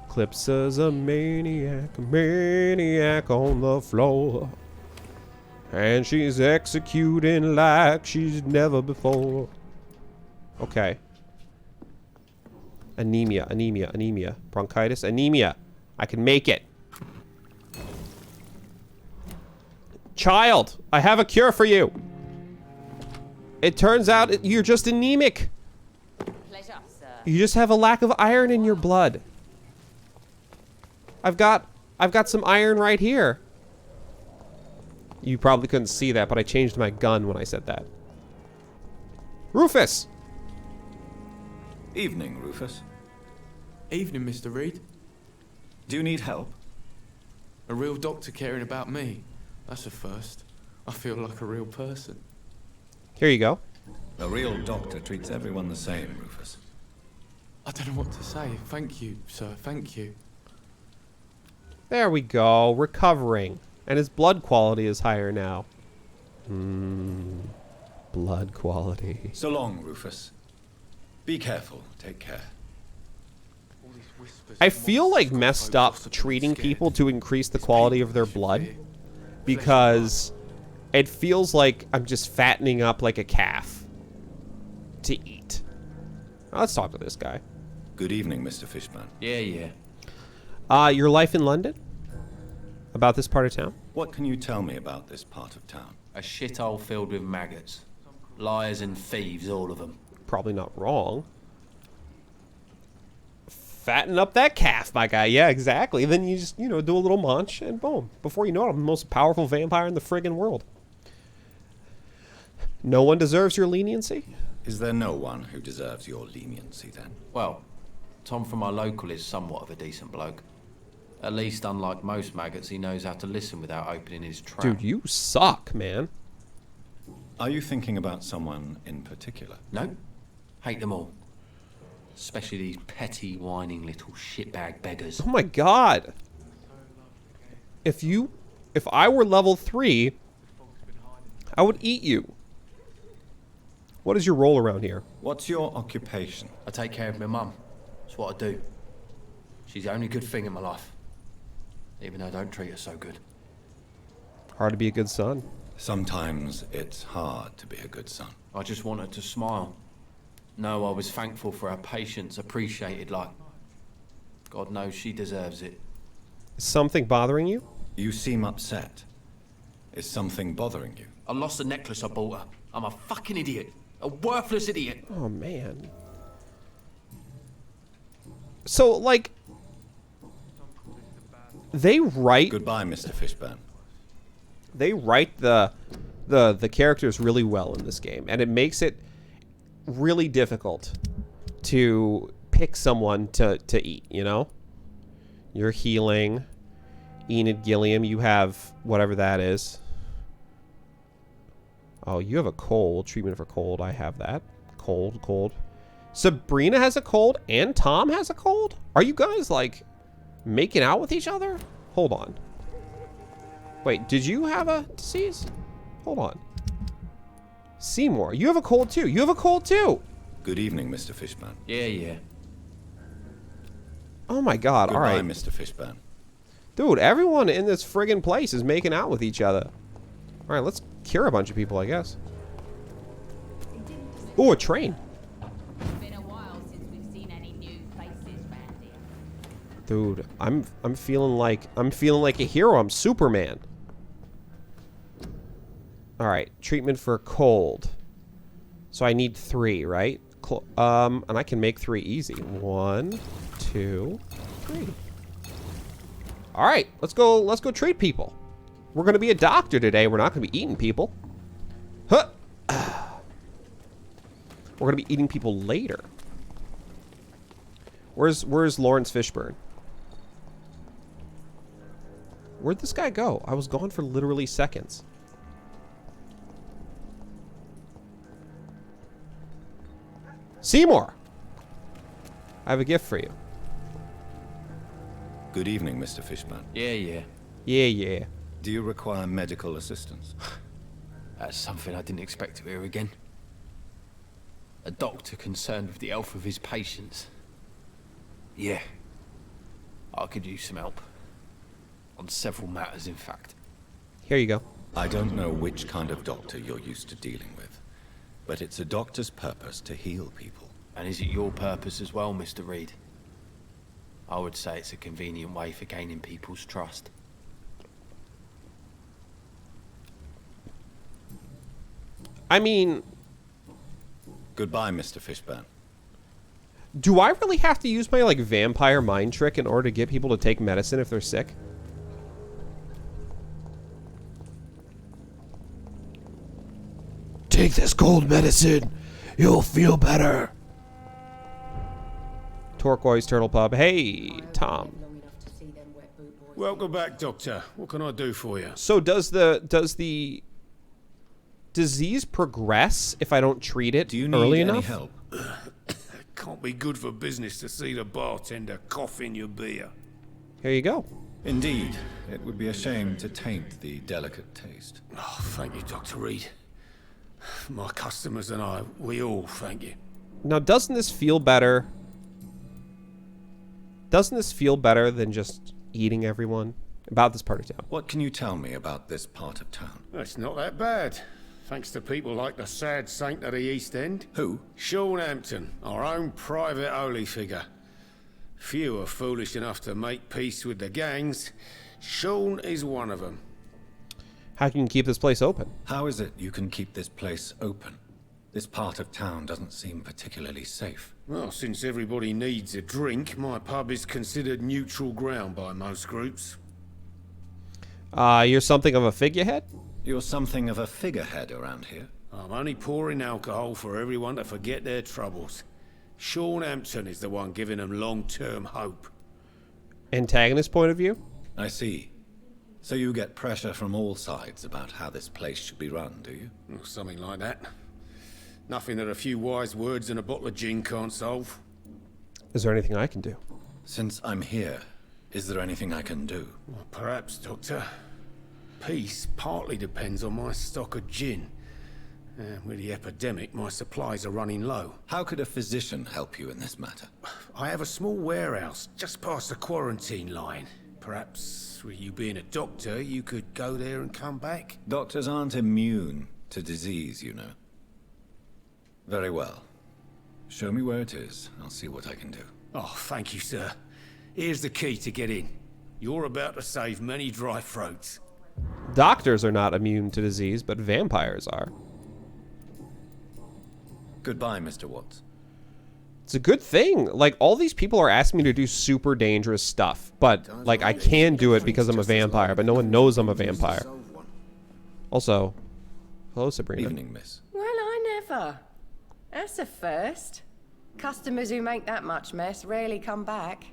Clipsa's a maniac on the floor. And she's executing like she's never before. Okay. Anemia. Bronchitis, anemia. I can make it. Child, I have a cure for you. It turns out you're just anemic. Pleasure, sir. You just have a lack of iron in your blood. I've got some iron right here. You probably couldn't see that, but I changed my gun when I said that. Rufus! Evening, Rufus. Evening, Mr. Reed. Do you need help? A real doctor caring about me. That's a first. I feel like a real person. Here you go. A real doctor treats everyone the same, Rufus. I don't know what to say. Thank you, sir. Thank you. There we go. Recovering. And his blood quality is higher now. Blood quality. So long, Rufus. Be careful. Take care. I feel like messed up treating people to increase the quality of their blood. Because it feels like I'm just fattening up like a calf to eat. Now, let's talk to this guy. Good evening, Mr. Fishburne. Yeah. Your life in London? About this part of town? What can you tell me about this part of town? A shithole filled with maggots. Liars and thieves, all of them. Probably not wrong. Fatten up that calf, my guy. Yeah, exactly. Then you just, do a little munch, and boom. Before you know it, I'm the most powerful vampire in the friggin' world. No one deserves your leniency? Is there no one who deserves your leniency, then? Well, Tom from our local is somewhat of a decent bloke. At least, unlike most maggots, he knows how to listen without opening his trap. Dude, you suck, man. Are you thinking about someone in particular? No. Hate them all. Especially these petty, whining little shitbag beggars. Oh my god. If I were level 3, I would eat you. What is your role around here? What's your occupation? I take care of my mum. That's what I do. She's the only good thing in my life. Even though I don't treat her so good. Hard to be a good son. Sometimes it's hard to be a good son. I just want her to smile. No, I was thankful for her patience, appreciated like... God knows she deserves it. Is something bothering you? You seem upset. Is something bothering you? I lost the necklace I bought her. I'm a fucking idiot. A worthless idiot. Oh, man. So, like... They write... Goodbye, Mr. Fishburne. They write the characters really well in this game. And it makes it really difficult to pick someone to eat, you know? You're healing. Enid Gilliam, you have whatever that is. Oh, you have a cold. Treatment for cold. I have that. Cold. Sabrina has a cold and Tom has a cold? Are you guys, like, making out with each other? Hold on. Wait, did you have a disease? Hold on. Seymour, you have a cold too. You have a cold too. Good evening, Mr. Fishburne. Yeah. Oh my god, Goodbye, alright. Mr. Fishburne. Dude, everyone in this friggin' place is making out with each other. Alright, let's cure a bunch of people, I guess. Ooh, a train. It's been a while since we've seen any new faces round here. Dude, I'm feeling like a hero. I'm Superman. All right, treatment for cold. So I need 3, right? And I can make 3 easy. 1, 2, 3. All right, let's go treat people. We're gonna be a doctor today. We're not gonna be eating people. Huh. We're gonna be eating people later. Where's Lawrence Fishburne? Where'd this guy go? I was gone for literally seconds. Seymour! I have a gift for you. Good evening, Mr. Fishburne. Yeah. Yeah. Do you require medical assistance? That's something I didn't expect to hear again. A doctor concerned with the health of his patients. Yeah. I could use some help. On several matters, in fact. Here you go. I don't know which kind of doctor you're used to dealing with, but it's a doctor's purpose to heal people. And is it your purpose as well, Mr. Reed? I would say it's a convenient way for gaining people's trust. I mean... Goodbye, Mr. Fishburne. Do I really have to use my, like, vampire mind trick in order to get people to take medicine if they're sick? Take this cold medicine. You'll feel better. Turquoise Turtle Pub. Hey, Tom. Welcome back, Doctor. What can I do for you? So does the disease progress if I don't treat it early enough? Help? Can't be good for business to see the bartender cough in your beer. Here you go. Indeed. It would be a shame to taint the delicate taste. Oh, thank you, Dr. Reed. My customers and I, we all thank you. Now, doesn't this feel better? Doesn't this feel better than just eating everyone? About this part of town. What can you tell me about this part of town? It's not that bad. Thanks to people like the sad saint of the East End. Who? Sean Hampton, our own private holy figure. Few are foolish enough to make peace with the gangs. Sean is one of them. How can you keep this place open? How is it you can keep this place open? This part of town doesn't seem particularly safe. Well, since everybody needs a drink, my pub is considered neutral ground by most groups. You're something of a figurehead? You're something of a figurehead around here. I'm only pouring alcohol for everyone to forget their troubles. Sean Hampton is the one giving them long-term hope. Antagonist point of view? I see. So you get pressure from all sides about how this place should be run, do you? Something like that. Nothing that a few wise words and a bottle of gin can't solve. Is there anything I can do? Since I'm here, is there anything I can do? Well, perhaps, Doctor. Peace partly depends on my stock of gin. With the epidemic, my supplies are running low. How could a physician help you in this matter? I have a small warehouse just past the quarantine line. Perhaps, with you being a doctor, you could go there and come back? Doctors aren't immune to disease, you know. Very well. Show me where it is. I'll see what I can do. Oh, thank you, sir. Here's the key to get in. You're about to save many dry throats. Doctors are not immune to disease, but vampires are. Goodbye, Mr. Watts. It's a good thing. Like, all these people are asking me to do super dangerous stuff, but, like, I can do it because I'm a vampire, but no one knows I'm a vampire. Also, hello, Sabrina. Evening, miss. Well, I never. That's a first. Customers who make that much mess rarely come back.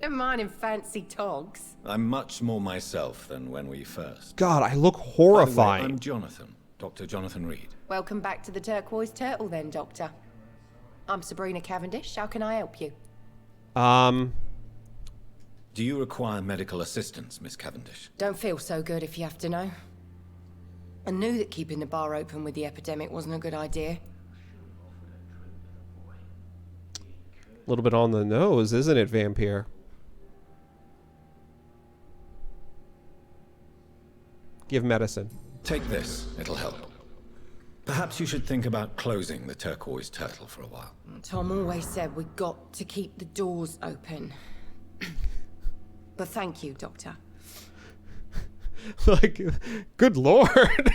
Never mind in fancy togs. I'm much more myself than when we first. God, I look By the way, horrifying. I'm Jonathan, Dr. Jonathan Reed. Welcome back to the Turquoise Turtle then, Doctor. I'm Sabrina Cavendish. How can I help you? Do you require medical assistance, Miss Cavendish? Don't feel so good if you have to know. I knew that keeping the bar open with the epidemic wasn't a good idea. A little bit on the nose, isn't it, Vampyr? Give medicine. Take this. It'll help. Perhaps you should think about closing the Turquoise Turtle for a while. Tom always said we got to keep the doors open. But thank you, Doctor. Like, good lord.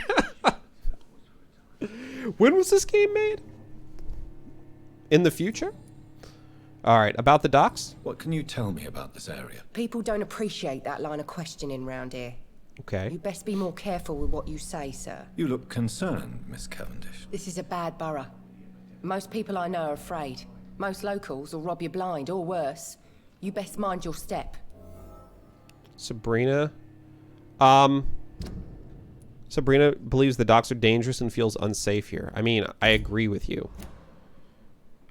When was this game made? In the future? All right, about the docks? What can you tell me about this area? People don't appreciate that line of questioning round here. Okay. You best be more careful with what you say, sir. You look concerned, Miss Cavendish. This is a bad borough. Most people I know are afraid. Most locals will rob you blind, or worse. You best mind your step. Sabrina. Sabrina believes the docks are dangerous and feels unsafe here. I mean, I agree with you.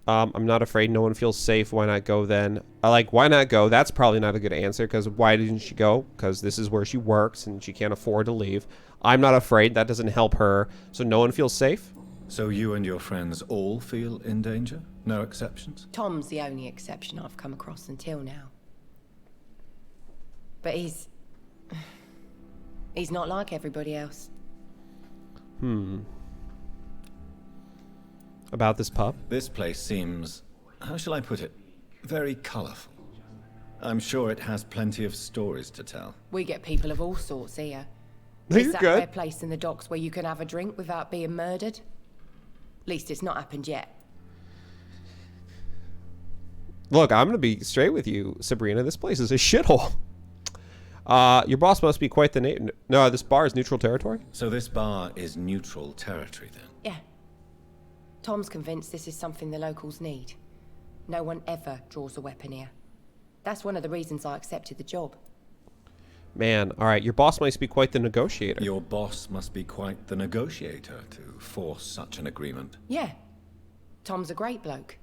I'm not afraid. No one feels safe. Why not go then? Why not go? That's probably not a good answer, because why didn't she go? Because this is where she works and she can't afford to leave. I'm not afraid. That doesn't help her. So no one feels safe? So you and your friends all feel in danger? No exceptions? Tom's the only exception I've come across until now. But he's not like everybody else. About this pub? This place seems, how shall I put it, very colourful. I'm sure it has plenty of stories to tell. We get people of all sorts here. You're Is that good. fair place in the docks where you can have a drink without being murdered? At least it's not happened yet. Look, I'm going to be straight with you, Sabrina. This place is a shithole. Your boss must be quite the No, this bar is neutral territory? So this bar is neutral territory then? Yeah. Tom's convinced this is something the locals need. No one ever draws a weapon here. That's one of the reasons I accepted the job. Man, all right. Your boss must be quite the negotiator. Your boss must be quite the negotiator to force such an agreement. Yeah. Tom's a great bloke.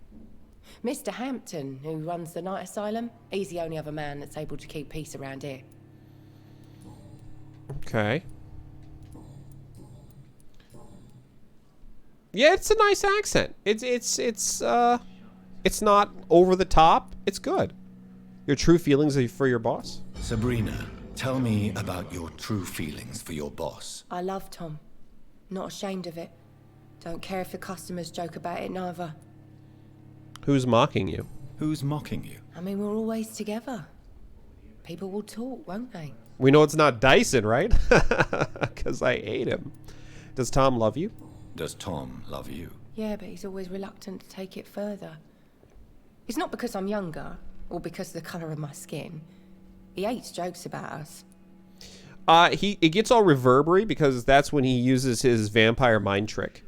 Mr. Hampton, who runs the night asylum, he's the only other man that's able to keep peace around here. Okay. Yeah, it's a nice accent. It's not over the top. It's good. Your true feelings are for your boss? Sabrina, tell me about your true feelings for your boss. I love Tom. Not ashamed of it. Don't care if the customers joke about it neither. Who's mocking you? Who's mocking you? I mean, we're always together. People will talk, won't they? We know it's not Dyson, right? Because I hate him. Does Tom love you? Does Tom love you? Yeah, but he's always reluctant to take it further. It's not because I'm younger, or because of the colour of my skin. He hates jokes about us. It gets all reverberary because that's when he uses his vampire mind trick.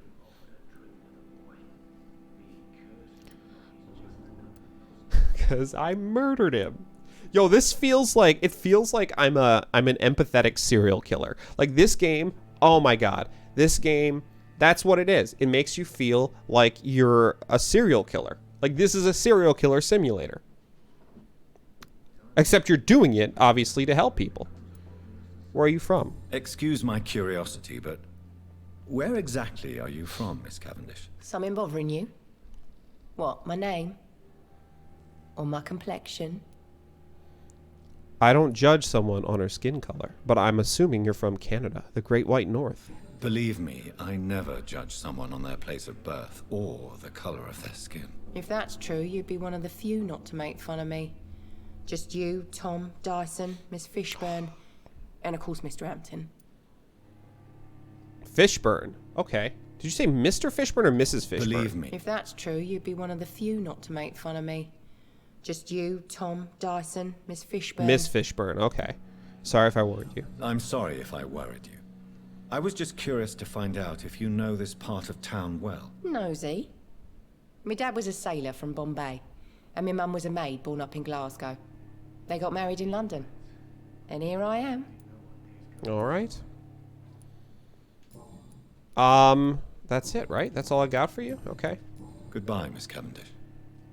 Because I murdered him. Yo, this feels like I'm an empathetic serial killer. Like this game, oh my god. This game, that's what it is. It makes you feel like you're a serial killer. Like this is a serial killer simulator. Except you're doing it, obviously, to help people. Where are you from? Excuse my curiosity, but where exactly are you from, Miss Cavendish? Something bothering you? What, my name? Or my complexion? I don't judge someone on her skin color, but I'm assuming you're from Canada, the Great White North. Believe me, I never judge someone on their place of birth or the color of their skin. If that's true, you'd be one of the few not to make fun of me. Just you, Tom, Dyson, Miss Fishburne, and of course Mr. Hampton. Fishburne. Okay. Did you say Mr. Fishburne or Mrs. Fishburne? Believe me. If that's true, you'd be one of the few not to make fun of me. Just you, Tom, Dyson, Miss Fishburne. Miss Fishburne. Okay. Sorry if I worried you. I'm sorry if I worried you. I was just curious to find out if you know this part of town well. Nosy. My dad was a sailor from Bombay, and my mum was a maid born up in Glasgow. They got married in London. And here I am. All right. That's it, right? That's all I got for you? Okay. Goodbye, Miss Cavendish.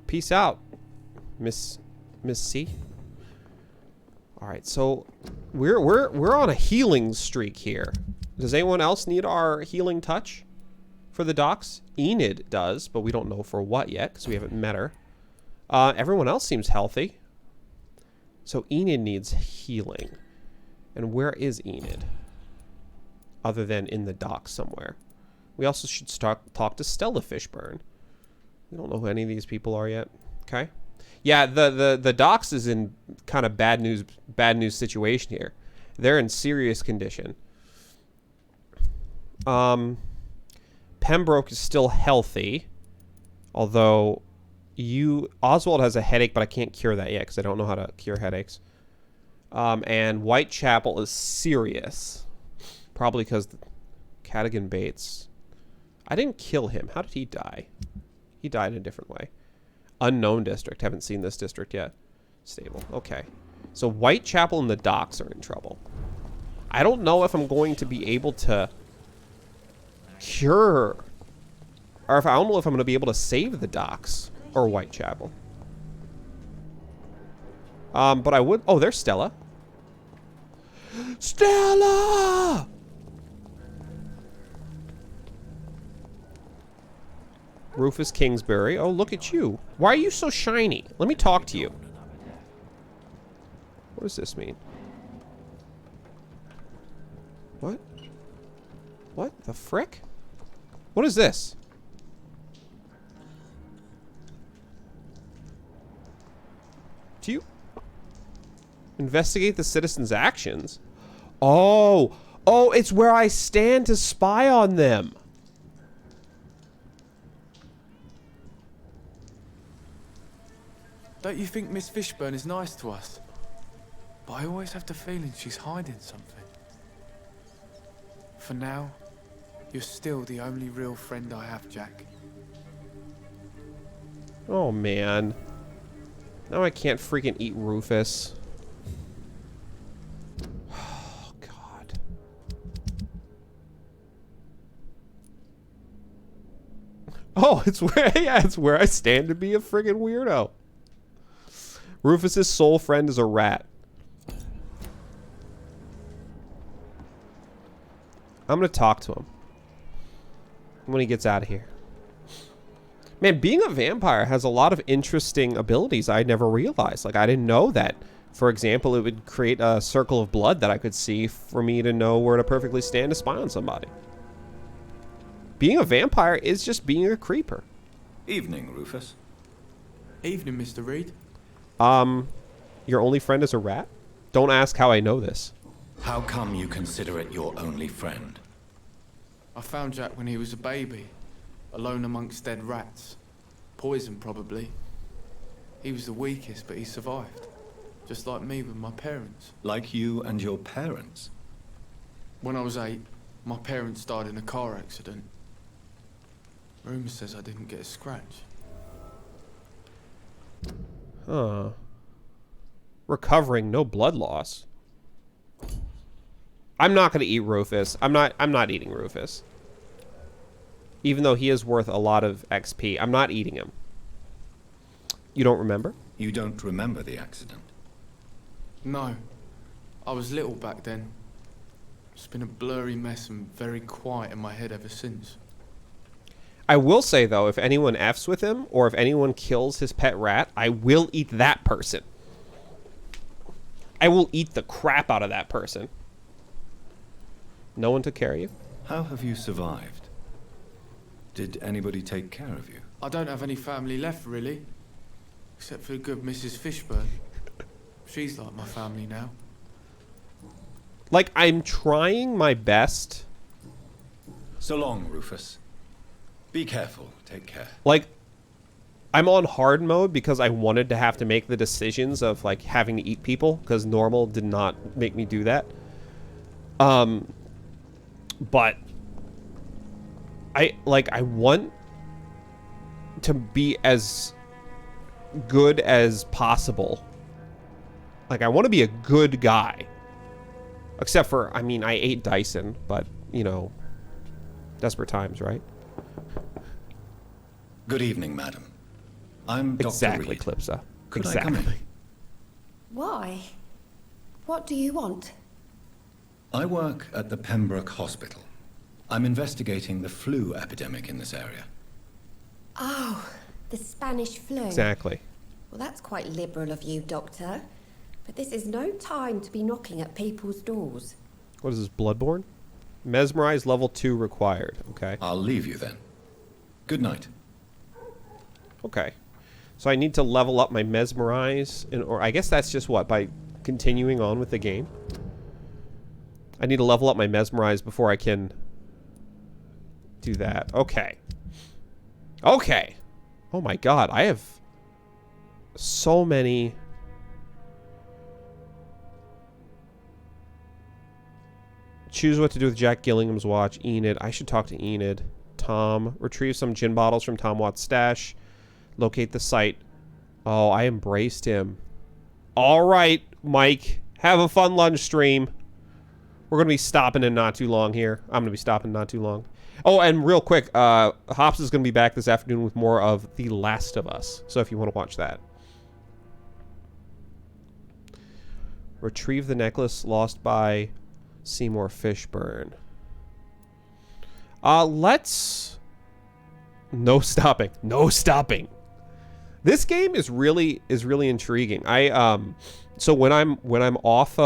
Peace out, Miss C. All right, so we're on a healing streak here. Does anyone else need our healing touch for the docks? Enid does, but we don't know for what yet because we haven't met her. Everyone else seems healthy. So Enid needs healing. And where is Enid? Other than in the docks somewhere. We also should talk to Stella Fishburne. We don't know who any of these people are yet. Okay. Yeah, the docks is in kind of bad news situation here. They're in serious condition. Pembroke is still healthy. Although, Oswald has a headache, but I can't cure that yet because I don't know how to cure headaches. And Whitechapel is serious. Probably because Cadogan Bates. I didn't kill him. How did he die? He died in a different way. Unknown district. Haven't seen this district yet. Stable. Okay. So Whitechapel and the docks are in trouble. I don't know if I'm going to be able to cure, or if I don't know if I'm going to be able to save the docks or Whitechapel. But I would. Oh, there's Stella. Stella! Rufus Kingsbury. Oh, look at you. Why are you so shiny? Let me talk to you. What does this mean? What? What the frick? What is this? Do you investigate the citizens' actions? Oh, it's where I stand to spy on them. Don't you think Miss Fishburne is nice to us? But I always have the feeling she's hiding something. For now, you're still the only real friend I have, Jack. Oh, man. Now I can't freaking eat Rufus. Oh, God. Oh, it's where I stand to be a friggin' weirdo. Rufus's sole friend is a rat. I'm gonna talk to him when he gets out of here. Man, being a vampire has a lot of interesting abilities I never realized. Like, I didn't know that, for example, it would create a circle of blood that I could see for me to know where to perfectly stand to spy on somebody. Being a vampire is just being a creeper. Evening, Rufus. Evening, Mr. Reed. Your only friend is a rat? Don't ask how I know this. How come you consider it your only friend? I found Jack when he was a baby, alone amongst dead rats. Poison, probably. He was the weakest, but he survived. Just like me with my parents. Like you and your parents? When I was 8, my parents died in a car accident. Rumour says I didn't get a scratch. Huh. Recovering, no blood loss. I'm not gonna eat Rufus. I'm not eating Rufus. Even though he is worth a lot of XP, I'm not eating him. You don't remember? You don't remember the accident? No. I was little back then. It's been a blurry mess and very quiet in my head ever since. I will say, though, if anyone Fs with him, or if anyone kills his pet rat, I will eat that person. I will eat the crap out of that person. No one took care of you? How have you survived? Did anybody take care of you? I don't have any family left, really. Except for the good Mrs. Fishburne. She's like my family now. Like, I'm trying my best. So long, Rufus. Be careful. Take care. Like, I'm on hard mode because I wanted to have to make the decisions of, like, having to eat people. Because normal did not make me do that. But I want to be as good as possible. Like, I want to be a good guy. Except for, I mean, I ate Dyson, but, you know, desperate times, right? Good evening, madam. I'm Dr. Exactly, Reed. Clipsa. Could Exactly. I come in? Why? What do you want? I work at the Pembroke Hospital. I'm investigating the flu epidemic in this area. Oh, the Spanish flu. Exactly. Well, that's quite liberal of you, Doctor. But this is no time to be knocking at people's doors. What is this, Bloodborne? Mesmerize level 2 required. Okay. I'll leave you then. Good night. Okay. So I need to level up my Mesmerize, or I guess that's just what, by continuing on with the game? I need to level up my Mesmerize before I can do that. Okay. Okay. Oh my god, I have so many. Choose what to do with Jack Gillingham's watch. Enid. I should talk to Enid. Tom. Retrieve some gin bottles from Tom Watt's stash. Locate the site. Oh, I embraced him. All right, Mike. Have a fun lunch stream. We're going to be stopping in not too long here. I'm going to be stopping not too long. Oh, and real quick, Hops is going to be back this afternoon with more of The Last of Us. So if you want to watch that. Retrieve the necklace lost by Seymour Fishburne. Let's... No stopping. No stopping. This game is really intriguing. So when I'm off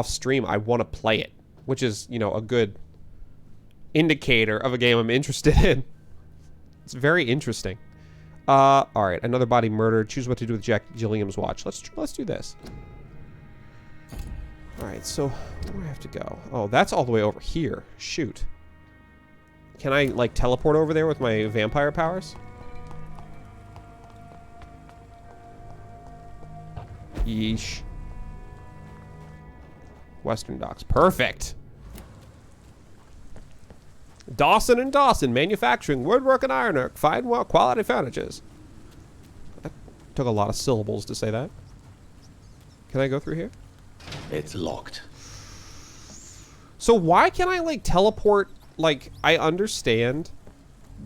stream, I want to play it, which is, you know, a good indicator of a game I'm interested in. It's very interesting. All right, another body murder. Choose what to do with Jack Gillingham's watch. Let's do this. All right, so where do I have to go? Oh, that's all the way over here. Shoot. Can I, like, teleport over there with my vampire powers? Yeesh. Western Docks. Perfect. Dawson and Dawson, manufacturing woodwork and ironwork, fine quality furnitures. That took a lot of syllables to say that. Can I go through here? It's locked. So why can't I, like, teleport? Like, I understand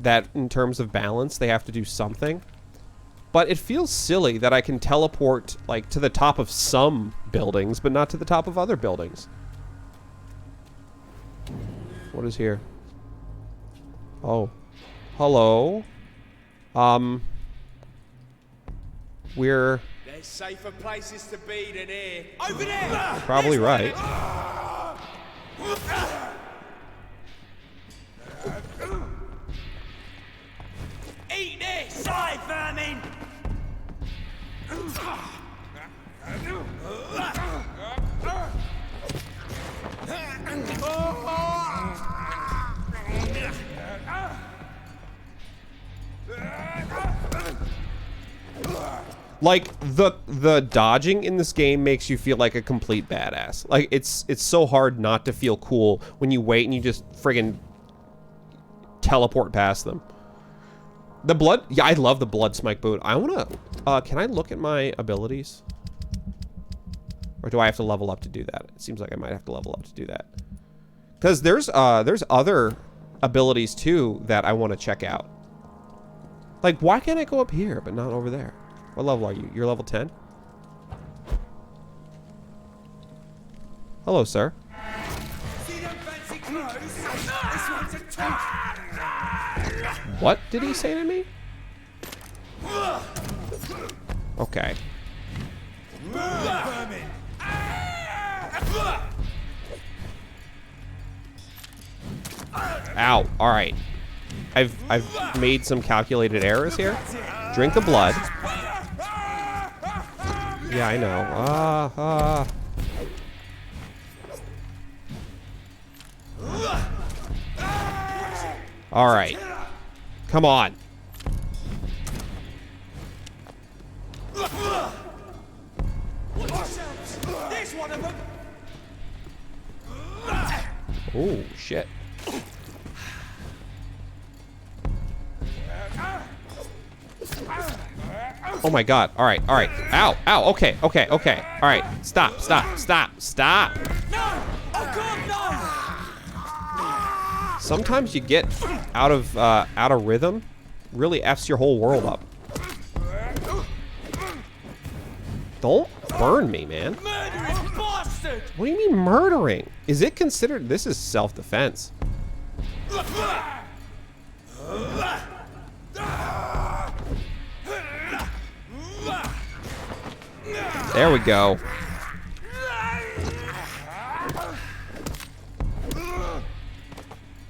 that in terms of balance, they have to do something. But it feels silly that I can teleport, like, to the top of some buildings, but not to the top of other buildings. What is here? Oh. Hello. We're... There's safer places to be than here. Over there! Probably right. Eat this! Die, vermin! Like, the dodging in this game makes you feel like a complete badass. Like, it's so hard not to feel cool when you wait and you just friggin' teleport past them. The blood... Yeah, I love the blood smite boot. I wanna... can I look at my abilities? Or do I have to level up to do that? It seems like I might have to level up to do that. Because there's other abilities, too, that I want to check out. Like, why can't I go up here, but not over there? What level are you? You're level 10? Hello, sir. See them fancy clothes? This one's a top. What did he say to me? Okay. Ow. All right. I've made some calculated errors here. Drink the blood. Yeah, I know. All right. Come on. There's one of them. Oh, shit. Oh my god. All right. All right. Ow. Ow. Okay. Okay. Okay. All right. Stop. Stop. Stop. Stop. No! Oh god, no! Sometimes you get out of rhythm. Really F's your whole world up. Don't burn me, man. Murdering bastard! What do you mean murdering? Is it considered... This is self-defense. There we go.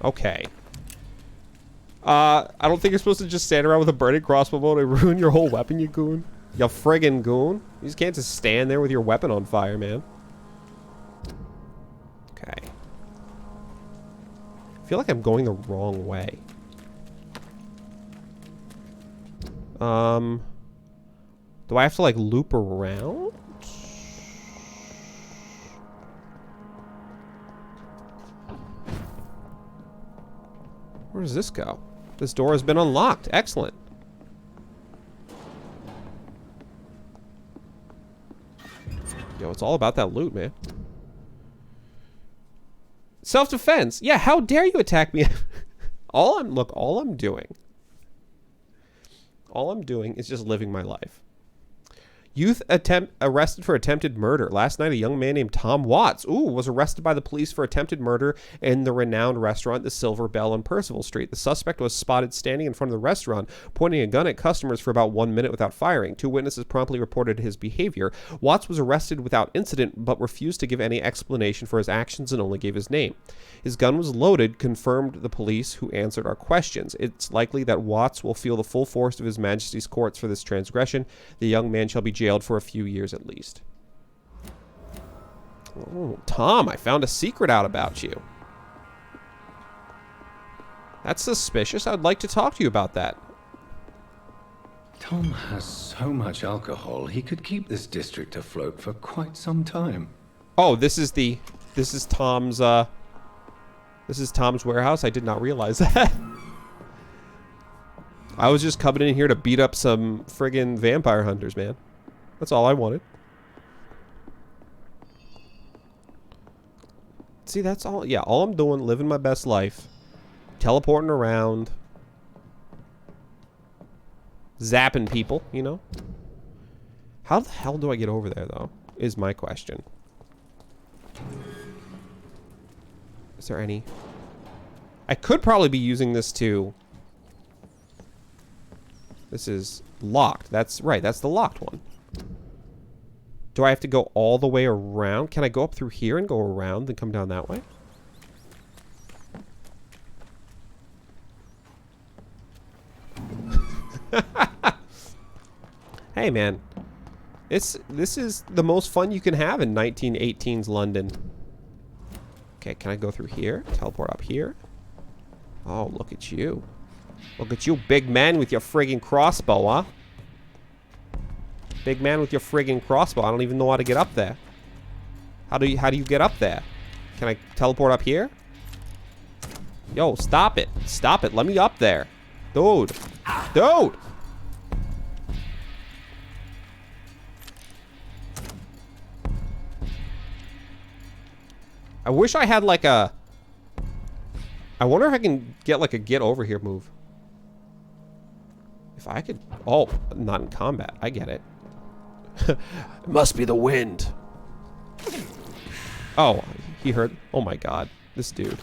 Okay. I don't think you're supposed to just stand around with a burning crossbow bow and ruin your whole weapon, you goon. You friggin' goon. You just can't just stand there with your weapon on fire, man. Okay. I feel like I'm going the wrong way. Do I have to like loop around? Where does this go? This door has been unlocked. Excellent. Yo, it's all about that loot, man. Self-defense. Yeah, how dare you attack me? all I'm doing is just living my life. Youth arrested for attempted murder. Last night, a young man named Tom Watts, was arrested by the police for attempted murder in the renowned restaurant, the Silver Bell on Percival Street. The suspect was spotted standing in front of the restaurant, pointing a gun at customers for about 1 minute without firing. 2 witnesses promptly reported his behavior. Watts was arrested without incident, but refused to give any explanation for his actions and only gave his name. His gun was loaded, confirmed the police who answered our questions. It's likely that Watts will feel the full force of His Majesty's courts for this transgression. The young man shall be jailed for a few years at least. Oh, Tom, I found a secret out about you. That's suspicious. I'd like to talk to you about that. Tom has so much alcohol, he could keep this district afloat for quite some time. Oh, this is Tom's warehouse. I did not realize that. I was just coming in here to beat up some friggin' vampire hunters, man. That's all I wanted. See, that's all. Yeah, all I'm doing, living my best life. Teleporting around. Zapping people, you know? How the hell do I get over there, though? Is my question. Is there any? I could probably be using this to... This is locked. That's right. That's the locked one. Do I have to go all the way around? Can I go up through here and go around and come down that way? Hey, man. This is the most fun you can have in 1918's London. Okay, can I go through here? Teleport up here? Oh, look at you. Look at you, big man with your friggin' crossbow, huh? Big man with your friggin' crossbow. I don't even know how to get up there. How do you get up there? Can I teleport up here? Yo, stop it. Stop it. Let me up there. Dude. Dude. I wish I had like a... I wonder if I can get like a get over here move. If I could... Oh, not in combat. I get it. It must be the wind. Oh, he heard... Oh my god. This dude.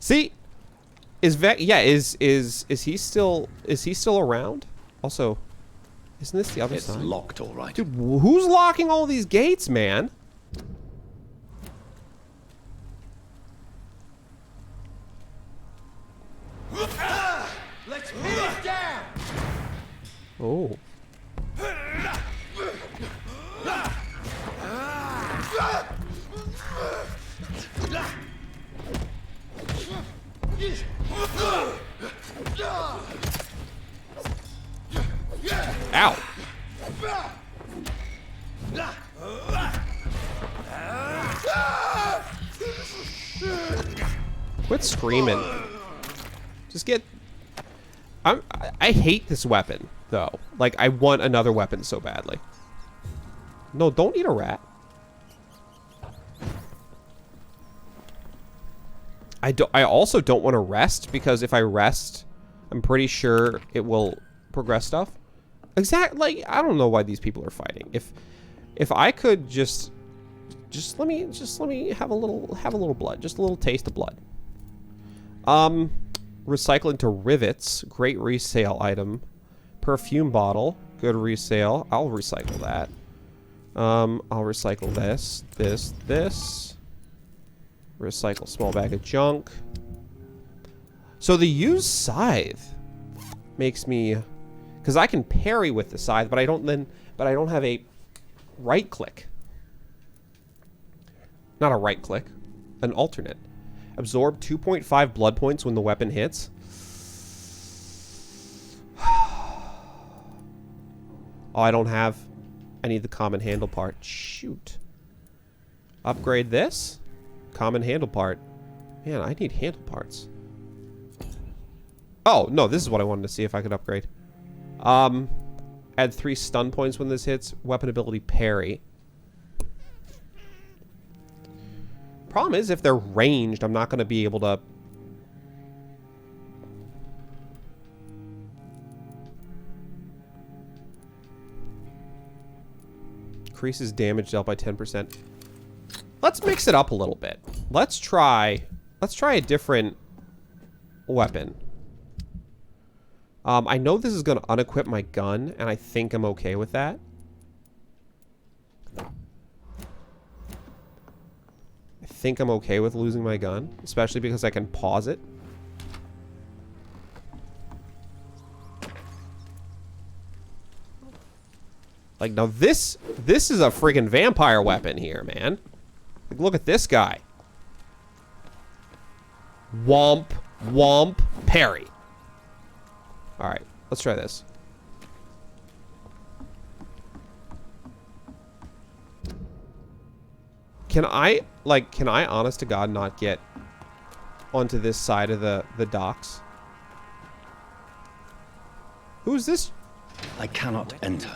See, is he still around? Also, isn't this the other side? It's locked, all right. Dude, who's locking all these gates, man? Let's pin it down. Oh. Ow. Quit screaming. Just get... I hate this weapon, though. Like, I want another weapon so badly. No, don't eat a rat. I also don't want to rest, because if I rest, I'm pretty sure it will progress stuff. Like, I don't know why these people are fighting. If I could just let me have a little blood, just a little taste of blood. Recycle into rivets, great resale item. Perfume bottle, good resale. I'll recycle that. I'll recycle this. Recycle small bag of junk. So the used scythe makes me, because I can parry with the scythe, but I don't have a right click. Not a right click, an alternate. Absorb 2.5 blood points when the weapon hits. Oh, I don't have. I need the common handle part. Shoot. Upgrade this. Common handle part. Man, I need handle parts. Oh, no, this is what I wanted to see if I could upgrade. Add 3 stun points when this hits. Weapon ability parry. Problem is, if they're ranged, I'm not going to be able to... Increases damage dealt by 10%. Let's mix it up a little bit. Let's try a different weapon. I know this is going to unequip my gun, and I think I'm okay with that. I think I'm okay with losing my gun, especially because I can pause it. Like, now this is a friggin' vampire weapon here, man. Like, look at this guy. Womp, womp, parry. Alright, let's try this. Can I honest to God not get onto this side of the docks? Who's this? I cannot enter.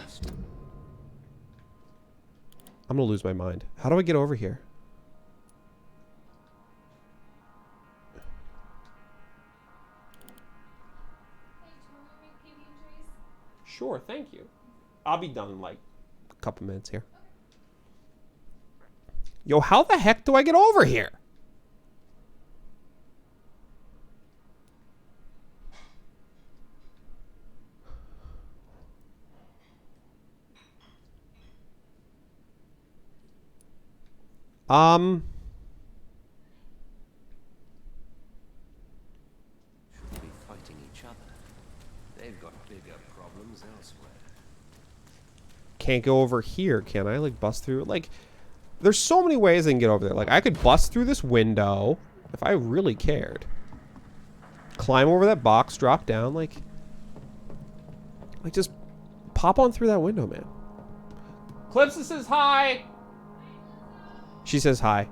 I'm gonna lose my mind. How do I get over here? Sure, thank you. I'll be done in like a couple minutes here. Yo, how the heck do I get over here? Should be fighting each other. They've got bigger problems elsewhere. Can't go over here, can I? Like, bust through? Like, there's so many ways I can get over there. Like, I could bust through this window if I really cared. Climb over that box, drop down, like just pop on through that window, man. Clipsa says hi. She says hi.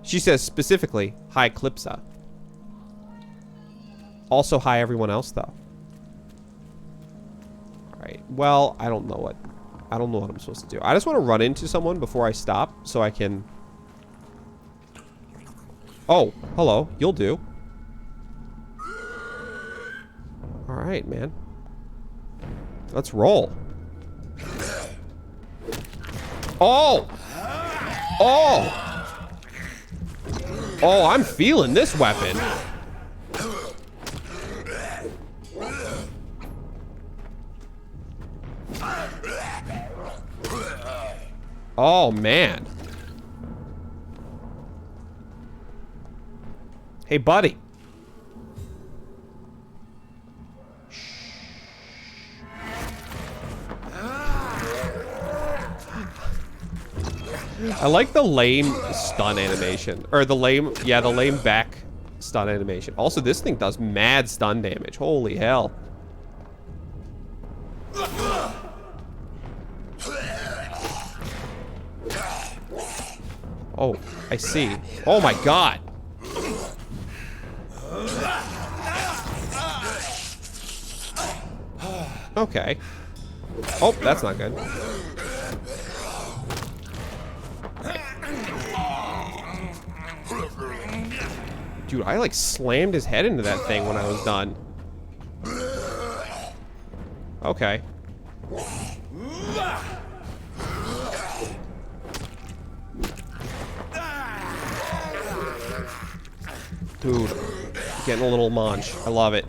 She says specifically, hi, Clipsa. Also, hi, everyone else, though. Alright, well, I don't know what I'm supposed to do. I just want to run into someone before I stop so I can... Oh, hello. You'll do. Alright, man. Let's roll. Oh! Oh! Oh, I'm feeling this weapon. Oh, man. Hey, buddy. I like the lame stun animation. Or the lame, yeah, the lame back stun animation. Also, this thing does mad stun damage. Holy hell. Oh, I see. Oh my god. Okay. Oh, that's not good. Dude, I like slammed his head into that thing when I was done. Okay. Dude, getting a little munch. I love it.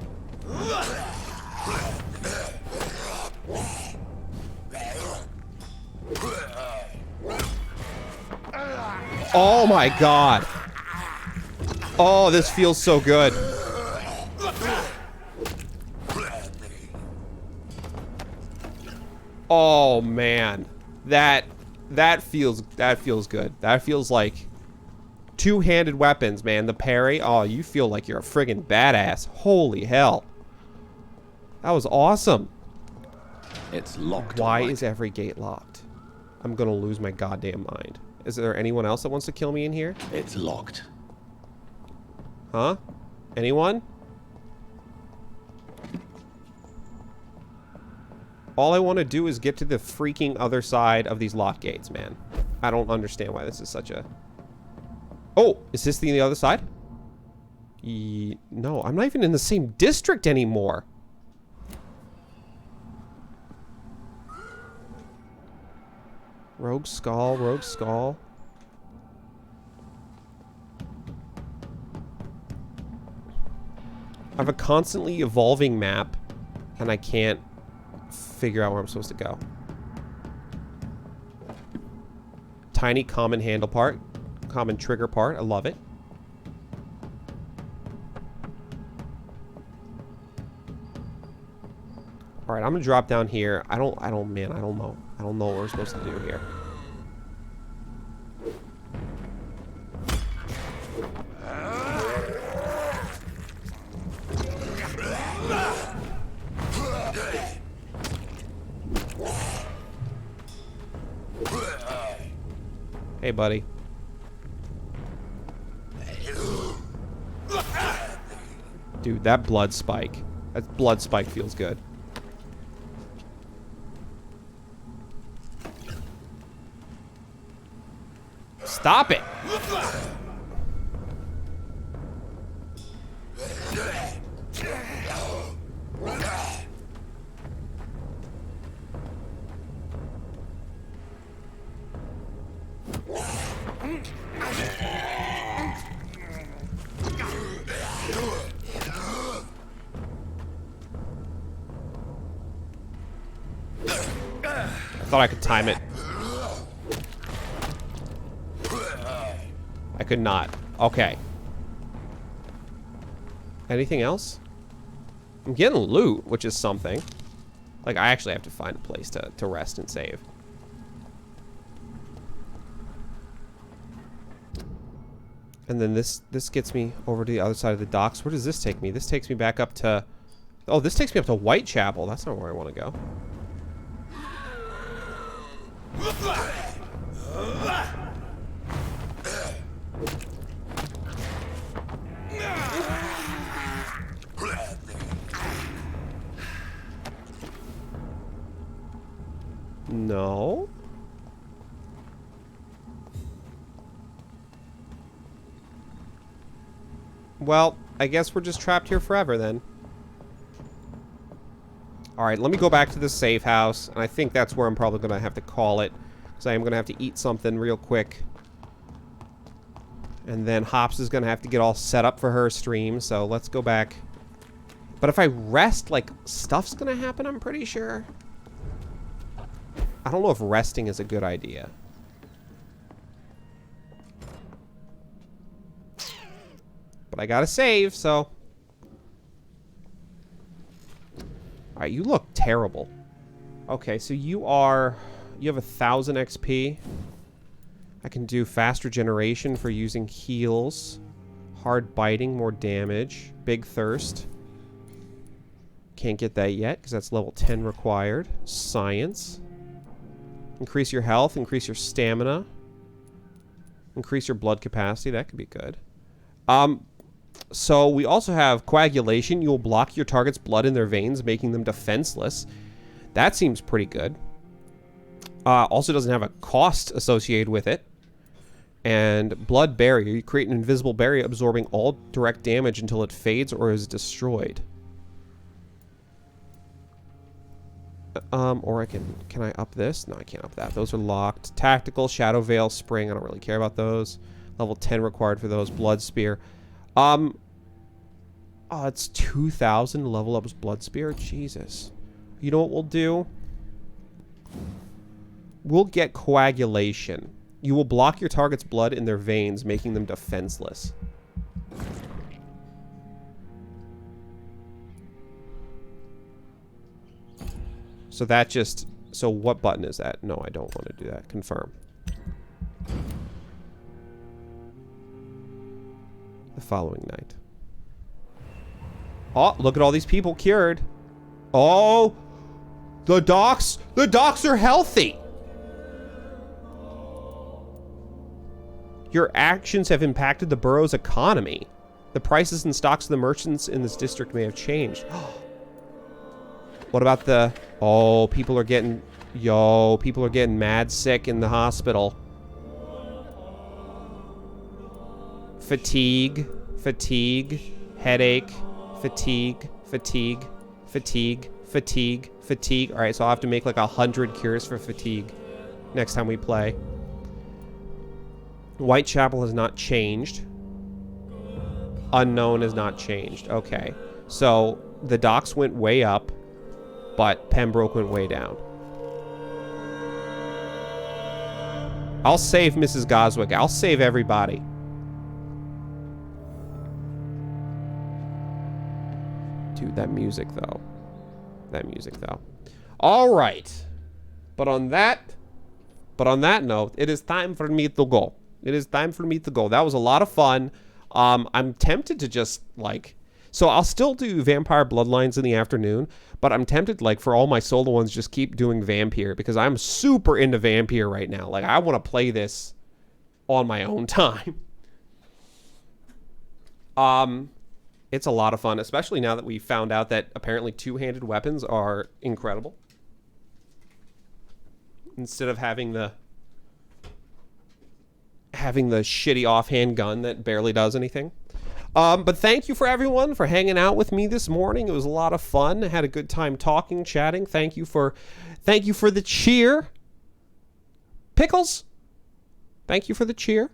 Oh my god. Oh, this feels so good. Oh man. That feels good. That feels like two-handed weapons, man. The parry. Oh, you feel like you're a friggin' badass. Holy hell. That was awesome. It's locked. Why is every gate locked? I'm gonna lose my goddamn mind. Is there anyone else that wants to kill me in here? It's locked. Huh? Anyone? All I want to do is get to the freaking other side of these lock gates, man. I don't understand why this is such a... Oh, is this the other side? No, I'm not even in the same district anymore. Rogue Skull, Rogue Skull. I have a constantly evolving map, and I can't figure out where I'm supposed to go. Tiny common handle part. Common trigger part. I love it. Alright, I'm gonna drop down here. I don't know. I don't know what we're supposed to do here. Hey, buddy. Dude, that blood spike. That blood spike feels good. Stop it! I thought I could time it. I could not. Okay. Anything else? I'm getting loot, which is something. Like, I actually have to find a place to rest and save. And then this gets me over to the other side of the docks. Where does this take me? This takes me back up to... Oh, this takes me up to Whitechapel. That's not where I want to go. No. Well, I guess we're just trapped here forever then. Alright, let me go back to the safe house. And I think that's where I'm probably going to have to call it. Because I am going to have to eat something real quick. And then Hops is going to have to get all set up for her stream. So let's go back. But if I rest, like, stuff's going to happen, I'm pretty sure. I don't know if resting is a good idea. But I gotta save, so... Alright, you look terrible. Okay, so you have 1,000 XP. I can do faster generation for using heals. Hard biting, more damage. Big thirst. Can't get that yet, because that's level 10 required. Science. Increase your health, increase your stamina. Increase your blood capacity, that could be good. So we also have coagulation. You will block your target's blood in their veins, making them defenseless. That seems pretty good. Also doesn't have a cost associated with it. And blood barrier. You create an invisible barrier absorbing all direct damage until it fades or is destroyed. Or can I up this? No, I can't up that. Those are locked. Tactical, Shadow Veil, Spring. I don't really care about those. Level 10 required for those. Blood Spear. Oh, it's 2,000 level up Blood Spear. Jesus. You know what we'll do? We'll get Coagulation. You will block your target's blood in their veins, making them defenseless. So that just... So what button is that? No, I don't want to do that. Confirm. The following night. Oh, look at all these people cured. Oh, the docks are healthy. Your actions have impacted the borough's economy. The prices and stocks of the merchants in this district may have changed. What about the... Oh, people are getting... Yo, people are getting mad sick in the hospital. Fatigue. Fatigue. Headache. Fatigue. Fatigue. Fatigue. Fatigue. Fatigue. Alright, so I'll have to make like 100 cures for fatigue next time we play. Whitechapel has not changed. Unknown has not changed. Okay. So the docks went way up, but Pembroke went way down. I'll save Mrs. Goswick. I'll save everybody. Dude, that music though. That music though. All right. But on that note, it is time for me to go. It is time for me to go. That was a lot of fun. I'm tempted to just like... So I'll still do Vampire Bloodlines in the afternoon, but I'm tempted, like, for all my solo ones, just keep doing Vampyr, because I'm super into Vampyr right now. Like, I want to play this on my own time. It's a lot of fun, especially now that we found out that apparently two-handed weapons are incredible. Instead of having the shitty offhand gun that barely does anything. But thank you for everyone for hanging out with me this morning. It was a lot of fun. I had a good time talking, chatting. Thank you for the cheer. Pickles, thank you for the cheer.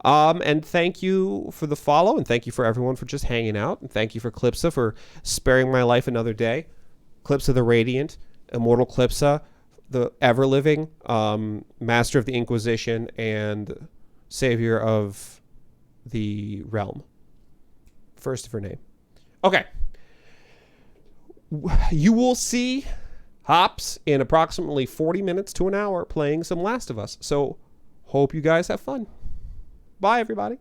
And thank you for the follow, and thank you for everyone for just hanging out. And thank you for Clipsa for sparing my life another day. Clipsa the Radiant, Immortal Clipsa, the ever-living, Master of the Inquisition, and Savior of the Realm. First of her name. Okay. You will see Hops in approximately 40 minutes to an hour playing some Last of Us. So, hope you guys have fun. Bye, everybody.